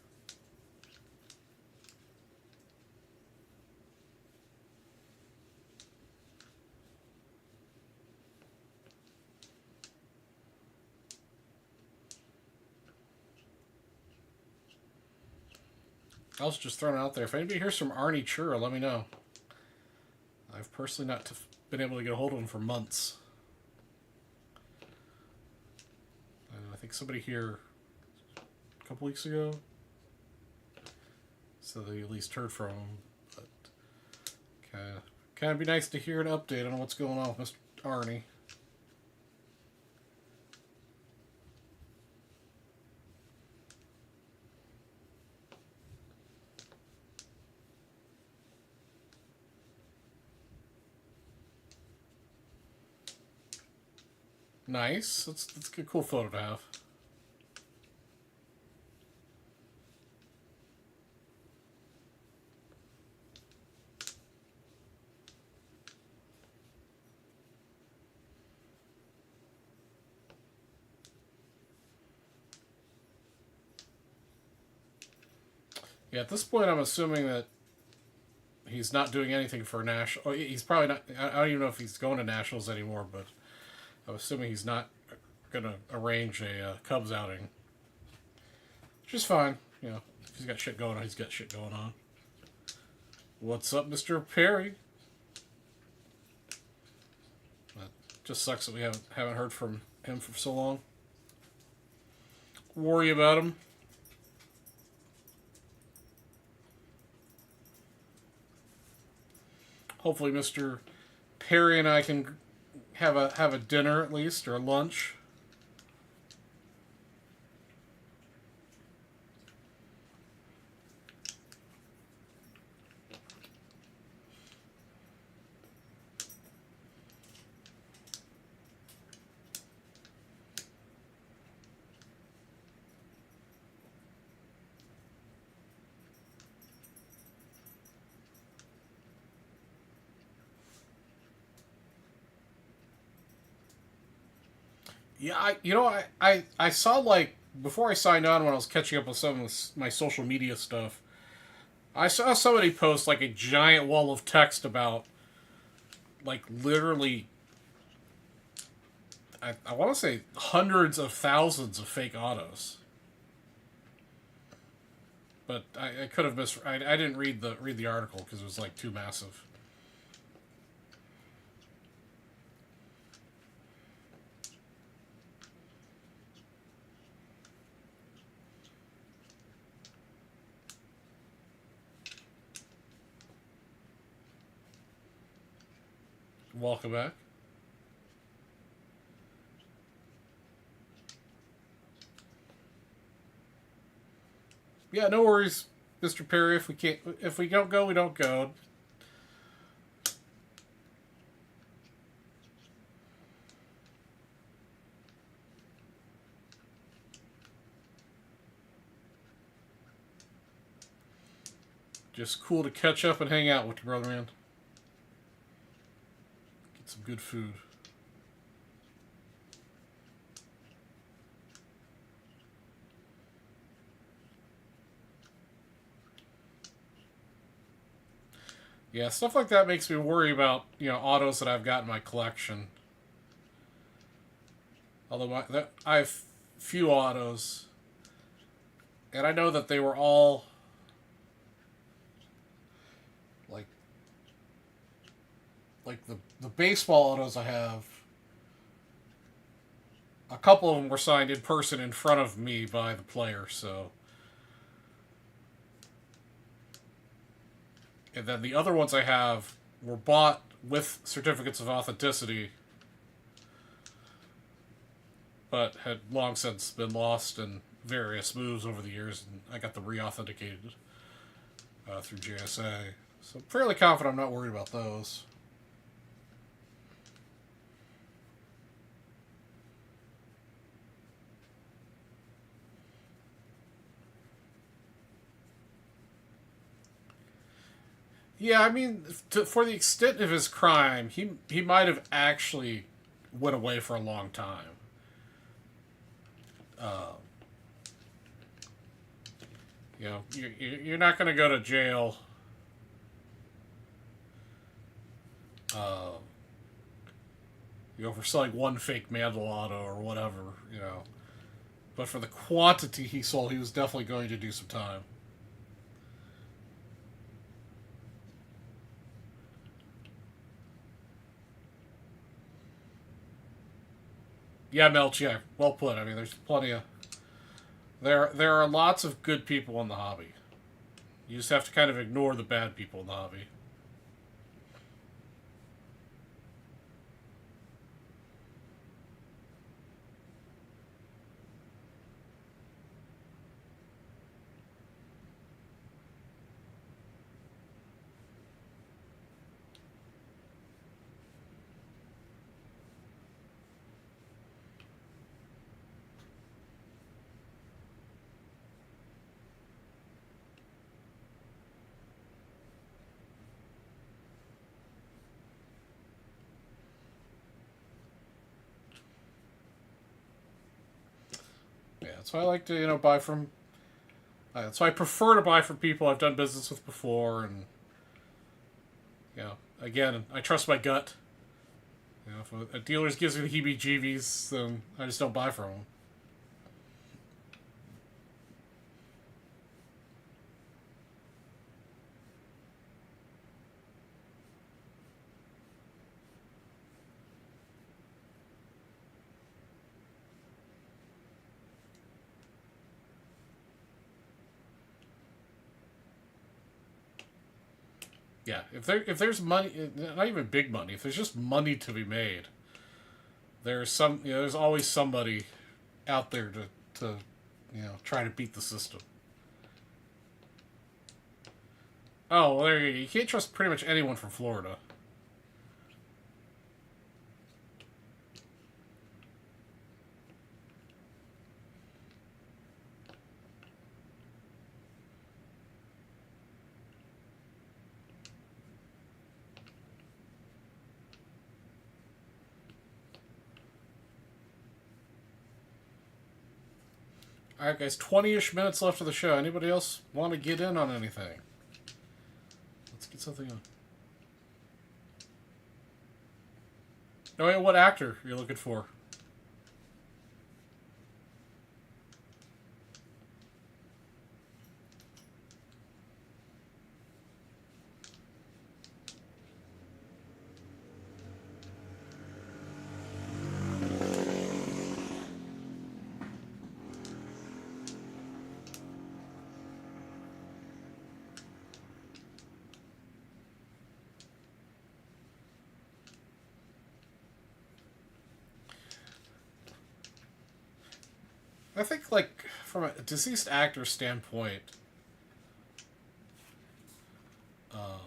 I was just throwing it out there. If anybody hears from Arnie Chura, let me know. I've personally not been able to get a hold of him for months. I think somebody here a couple weeks ago said they at least heard from him. But kind of be nice to hear an update on what's going on with Mr. Arnie. Nice. That's a cool photo to have. Yeah, at this point, I'm assuming that he's not doing anything for national. Oh, he's probably not. I don't even know if he's going to nationals anymore, but I'm assuming he's not going to arrange a Cubs outing, which is fine. You know, if he's got shit going on, he's got shit going on. What's up, Mr. Perry? That just sucks that we haven't heard from him for so long. Worry about him. Hopefully, Mr. Perry and I can have a dinner at least or a lunch. Yeah, I saw, like, before I signed on when I was catching up with some of my social media stuff, I saw somebody post like a giant wall of text about, like, literally, I want to say hundreds of thousands of fake autos. But I could have I didn't read the article because it was like too massive. Welcome back. Yeah, no worries, Mr. Perry. If we don't go, we don't go. Just cool to catch up and hang out with you, brother man. Get some good food. Yeah, stuff like that makes me worry about, autos that I've got in my collection. Although I have few autos, and I know that they were all like the baseball autos I have. A couple of them were signed in person in front of me by the player, so. And then the other ones I have were bought with certificates of authenticity, but had long since been lost in various moves over the years, and I got them re-authenticated through JSA. So I'm fairly confident I'm not worried about those. Yeah, I mean, for the extent of his crime, he might have actually went away for a long time. Uh, you're not going to go to jail. Uh, for selling one fake Mandel auto or whatever. But for the quantity he sold, he was definitely going to do some time. Yeah, Melch, yeah, well put. I mean, there's plenty of there are lots of good people in the hobby. You just have to kind of ignore the bad people in the hobby. Yeah, that's why I like to buy from. So I prefer to buy from people I've done business with before, and again, I trust my gut. If a dealer gives me the heebie-jeebies, then I just don't buy from them. Yeah, if there's money, not even big money, if there's just money to be made, there's always somebody out there to try to beat the system. Oh, well, there you go. You can't trust pretty much anyone from Florida. All right, guys, 20-ish minutes left of the show. Anybody else want to get in on anything? Let's get something on. Oh, yeah, what actor you're looking for? I think, like, from a deceased actor standpoint, um,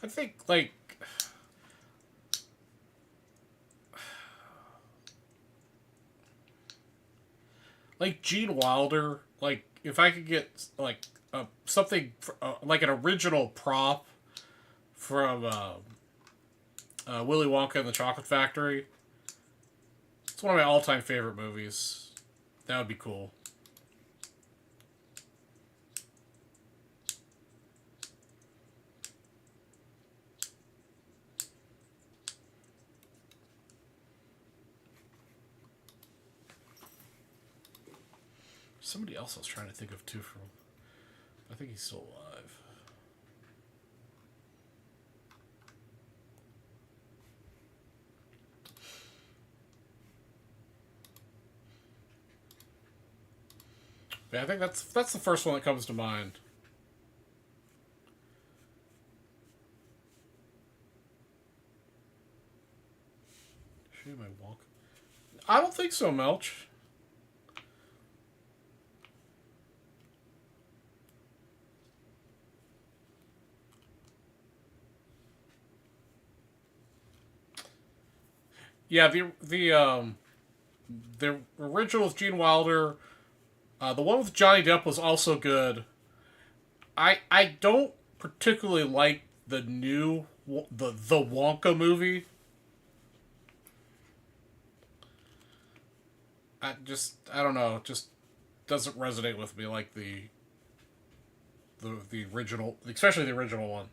I think, like Gene Wilder, like, if I could get, like, something, like an original prop from Willy Wonka and the Chocolate Factory. It's one of my all-time favorite movies. That would be cool. Somebody else I was trying to think of too from. I think he's still alive. Yeah, I think that's the first one that comes to mind. Shoot, my walk. I don't think so, Melch. Yeah, the original with Gene Wilder, the one with Johnny Depp was also good. I don't particularly like the new the Wonka movie. I don't know, it just doesn't resonate with me like the original, especially the original one.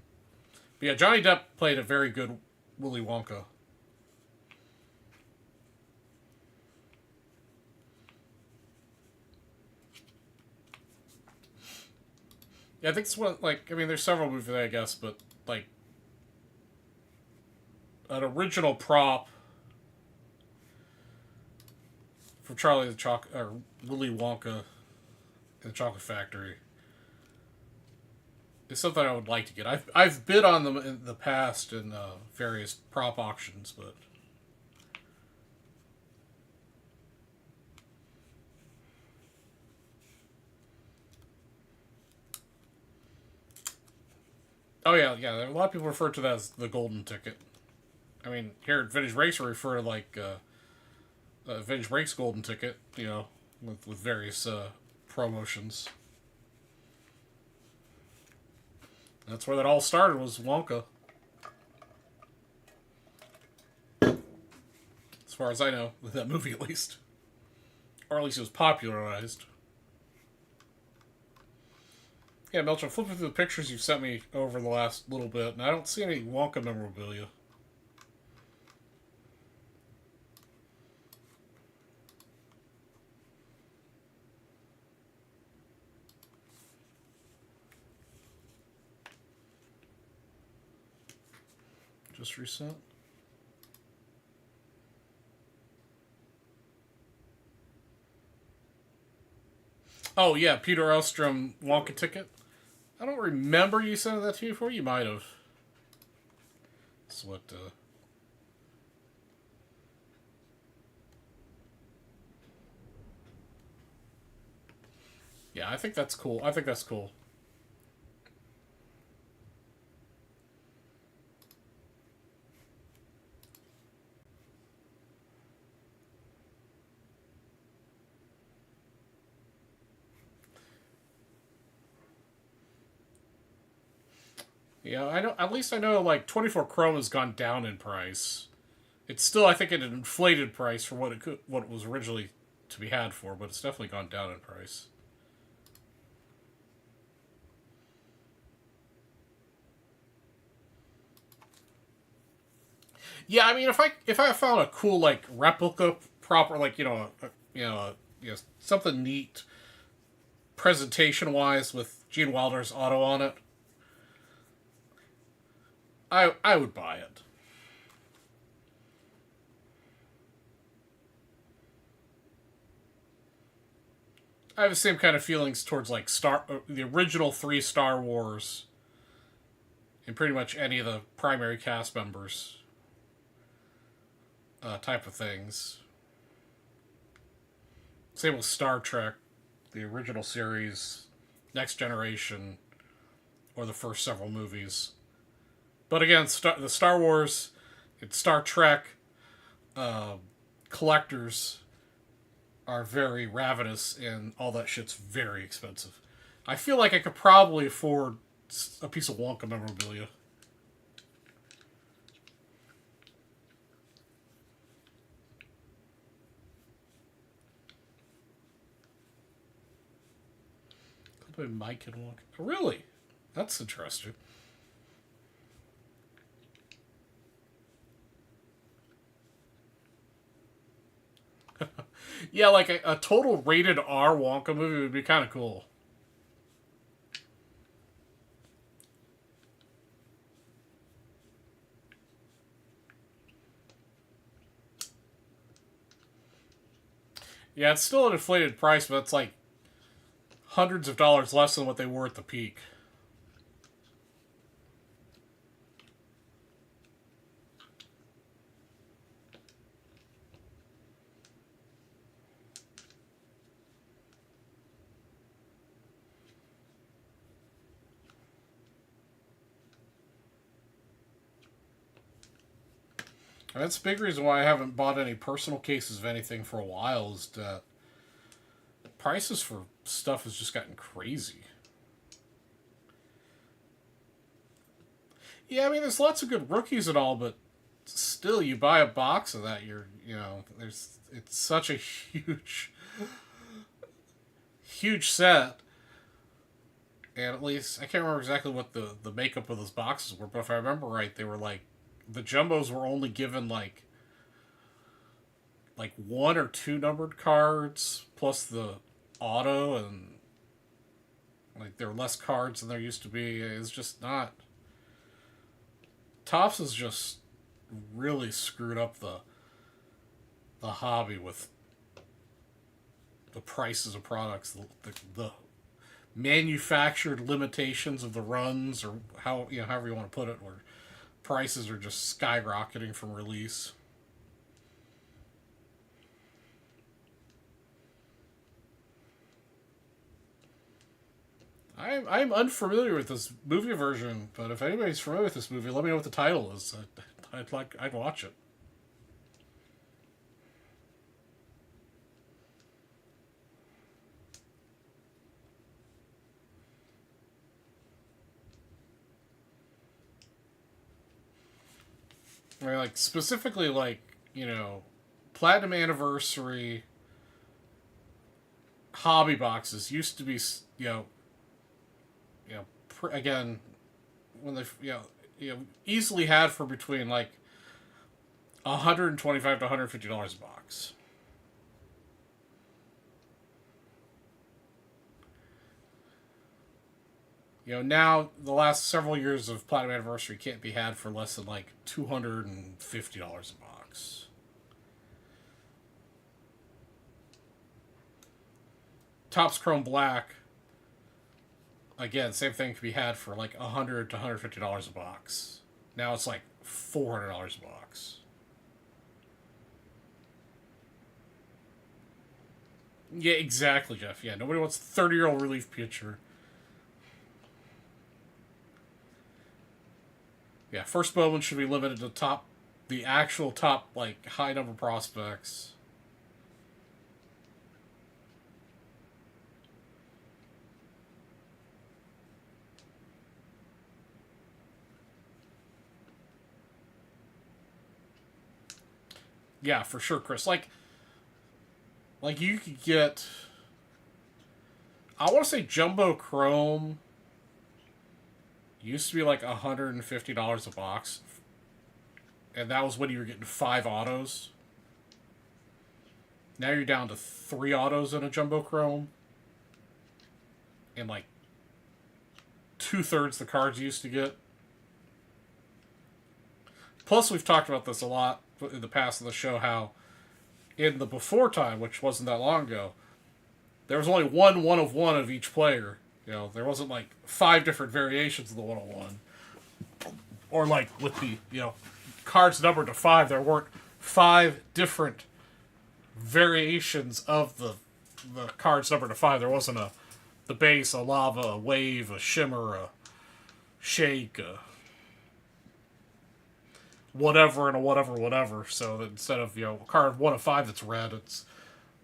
But yeah, Johnny Depp played a very good Willy Wonka. Yeah, I think it's one, like, I mean, there's several movies there, I guess, but like an original prop from Charlie the Chocolate or Willy Wonka and the Chocolate Factory. is something I would like to get. I've bid on them in the past in various prop auctions, but oh yeah, yeah. A lot of people refer to that as the golden ticket. I mean, here at Vintage Breaks, we refer to like Vintage Breaks golden ticket. You know, with various promotions. That's where that all started. Was Wonka, as far as I know, with that movie at least, or at least it was popularized. Yeah, Melch, I'm flipping through the pictures you've sent me over the last little bit, and I don't see any Wonka memorabilia. Just resent. Oh yeah, Peter Elstrom Wonka ticket. I don't remember you sending that to me before. You might have. That's what. Yeah, I think that's cool. I think that's cool. Yeah, I know. At least I know like 24 Chrome has gone down in price. It's still, I think, at an inflated price for what it was originally to be had for, but it's definitely gone down in price. Yeah, I mean, if I found a cool like replica proper, like you know something neat presentation wise with Gene Wilder's auto on it, I would buy it. I have the same kind of feelings towards like the original three Star Wars, and pretty much any of the primary cast members type of things. Same with Star Trek, the original series, Next Generation, or the first several movies. But again, the Star Wars and Star Trek uh, collectors are very ravenous, and all that shit's very expensive. I feel like I could probably afford a piece of Wonka memorabilia. Could be Mike and Wonka. Really? That's interesting. Yeah, like a total rated R Wonka movie would be kind of cool. Yeah, it's still an inflated price, but it's like hundreds of dollars less than what they were at the peak. And that's a big reason why I haven't bought any personal cases of anything for a while. Is that prices for stuff has just gotten crazy. Yeah, I mean, there's lots of good rookies and all, but still, you buy a box of that, there's it's such a huge set, and at least I can't remember exactly what the makeup of those boxes were, but if I remember right, they were like the jumbos were only given like one or two numbered cards plus the auto, and like there were less cards than there used to be. It's just not. Tops has just really screwed up the hobby with the prices of products. The manufactured limitations of the runs, or however you want to put it, where prices are just skyrocketing from release. I'm unfamiliar with this movie version, but if anybody's familiar with this movie, let me know what the title is. I'd watch it. I mean, like specifically, like Platinum Anniversary hobby boxes used to be again when they easily had for between like $125 to $150 a box. Now the last several years of Platinum Anniversary can't be had for less than like $250 a box. Topps Chrome Black, again, same thing could be had for like $100 to $150 a box. Now it's like $400 a box. Yeah, exactly, Jeff. Yeah, nobody wants a 30-year-old relief pitcher. Yeah, first Bowman should be limited to the actual top, like, high number prospects. Yeah, for sure, Chris. Like you could get, I want to say Jumbo Chrome used to be like $150 a box, and that was when you were getting 5 autos. Now you're down to 3 autos in a Jumbo Chrome, and like 2/3 the cards you used to get. Plus, we've talked about this a lot in the past of the show, how in the before time, which wasn't that long ago, there was only one of one of each player. There wasn't like 5 different variations of the 101. Or like with the, cards numbered to 5, there weren't 5 different variations of the cards numbered to 5. There wasn't the base, a lava, a wave, a shimmer, a shake, a whatever, and a whatever. So instead of, a card 1 of 5 that's red, it's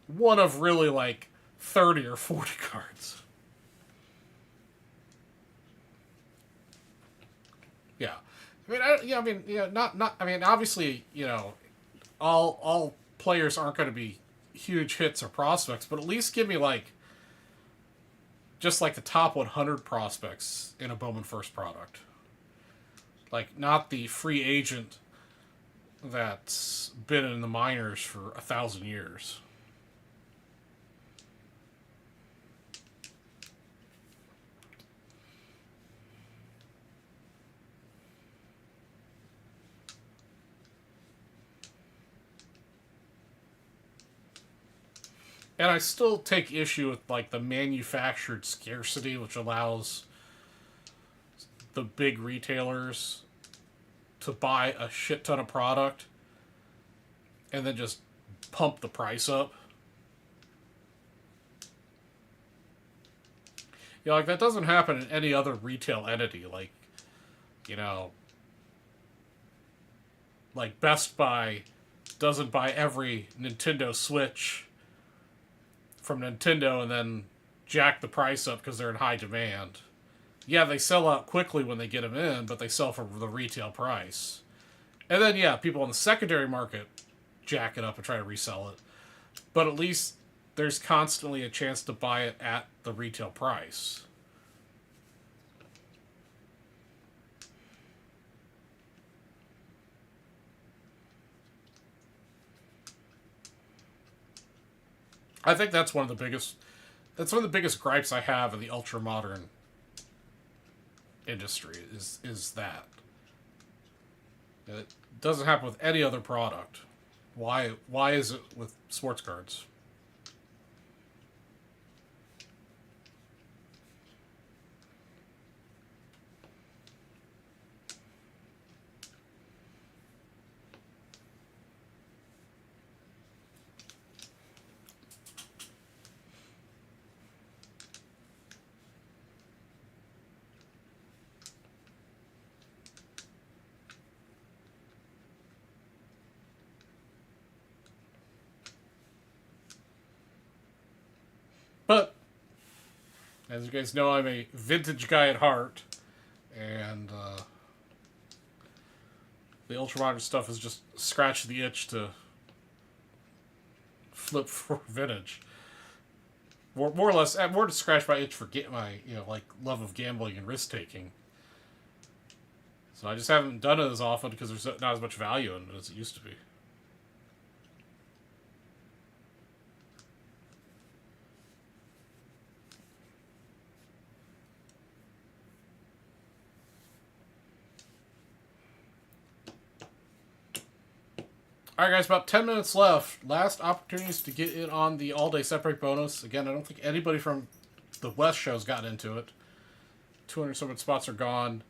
one of really like 30 or 40 cards. Yeah. Obviously, all players aren't going to be huge hits or prospects, but at least give me like just like the top 100 prospects in a Bowman First product. Like, not the free agent that's been in the minors for 1,000 years. And I still take issue with like the manufactured scarcity, which allows the big retailers to buy a shit ton of product and then just pump the price up. Like that doesn't happen in any other retail entity. Like, like Best Buy doesn't buy every Nintendo Switch from Nintendo and then jack the price up because they're in high demand. Yeah, they sell out quickly when they get them in, but they sell for the retail price. And then, people on the secondary market jack it up and try to resell it. But at least there's constantly a chance to buy it at the retail price. I think that's one of the biggest gripes I have in the ultra modern industry is that it doesn't happen with any other product. Why is it with sports cards? As you guys know, I'm a vintage guy at heart, and the ultramodern stuff is just scratch the itch to flip for vintage. More or less, more to scratch my itch for my like love of gambling and risk taking. So I just haven't done it as often because there's not as much value in it as it used to be. Alright guys, about 10 minutes left. Last opportunities to get in on the all-day separate bonus. Again, I don't think anybody from the West show's gotten into it. 200 something spots are gone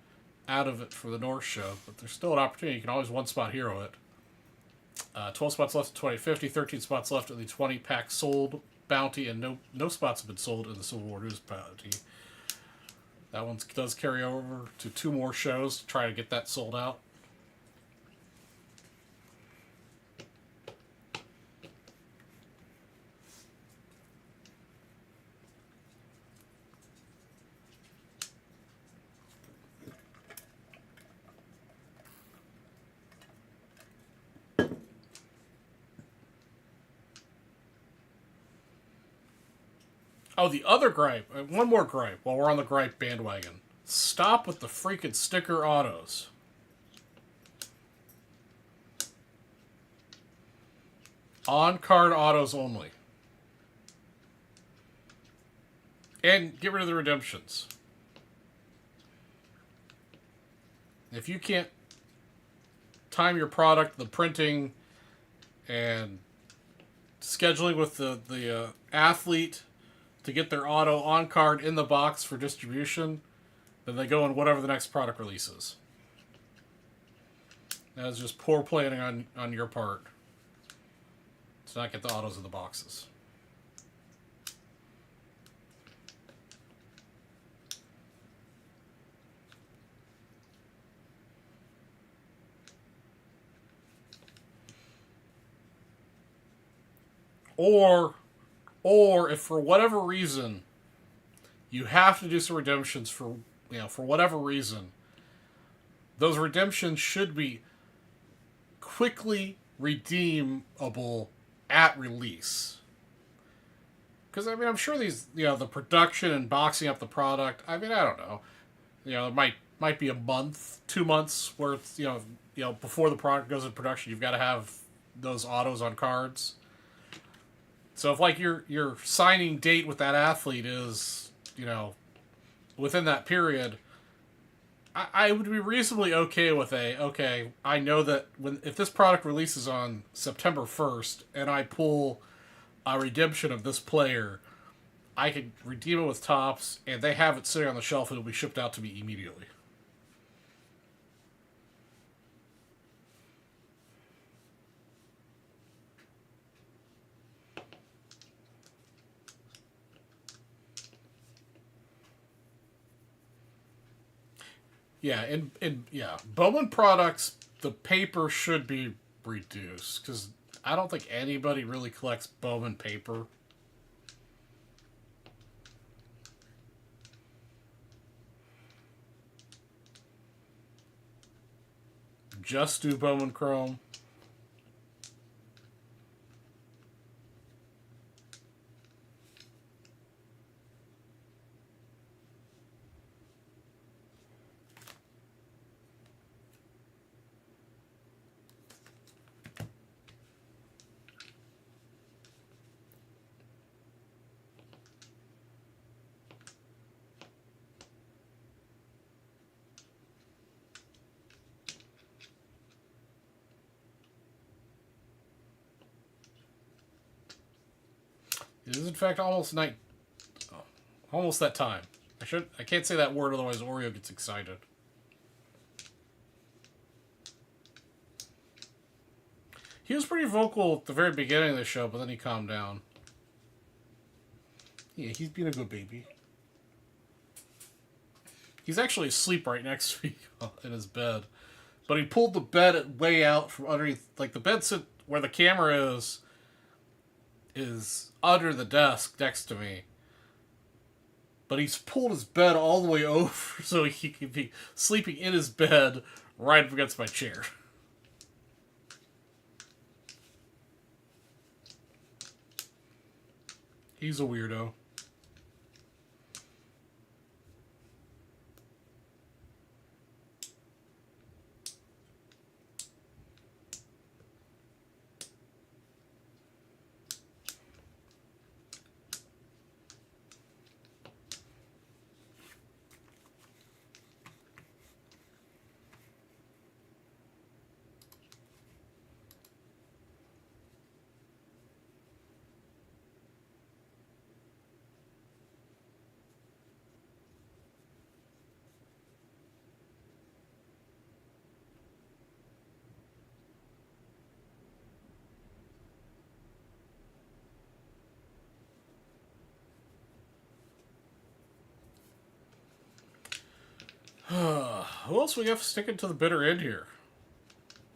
out of it for the North show, but there's still an opportunity. You can always one-spot hero it. 12 spots left at 2050, 13 spots left in the 20-pack sold bounty, and no spots have been sold in the Civil War News bounty. That one does carry over to 2 more shows to try to get that sold out. Oh, the other gripe. One more gripe while we're on the gripe bandwagon. Stop with the freaking sticker autos. On-card autos only. And get rid of the redemptions. If you can't time your product, the printing, and scheduling with the athlete to get their auto on card in the box for distribution, then they go in whatever the next product releases. That is just poor planning on your part to not get the autos in the boxes. Or if for whatever reason you have to do some redemptions for whatever reason, those redemptions should be quickly redeemable at release. Because I'm sure these the production and boxing up the product. I don't know. It might be a month, 2 months worth. Before the product goes into production, you've got to have those autos on cards. So if your signing date with that athlete is, within that period, I would be reasonably okay with I know that if this product releases on September 1st and I pull a redemption of this player, I could redeem it with Topps and they have it sitting on the shelf and it'll be shipped out to me immediately. Yeah, Bowman products, the paper should be reduced because I don't think anybody really collects Bowman paper. Just do Bowman Chrome. It is in fact almost night. Oh, almost that time. I can't say that word otherwise Oreo gets excited. He was pretty vocal at the very beginning of the show, but then he calmed down. Yeah, he's being a good baby. He's actually asleep right next to me in his bed. But he pulled the bed way out from underneath. Like, the bed sit where the camera is under the desk next to me. but he's pulled his bed all the way over so he can be sleeping in his bed right up against my chair. He's a weirdo. Who else we have sticking to the bitter end here?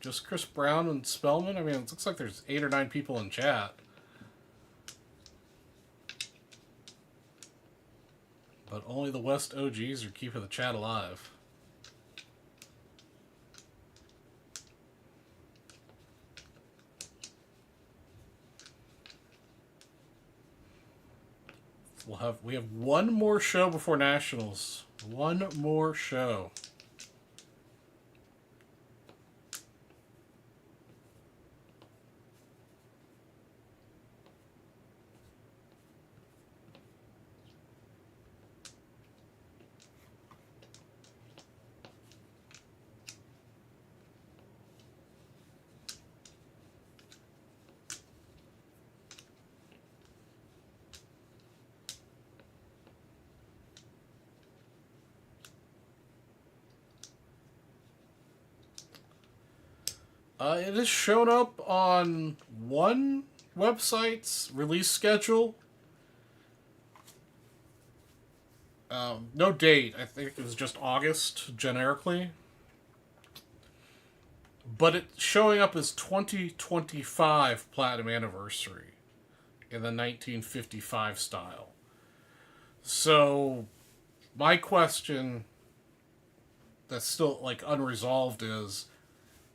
Just Chris Brown and Spellman? I mean, it looks like there's 8 or 9 people in chat. But only the West OGs are keeping the chat alive. We have one more show before Nationals. One more show. It has shown up on one website's release schedule. No date. I think it was just August, generically. But it's showing up as 2025 Platinum Anniversary in the 1955 style. So, my question that's still, like, unresolved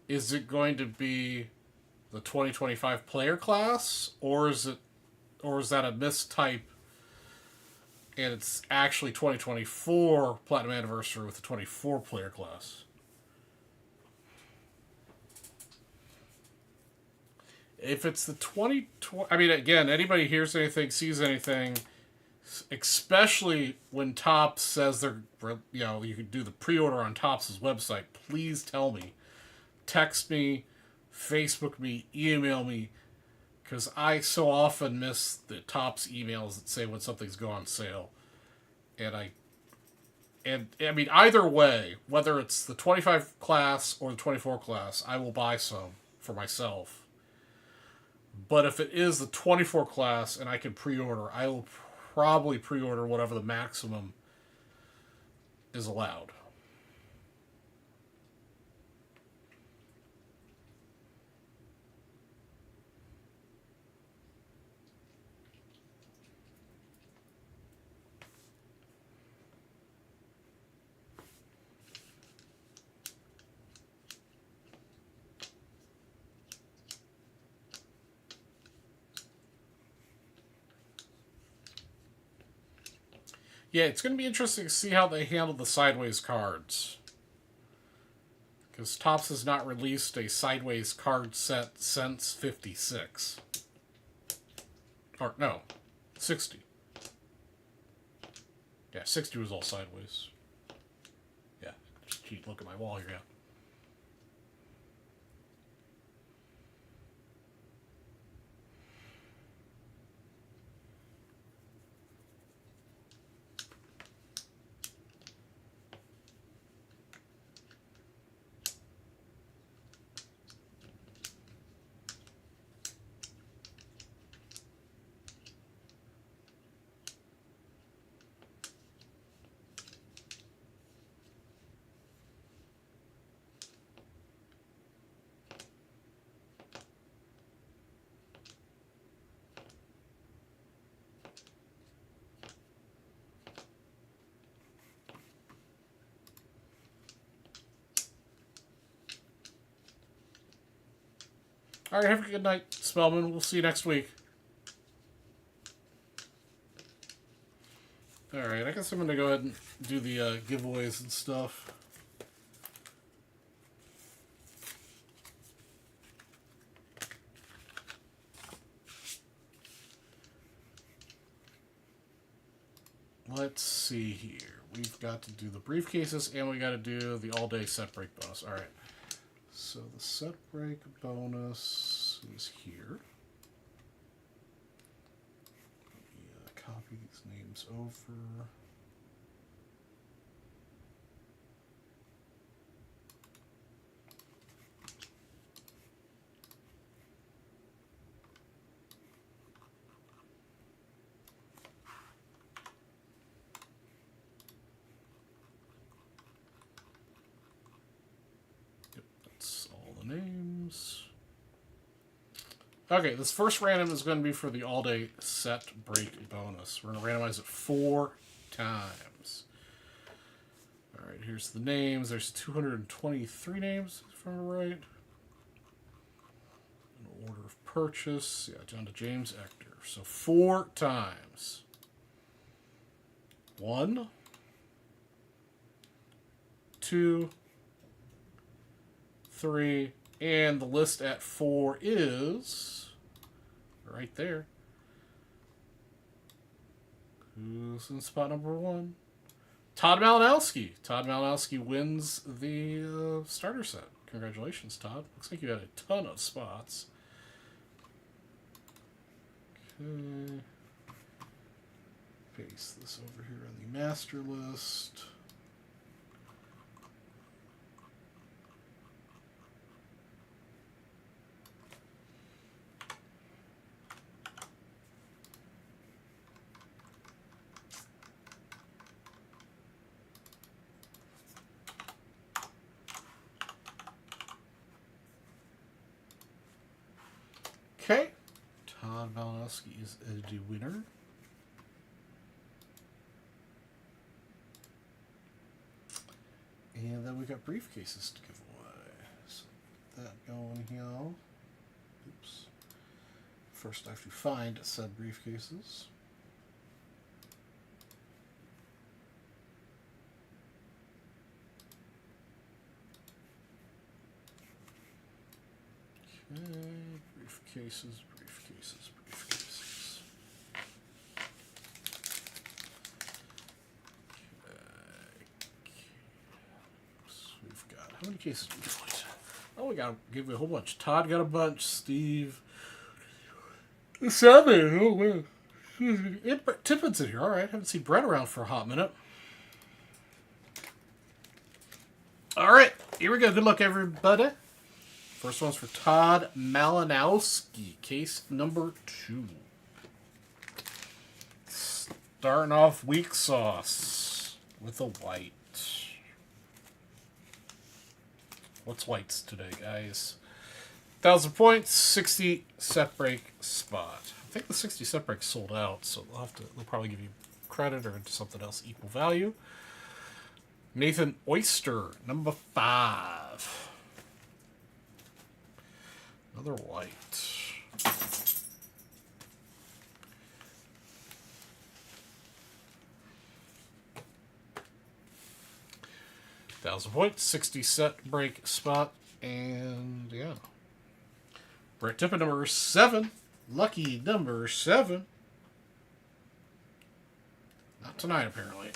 is it going to be the 2025 player class, or is that a mistype and it's actually 2024 Platinum Anniversary with the 24 player class? If it's the 2020, I mean, again, anybody hears anything, sees anything, especially when Topps says they're, you can do the pre-order on Topps' website, please tell me. Text me, Facebook me, email me, because I so often miss the Topps emails that say when something's going on sale. And I mean, either way, whether it's the 25 class or the 24 class, I will buy some for myself. But if it is the 24 class and I can pre-order, I will probably pre-order whatever the maximum is allowed. Yeah, it's going to be interesting to see how they handle the sideways cards. Because Topps has not released a sideways card set since 56. Or, no, 60. Yeah, 60 was all sideways. Yeah, just keep looking at my wall here, yeah. All right, have a good night, Spellman. We'll see you next week. All right, I guess I'm going to go ahead and do the giveaways and stuff. Let's see here. We've got to do the briefcases, and we got to do the all-day set break bonus. All right. So the set break bonus is here. Let me copy these names over. Names. Okay, this first random is going to be for the all-day set break bonus. We're going to randomize it 4 times. All right, here's the names. There's 223 names, if I'm right. In order of purchase, yeah, down to James Ector. So 4 times. 1, 2, 3, and the list at 4 is right there. Who's in spot number 1? Todd Malinowski. Todd Malinowski wins the starter set. Congratulations, Todd. Looks like you had a ton of spots. Okay. Paste this over here on the master list. Okay, Todd Malinowski is the winner. And then we got briefcases to give away. So that going here. Oops. First I have to find said briefcases. Okay, briefcases. How many cases do we get? Oh, we got to give me a whole bunch. Todd got a bunch. Steve. 7. Oh, man. Tippin's in here. All right. Haven't seen Brett around for a hot minute. All right. Here we go. Good luck, everybody. First one's for Todd Malinowski. Case number 2. Starting off weak sauce with a white. What's whites today, guys? 1,000 points, 60 set break spot. I think the 60 set break sold out, so they'll probably give you credit or into something else equal value. Nathan Oyster, number 5. Another white. £1,000 points, 60 set break spot, and yeah. Brett Tippin number 7. Lucky number 7. Not tonight, apparently.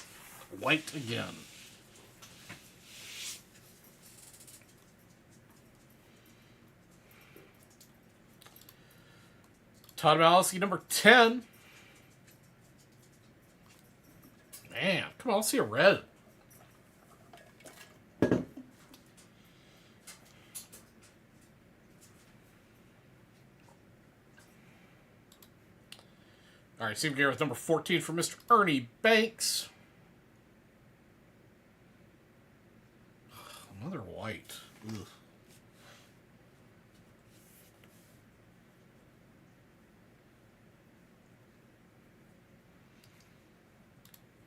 White again. Todd Malinowski number 10. Man, come on, let's see a red. All right, same gear with number 14 for Mr. Ernie Banks. Another white. Ugh.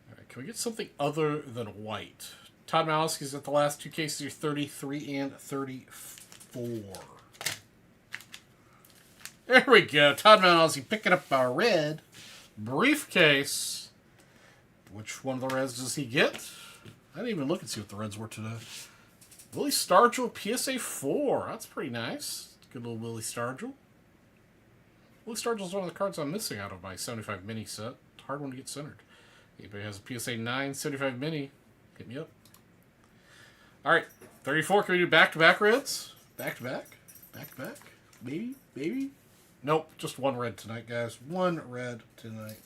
All right, can we get something other than white? Todd Malinowski's at the last 2 cases. You're 33 and 34. There we go. Todd Mount Aussie picking up a red briefcase. Which one of the reds does he get? I didn't even look and see what the reds were today. Willie Stargell, PSA 4. That's pretty nice. Good little Willie Stargell. Willie Stargell's one of the cards I'm missing out of my 75 mini set. Hard one to get centered. Anybody has a PSA 9 75 mini, hit me up. Alright, 34. Can we do back-to-back reds? Back-to-back? Back-to-back? Maybe? Maybe? Nope, just one red tonight, guys. One red tonight.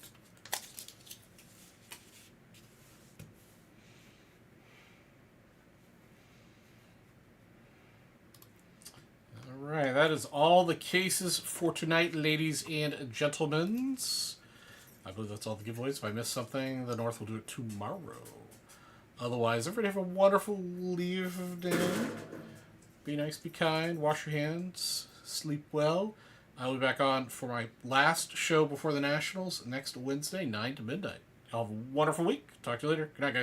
Alright, that is all the cases for tonight, ladies and gentlemen. I believe that's all the giveaways. If I missed something, the North will do it tomorrow. Otherwise, everybody have a wonderful leave day. Be nice, be kind, wash your hands, sleep well. I'll be back on for my last show before the Nationals next Wednesday, 9 to midnight. Y'all have a wonderful week. Talk to you later. Good night, guys.